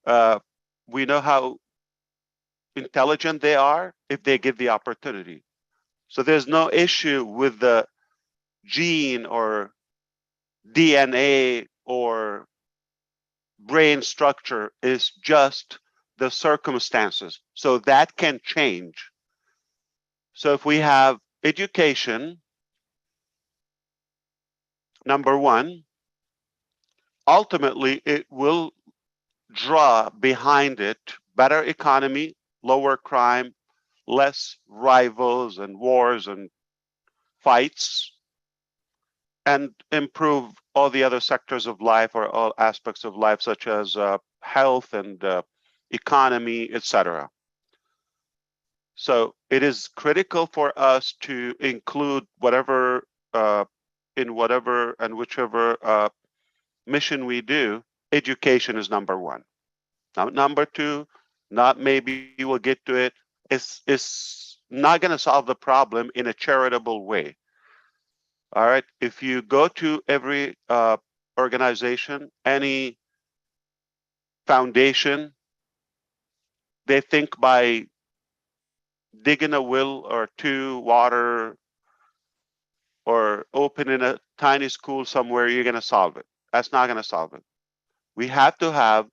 We know how intelligent they are if they give the opportunity. So there's no issue with the gene or DNA or brain structure, is just the circumstances. So that can change. So if we have education, number one, ultimately it will draw behind it better economy, lower crime, less rivals and wars and fights, and improve all the other sectors of life or all aspects of life, such as health and economy, etc. So it is critical for us to include whatever in whatever and whichever mission we do, education is number one. Now, number two, not maybe we'll get to it, is not going to solve the problem in a charitable way. All right. If you go to every organization, any foundation, they think by digging a well or two water or opening a tiny school somewhere, you're going to solve it. That's not going to solve it. We have to have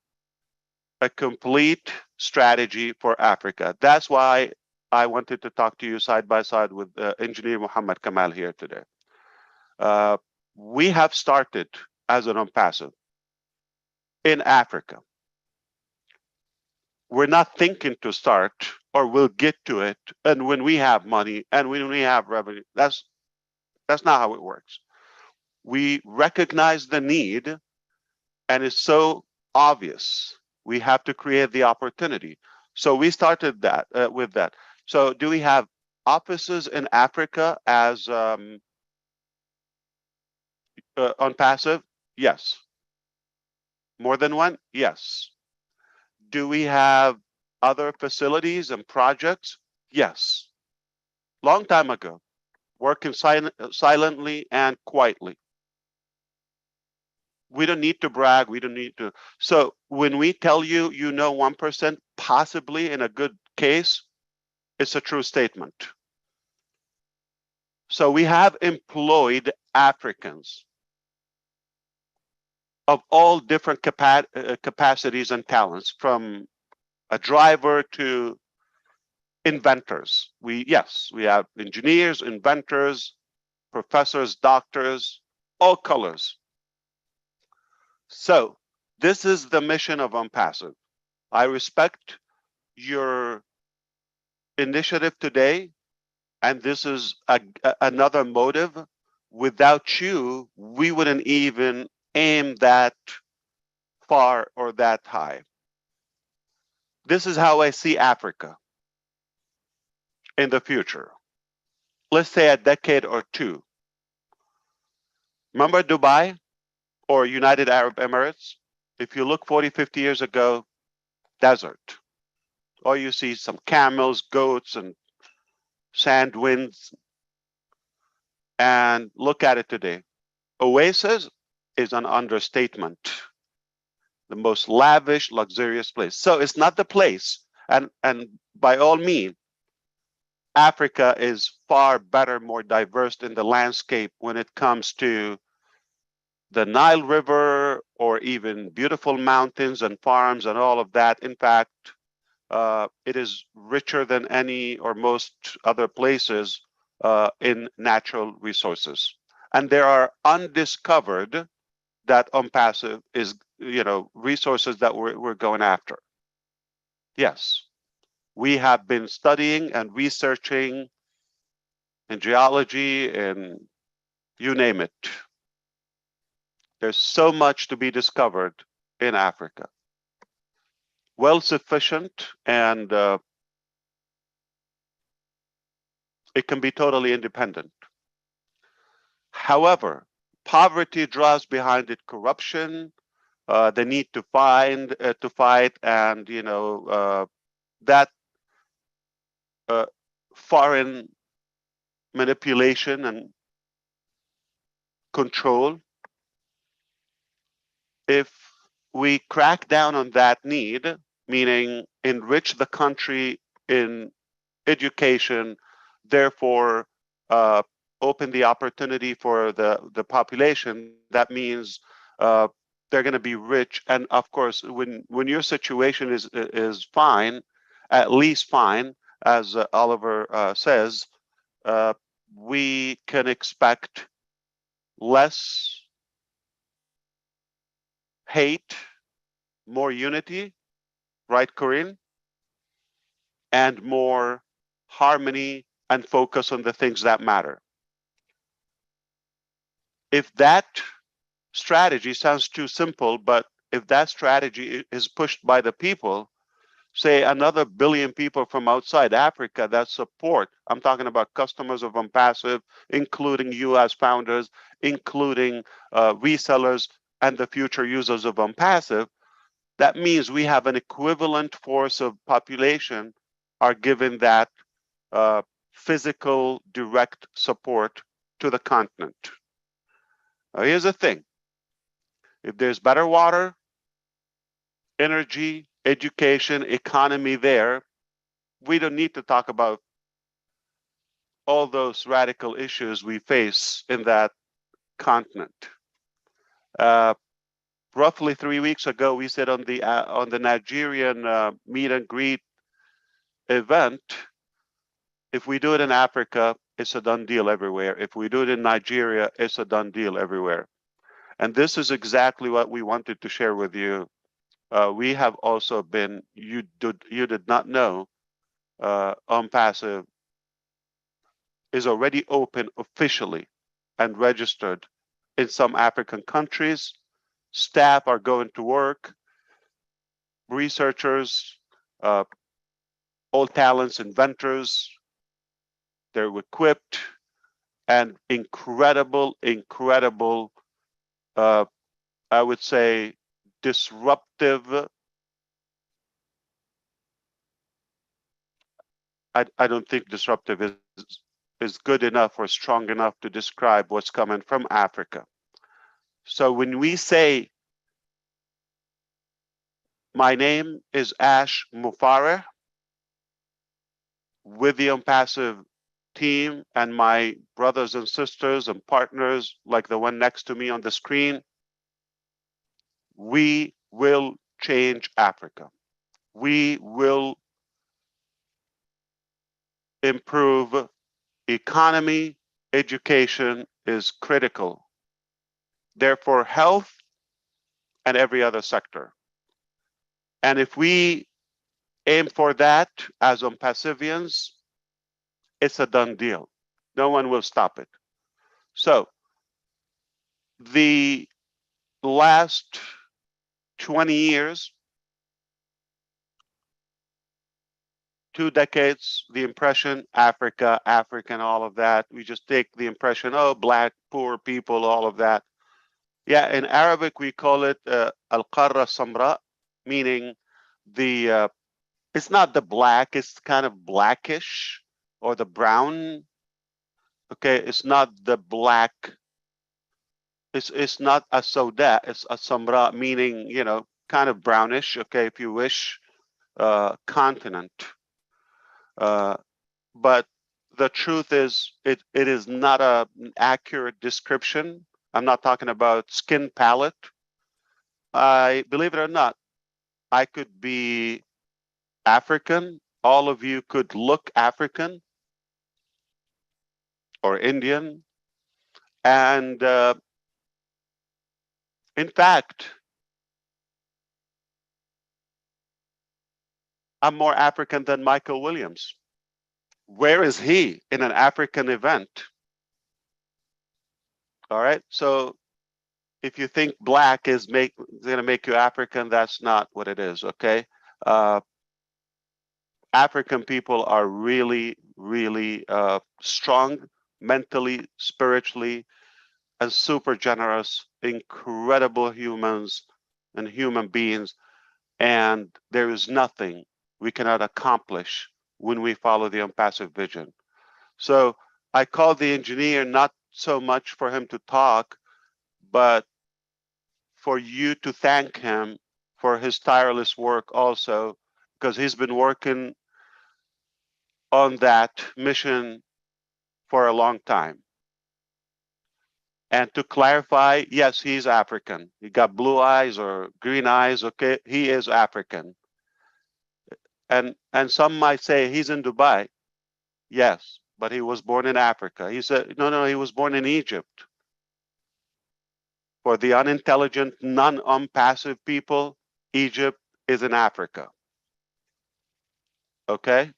a complete strategy for Africa. That's why I wanted to talk to you side by side with Engineer Muhammad Kamal here today. We have started as an OMPASIV in Africa. We're not thinking to start, or we'll get to it, and when we have money and when we have revenue. That's not how it works. We recognize the need, and it's so obvious. We have to create the opportunity. So we started that with that. So do we have offices in Africa as OMPASIV? Yes. More than one? Yes. Do we have other facilities and projects? Yes. Long time ago, working silently and quietly. We don't need to brag. We don't need to. So when we tell you, 1%, possibly in a good case, it's a true statement. So we have employed Africans of all different capacities and talents, from a driver to inventors. We have engineers, inventors, professors, doctors, all colors. So this is the mission of OMPASIV. I respect your initiative today, and this is another motive. Without you, we wouldn't even aim that far or that high. This is how I see Africa in the future. Let's say a decade or two. Remember Dubai or United Arab Emirates? If you look 40, 50 years ago, desert. Or you see some camels, goats, and sand winds. And look at it today. Oasis is an understatement. The most lavish, luxurious place. So it's not the place. And by all means, Africa is far better, more diverse in the landscape when it comes to the Nile River, or even beautiful mountains and farms and all of that. In fact, it is richer than any or most other places in natural resources. And there are undiscovered that OMPASIV is, resources that we're going after. Yes, we have been studying and researching in geology and you name it. There's so much to be discovered in Africa. Well sufficient, and it can be totally independent. However, poverty draws behind it corruption, the need to fight, and that foreign manipulation and control. If we crack down on that need, meaning enrich the country in education, therefore open the opportunity for the population, that means they're going to be rich. And of course, when your situation is fine, at least fine, as Oliver says, we can expect less hate, more unity, right, Corinne? And more harmony and focus on the things that matter. If that strategy sounds too simple, but if that strategy is pushed by the people, say another billion people from outside Africa that support, I'm talking about customers of OMPASIV, including you as founders, including resellers, and the future users of unpassive, that means we have an equivalent force of population are given that physical direct support to the continent. Now, here's the thing. If there's better water, energy, education, economy there, we don't need to talk about all those radical issues we face in that continent. Roughly 3 weeks ago, we said on the Nigerian meet and greet event, if we do it in Africa, it's a done deal everywhere. If we do it in Nigeria, it's a done deal everywhere. And this is exactly what we wanted to share with you. We have also been, you did not know, unpassive is already open officially and registered in some African countries. Staff are going to work, researchers, all talents, inventors, they're equipped, and incredible, I would say, disruptive. I don't think disruptive is good enough or strong enough to describe what's coming from Africa. So when we say, my name is Ash Mufareh, with the unpassive team and my brothers and sisters and partners like the one next to me on the screen, we will change Africa. We will improve economy. Education is critical. Therefore, health and every other sector. And if we aim for that as unpassivians, it's a done deal. No one will stop it. So the last 20 years, 2 decades, the impression, Africa, African, all of that. We just take the impression, oh, black, poor people, all of that. Yeah, in Arabic, we call it al-qarra samra, meaning it's not the black, it's kind of blackish or the brown. Okay, it's not the black. It's not a soda, it's a samra, meaning, you know, kind of brownish, okay, if you wish, continent. But the truth is, it is not an accurate description. I'm not talking about skin palette. I believe it or not, I could be African. All of you could look African or Indian. And in fact, I'm more African than Michael Williams. Where is he in an African event? All right. So if you think black is going to make you African, that's not what it is. Okay. African people are really, really strong mentally, spiritually, and super generous, incredible humans and human beings. And there is nothing we cannot accomplish when we follow the unpassive vision. So I called the engineer not so much for him to talk, but for you to thank him for his tireless work also, because he's been working on that mission for a long time. And to clarify, yes, he's African. He got blue eyes or green eyes, okay? He is African. And some might say he's in Dubai. Yes, but he was born in Africa. He said, no, he was born in Egypt. For the unintelligent, non-unpassive people, Egypt is in Africa. Okay?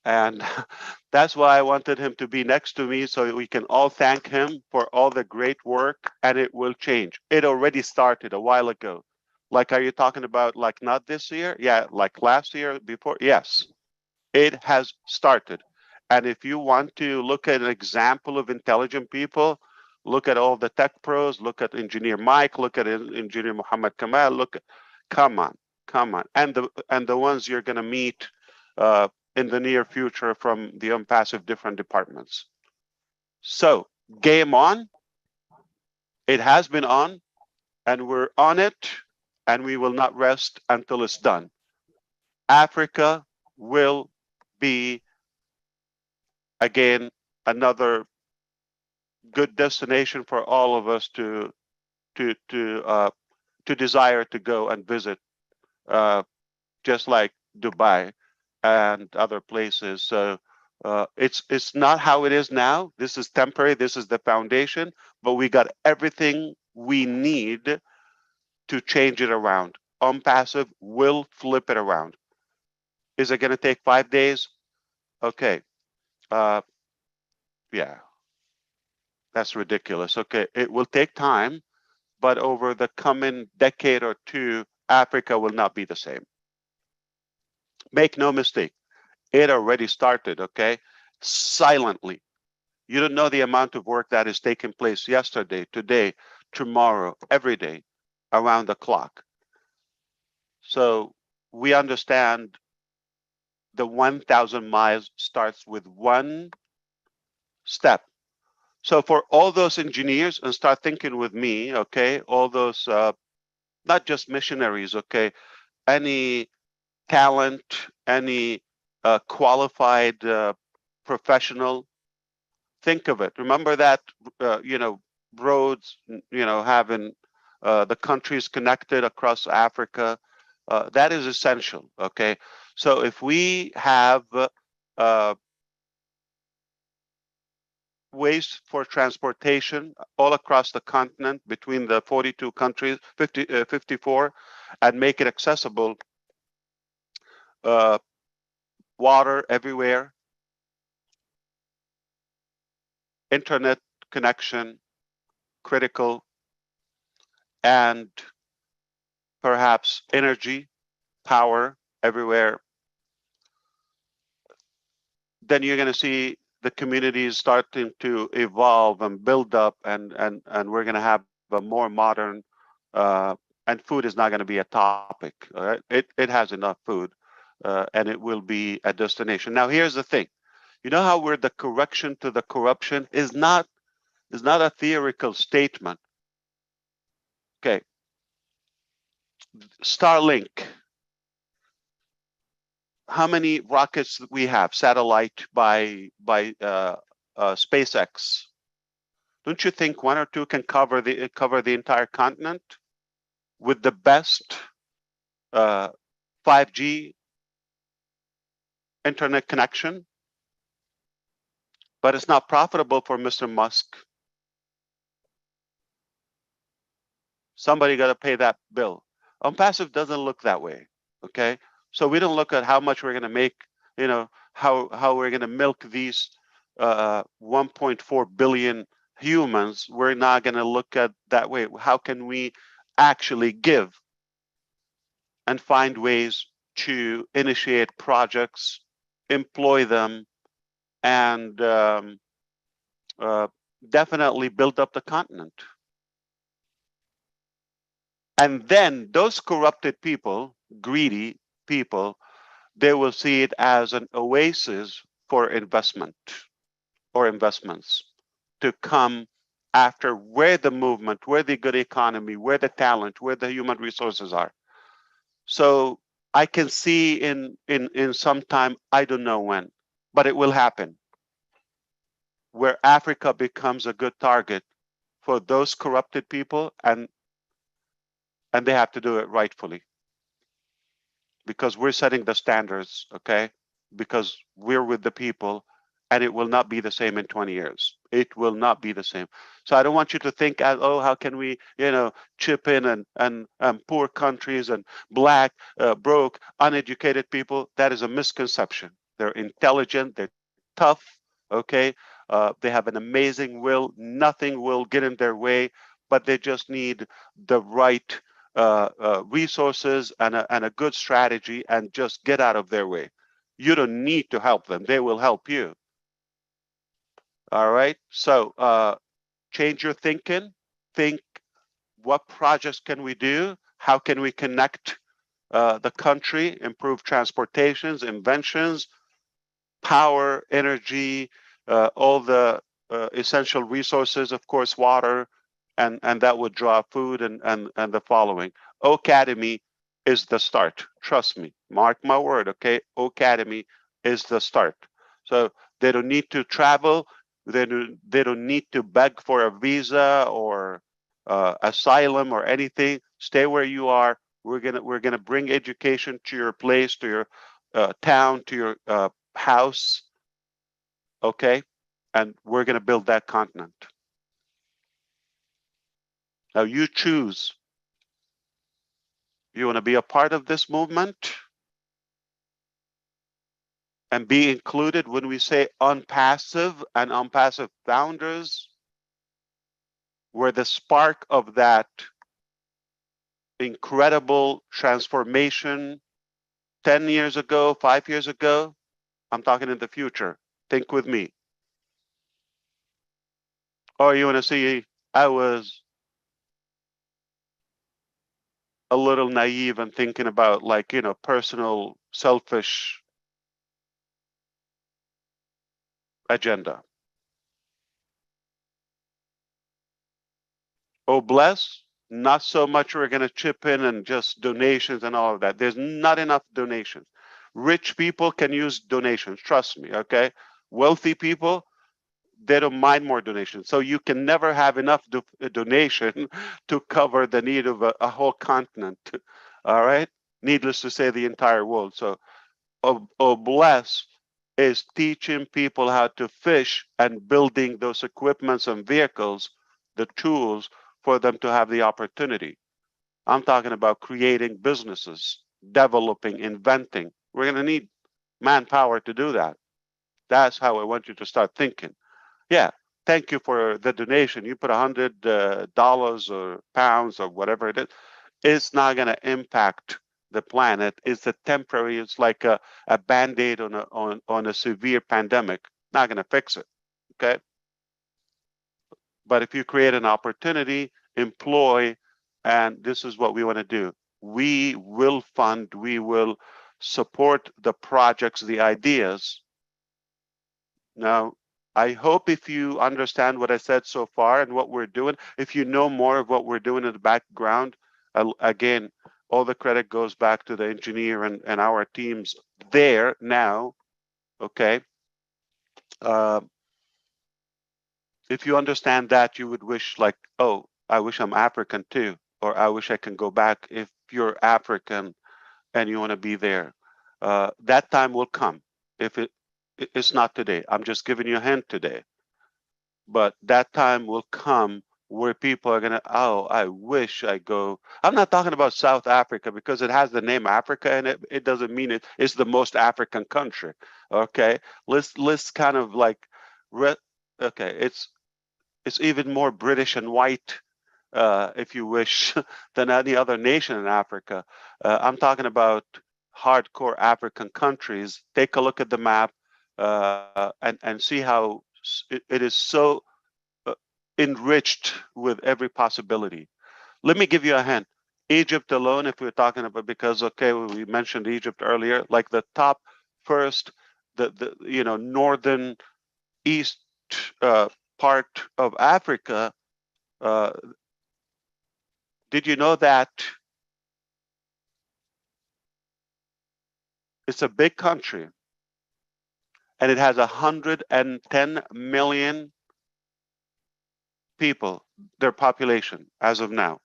And that's why I wanted him to be next to me so we can all thank him for all the great work, and it will change. It already started a while ago. Like, are you talking about like not this year? Yeah, like last year, before? Yes, it has started. And if you want to look at an example of intelligent people, Look at all the tech pros. Look at Engineer Mike. Look at Engineer Muhammad Kamal. Look, come on, and the ones you're going to meet in the near future from the UNPASSIve different departments. So game on. It has been on, and we're on it, and we will not rest until it's done. Africa will be, again, another good destination for all of us to desire to go and visit, just like Dubai and other places. So it's not how it is now. This is temporary. This is the foundation, but we got everything we need to change it around. UNPASSIve will flip it around. Is it going to take 5 days? Okay. Yeah, that's ridiculous. Okay, it will take time, but over the coming decade or two, Africa will not be the same. Make no mistake, it already started, okay? Silently. You don't know the amount of work that is taking place yesterday, today, tomorrow, every day, around the clock. So we understand the 1,000 miles starts with one step. So for all those engineers, and start thinking with me, okay, all those, not just missionaries, okay, any talent, any qualified professional, think of it. Remember that, roads, having the countries connected across Africa, that is essential, okay? So if we have ways for transportation all across the continent between the 42 countries, 54, and make it accessible, water everywhere, internet connection, critical, and perhaps energy, power everywhere, then you're going to see the communities starting to evolve and build up, and we're going to have a more modern, and food is not going to be a topic. All right? It has enough food, and it will be a destination. Now, here's the thing. You know how we're the correction to the corruption is not a theoretical statement. Okay. Starlink. How many rockets we have? Satellite by SpaceX. Don't you think one or two can cover the entire continent with the best 5G internet connection? But it's not profitable for Mr. Musk. Somebody got to pay that bill. UNPASSIve doesn't look that way, okay? So we don't look at how much we're going to make, how we're going to milk these 1.4 billion humans. We're not going to look at that way. How can we actually give and find ways to initiate projects, employ them, and definitely build up the continent? And then those corrupted people, greedy people, they will see it as an oasis for investment or investments to come after where the movement, where the good economy, where the talent, where the human resources are. So I can see in some time, I don't know when, but it will happen, where Africa becomes a good target for those corrupted people, and they have to do it rightfully, because we're setting the standards, okay? Because we're with the people, and it will not be the same in 20 years. It will not be the same. So I don't want you to think, oh, how can we, chip in and poor countries and black, broke, uneducated people? That is a misconception. They're intelligent, they're tough, okay? They have an amazing will. Nothing will get in their way, but they just need the right resources and a good strategy, and just get out of their way. You don't need to help them. They will help you. All right. So change your thinking. Think, what projects can we do? How can we connect the country, improve transportations, inventions, power, energy, all the essential resources, of course, water, and that would draw food and the following. Academy is the start. Trust me, mark my word, okay? Academy is the start. So they don't need to travel. They don't need to beg for a visa or asylum or anything. Stay where you are. We're gonna bring education to your place, to your town, to your house, okay? And we're gonna build that continent. Now you choose. You wanna be a part of this movement and be included when we say unpassive and unpassive founders, where the spark of that incredible transformation 10 years ago, 5 years ago, I'm talking in the future. Think with me. Or you want to see, I was a little naive and thinking about, like, you know, personal, selfish agenda. Oh, bless, not so much we're going to chip in and just donations and all of that. There's not enough donations. Rich people can use donations, trust me, okay? Wealthy people, they don't mind more donations. So you can never have enough donation to cover the need of a whole continent, all right? Needless to say, the entire world. So bless is teaching people how to fish and building those equipments and vehicles, the tools for them to have the opportunity. I'm talking about creating businesses, developing, inventing. We're going to need manpower to do that. That's how I want you to start thinking. Yeah, thank you for the donation. You put $100 or pounds or whatever it is. It's not going to impact the planet. It's a temporary. It's like a band-aid on a severe pandemic. Not going to fix it. Okay. But if you create an opportunity, employ, and this is what we want to do. We will fund. We will support the projects, the ideas. Now, I hope if you understand what I said so far and what we're doing, if you know more of what we're doing in the background, again, all the credit goes back to the engineer and our teams there now, okay? If you understand that, you would wish, like, oh, I wish I'm African too, or I wish I can go back. If you're African and you want to be there, that time will come. If it's not today, I'm just giving you a hint today. But that time will come where people are gonna, oh, I wish I go. I'm not talking about South Africa because it has the name Africa in it. It doesn't mean it's the most African country. Okay, let's kind of like, okay, it's even more British and white, if you wish, than any other nation in Africa. I'm talking about hardcore African countries. Take a look at the map and see how it is so enriched with every possibility. Let me give you a hint. Egypt alone, if we're talking about, because, okay, we mentioned Egypt earlier, like the top first, the you know, northern east part of Africa, did you know that it's a big country and it has 110 million people, their population as of now?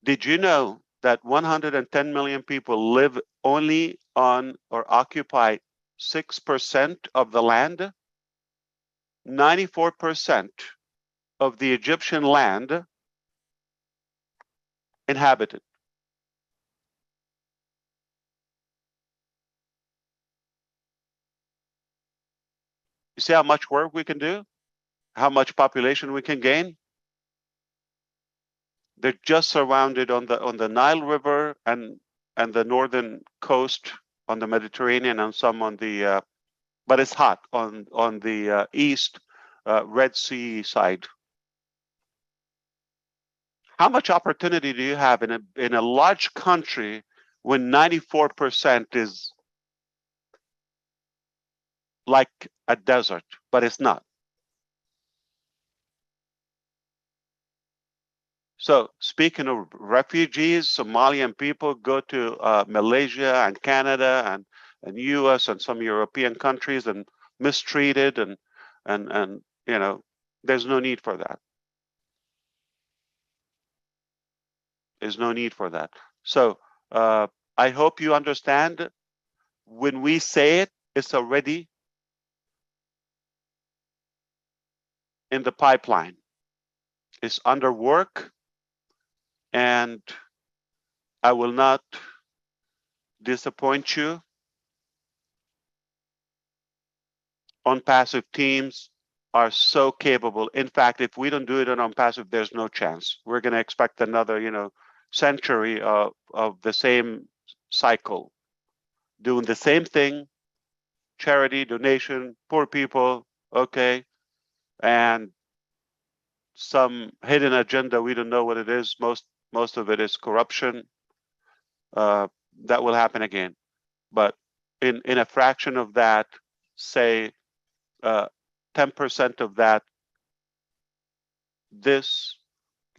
Did you know that 110 million people live only on or occupy 6% of the land? 94% of the Egyptian land inhabited. You see how much work we can do? How much population we can gain? They're just surrounded on the Nile River and the northern coast on the Mediterranean and some on the but it's hot on the east Red Sea side. How much opportunity do you have in a large country when 94% is like a desert, but it's not? So speaking of refugees, Somalian people go to Malaysia and Canada and US and some European countries and mistreated and you know, there's no need for that. There's no need for that. So I hope you understand when we say it, it's already in the pipeline. It's under work, and I will not disappoint you. On-passive teams are so capable. In fact, if we don't do it on passive, there's no chance. We're going to expect another, you know, century of the same cycle, doing the same thing, charity, donation, poor people, okay, and some hidden agenda. We don't know what it is. Most of it is corruption. That will happen again, but in a fraction of that, say 10% of that, this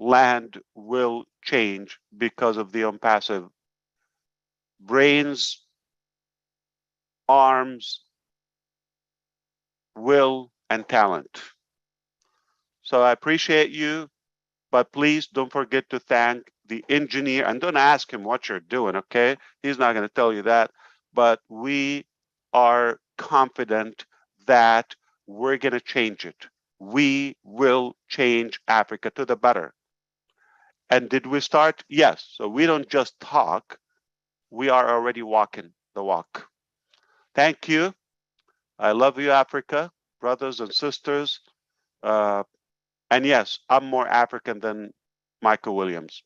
land will change because of the on-passive brains, arms, will, and talent. So I appreciate you, but please don't forget to thank the engineer, and don't ask him what you're doing, okay? He's not going to tell you that, but we are confident that we're going to change it. We will change Africa to the better. And did we start? Yes. So we don't just talk, we are already walking the walk. Thank you. I love you, Africa, brothers and sisters. And yes, I'm more African than Michael Williams.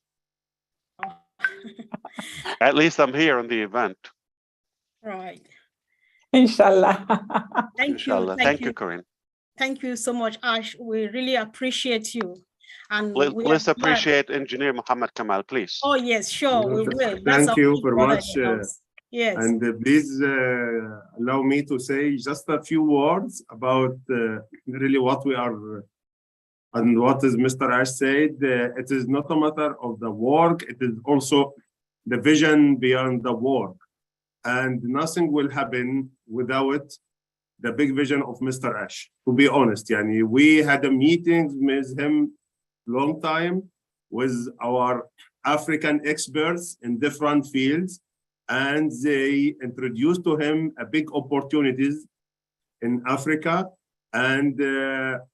At least I'm here on the event. Right. Inshallah. Thank Inshallah. you. Thank you, Corinne. Thank you so much, Ash. We really appreciate you. And Let's appreciate Engineer Muhammad Kamal, please. Oh, yes, sure, we will. Thank you very much. Yes. And please allow me to say just a few words about really what we are and what is Mr. Ash said. It is not a matter of the work, it is also the vision beyond the work. And nothing will happen without the big vision of Mr. Ash, to be honest. Yani, we had a meeting with him long time with our African experts in different fields, and they introduced to him a big opportunities in Africa. And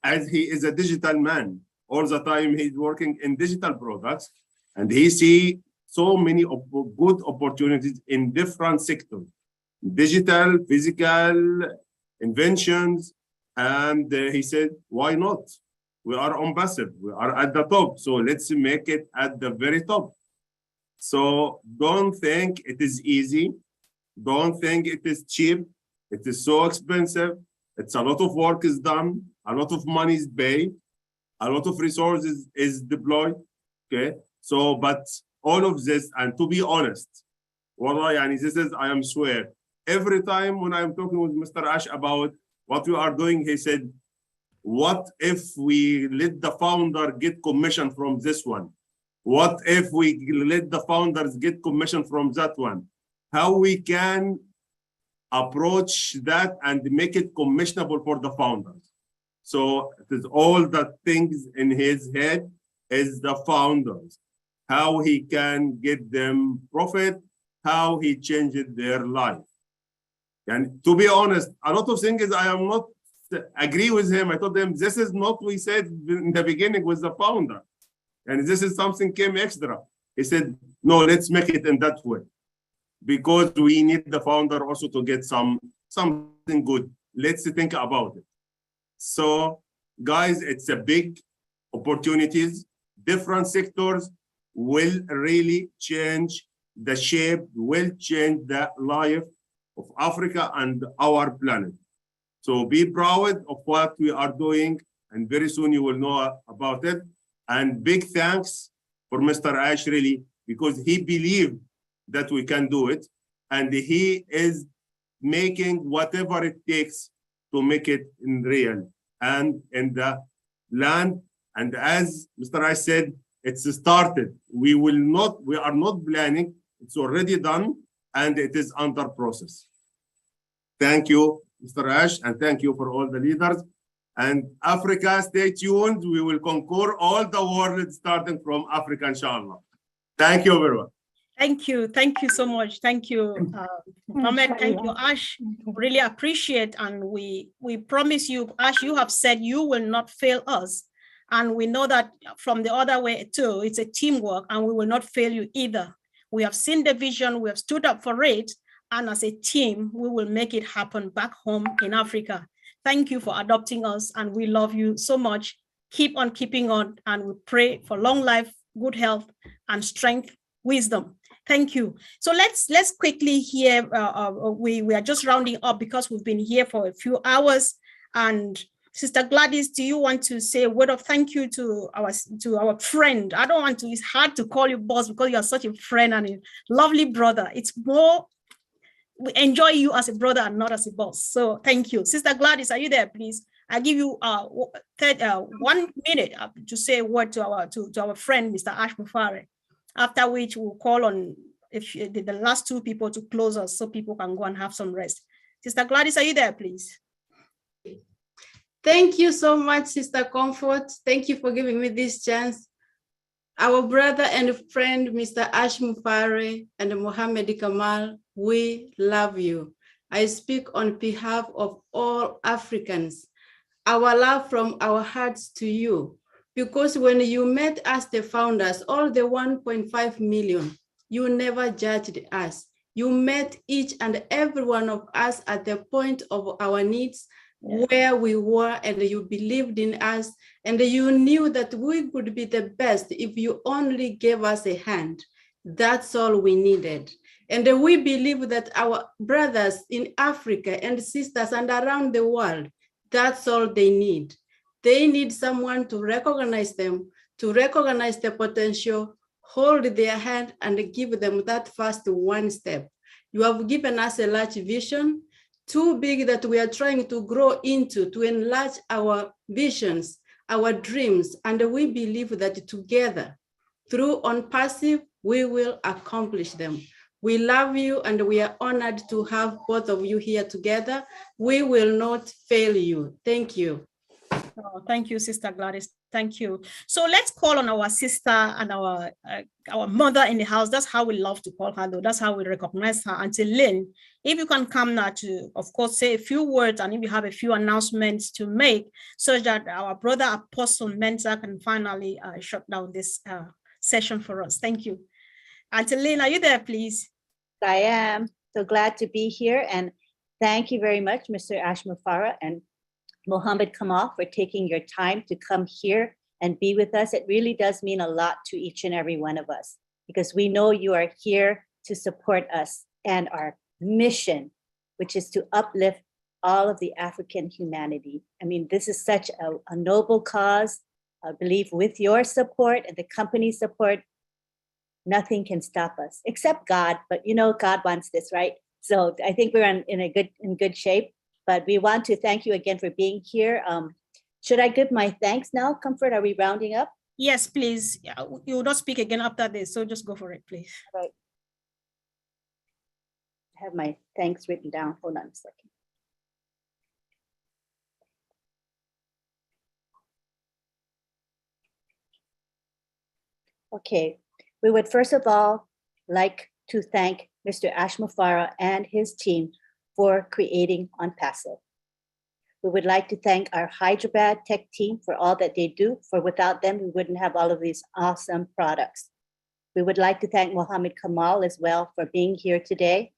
as he is a digital man, all the time he's working in digital products, and he see so many good opportunities in different sectors, digital, physical, inventions. And he said, why not? We are on passive, we are at the top, so let's make it at the very top. So don't think it is easy. Don't think it is cheap. It is so expensive. It's a lot of work is done. A lot of money is paid. A lot of resources is deployed. Okay. So, but all of this, and to be honest, Wallah, yani, this is, I am swear, every time when I'm talking with Mr. Ash about what we are doing, he said, what if we let the founder get commission from this one? What if we let the founders get commission from that one? How we can approach that and make it commissionable for the founders. So it is all the things in his head is the founders, how he can get them profit, how he changed their life. And to be honest, a lot of things I am not agree with him. I told him, this is not what we said in the beginning with the founder. And this is something came extra. He said, no, let's make it in that way. Because we need the founder also to get something good. Let's think about it. So guys, it's a big opportunities. Different sectors will really change the shape, will change the life of Africa and our planet. So be proud of what we are doing, and very soon you will know about it. And big thanks for Mr. Ash, really, because he believed that we can do it, and he is making whatever it takes to make it in real and in the land. And as Mr. Ash said, it's started. We are not planning, it's already done, and it is under process. Thank you, Mr. Ash, and thank you for all the leaders. And Africa, stay tuned. We will conquer all the world starting from Africa, inshallah. Thank you, everyone. Thank you. Thank you so much. Thank you, Mohammed. Thank you, Ash. Really appreciate. And we promise you, Ash, you have said you will not fail us. And we know that from the other way too, it's a teamwork, and we will not fail you either. We have seen the vision, we have stood up for it, and as a team, we will make it happen back home in Africa. Thank you for adopting us, and we love you so much. Keep on keeping on, and we pray for long life, good health, and strength, wisdom. Thank you. So let's quickly hear, we are just rounding up because we've been here for a few hours. And Sister Gladys, do you want to say a word of thank you to our friend? I don't want to, it's hard to call you boss because you are such a friend and a lovely brother. It's more, we enjoy you as a brother and not as a boss. So thank you. Sister Gladys, are you there, please? I give you 1 minute to say a word to our friend, Mr. Ash Mufare, after which we'll call on the last two people to close us so people can go and have some rest. Sister Gladys, are you there, please? Thank you so much, Sister Comfort. Thank you for giving me this chance. Our brother and friend, Mr. Ash Mufare and Mohammed Kamal, we love you. I speak on behalf of all Africans. Our love from our hearts to you, because when you met us, the founders, all the 1.5 million, you never judged us. You met each and every one of us at the point of our needs, where we were, and you believed in us, and you knew that we could be the best if you only gave us a hand. That's all we needed. And we believe that our brothers in Africa and sisters and around the world, that's all they need. They need someone to recognize them, to recognize their potential, hold their hand, and give them that first one step. You have given us a large vision, too big that we are trying to grow into, to enlarge our visions, our dreams, and we believe that together, through OnPassive, we will accomplish them. We love you, and we are honored to have both of you here together. We will not fail you. Thank you. Oh, thank you, Sister Gladys. Thank you. So let's call on our sister and our mother in the house. That's how we love to call her, though. That's how we recognize her. Auntie Lynn, if you can come now to, of course, say a few words, and if you have a few announcements to make, so that our brother Apostle Mentor can finally shut down this session for us. Thank you. Auntie Lynn, are you there, please? I am so glad to be here, and thank you very much, Mr. Ash Mufare and Mohammed Kamal, for taking your time to come here and be with us. It really does mean a lot to each and every one of us, because we know you are here to support us and our mission, which is to uplift all of the African humanity. I mean, this is such a noble cause. I believe with your support and the company's support, nothing can stop us except God. But you know, God wants this, right? So I think we're in good shape. But we want to thank you again for being here. Should I give my thanks now, Comfort? Are we rounding up? Yes, please. You will not speak again after this, so just go for it, please. All right. I have my thanks written down. Hold on a second. Okay, we would first of all like to thank Mr. Ash Mufare and his team for creating OnPassive. We would like to thank our Hyderabad tech team for all that they do, for without them, we wouldn't have all of these awesome products. We would like to thank Mohammed Kamal as well for being here today.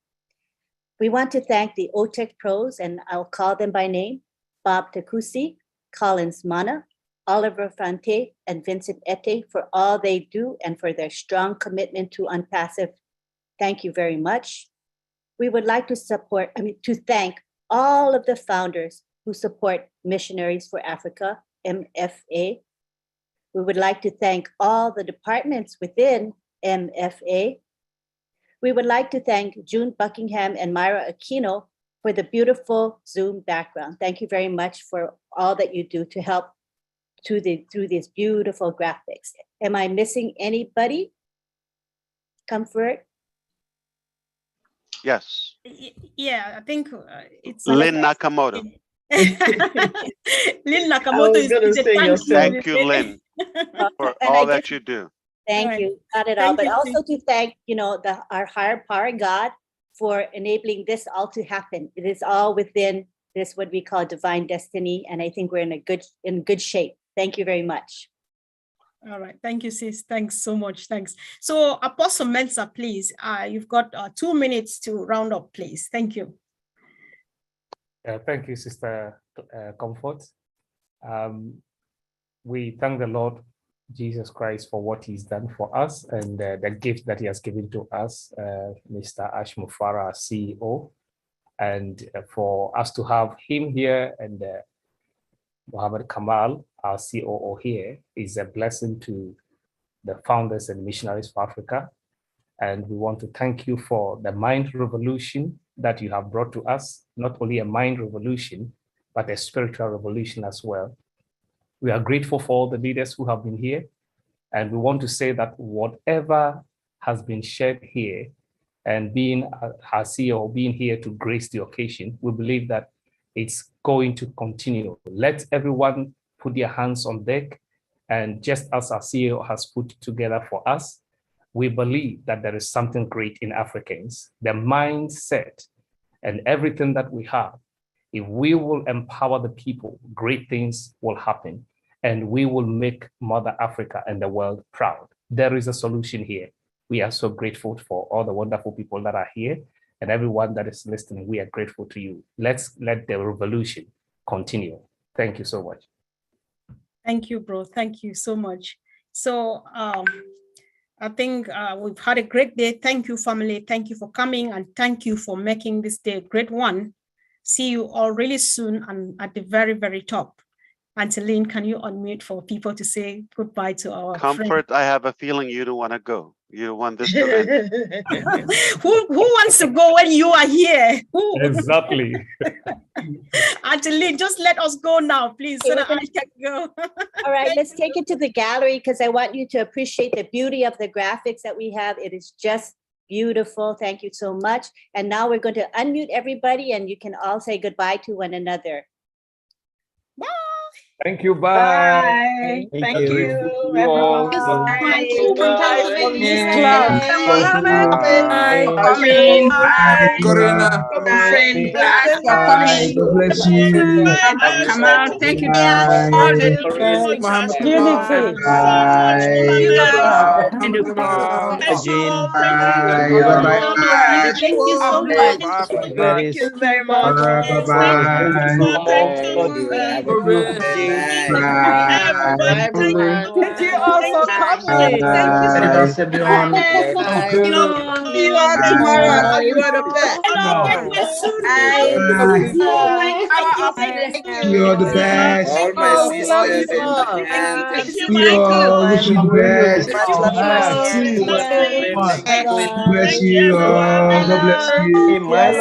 We want to thank the OTech pros, and I'll call them by name: Bob Takusi, Collins Mana, Oliver Fante, and Vincent Ete, for all they do and for their strong commitment to OnPassive. Thank you very much. We would like to to thank all of the founders who support Missionaries for Africa, MFA. We would like to thank all the departments within MFA. We would like to thank June Buckingham and Myra Aquino for the beautiful Zoom background. Thank you very much for all that you do to help through these beautiful graphics. Am I missing anybody? Comfort? Yes. Yeah, I think it's Lynn Nakamoto. Lynn Nakamoto is a thank you, Lynn, for all that you do. Thank you. Not at all, but also to thank, our higher power, God, for enabling this all to happen. It is all within this, what we call divine destiny. And I think we're in good shape. Thank you very much. All right. Thank you, sis. Thanks so much. Thanks. So Apostle Mensah, please, you've got 2 minutes to round up, please. Thank you. Thank you, Sister Comfort. We thank the Lord Jesus Christ for what he's done for us and the gift that he has given to us, Mr. Ash Mufara, our CEO, and for us to have him here and Mohammed Kamal, our COO here, is a blessing to the founders and missionaries for Africa. And we want to thank you for the mind revolution that you have brought to us, not only a mind revolution, but a spiritual revolution as well. We are grateful for all the leaders who have been here. And we want to say that whatever has been shared here and being our CEO, being here to grace the occasion, we believe that it's going to continue. Let everyone put their hands on deck. And just as our CEO has put together for us, we believe that there is something great in Africans. The mindset and everything that we have, if we will empower the people, great things will happen. And we will make Mother Africa and the world proud. There is a solution here. We are so grateful for all the wonderful people that are here and everyone that is listening. We are grateful to you. Let's let the revolution continue. Thank you so much. Thank you, bro. Thank you so much. So I think we've had a great day. Thank you, family. Thank you for coming and thank you for making this day a great one. See you all really soon and at the very, very top. Angeline, can you unmute for people to say goodbye to our Comfort, friend? I have a feeling you don't want to go. You want this to end. Who wants to go when you are here? Exactly. Angeline, just let us go now, please, so that I can go. All right, let's take it to the gallery because I want you to appreciate the beauty of the graphics that we have. It is just beautiful. Thank you so much. And now we're going to unmute everybody and you can all say goodbye to one another. Bye. Thank you. Bye. Bye. Thank you. Everyone. Bye. Corina. God bless you. Come on. Thank you. Thank you so much. Thank you very much. Thank you all for coming. Thank you so much. You are tomorrow. You are the best. You're the best. All my sisters in We all wish you the best. Bless you all. God bless you.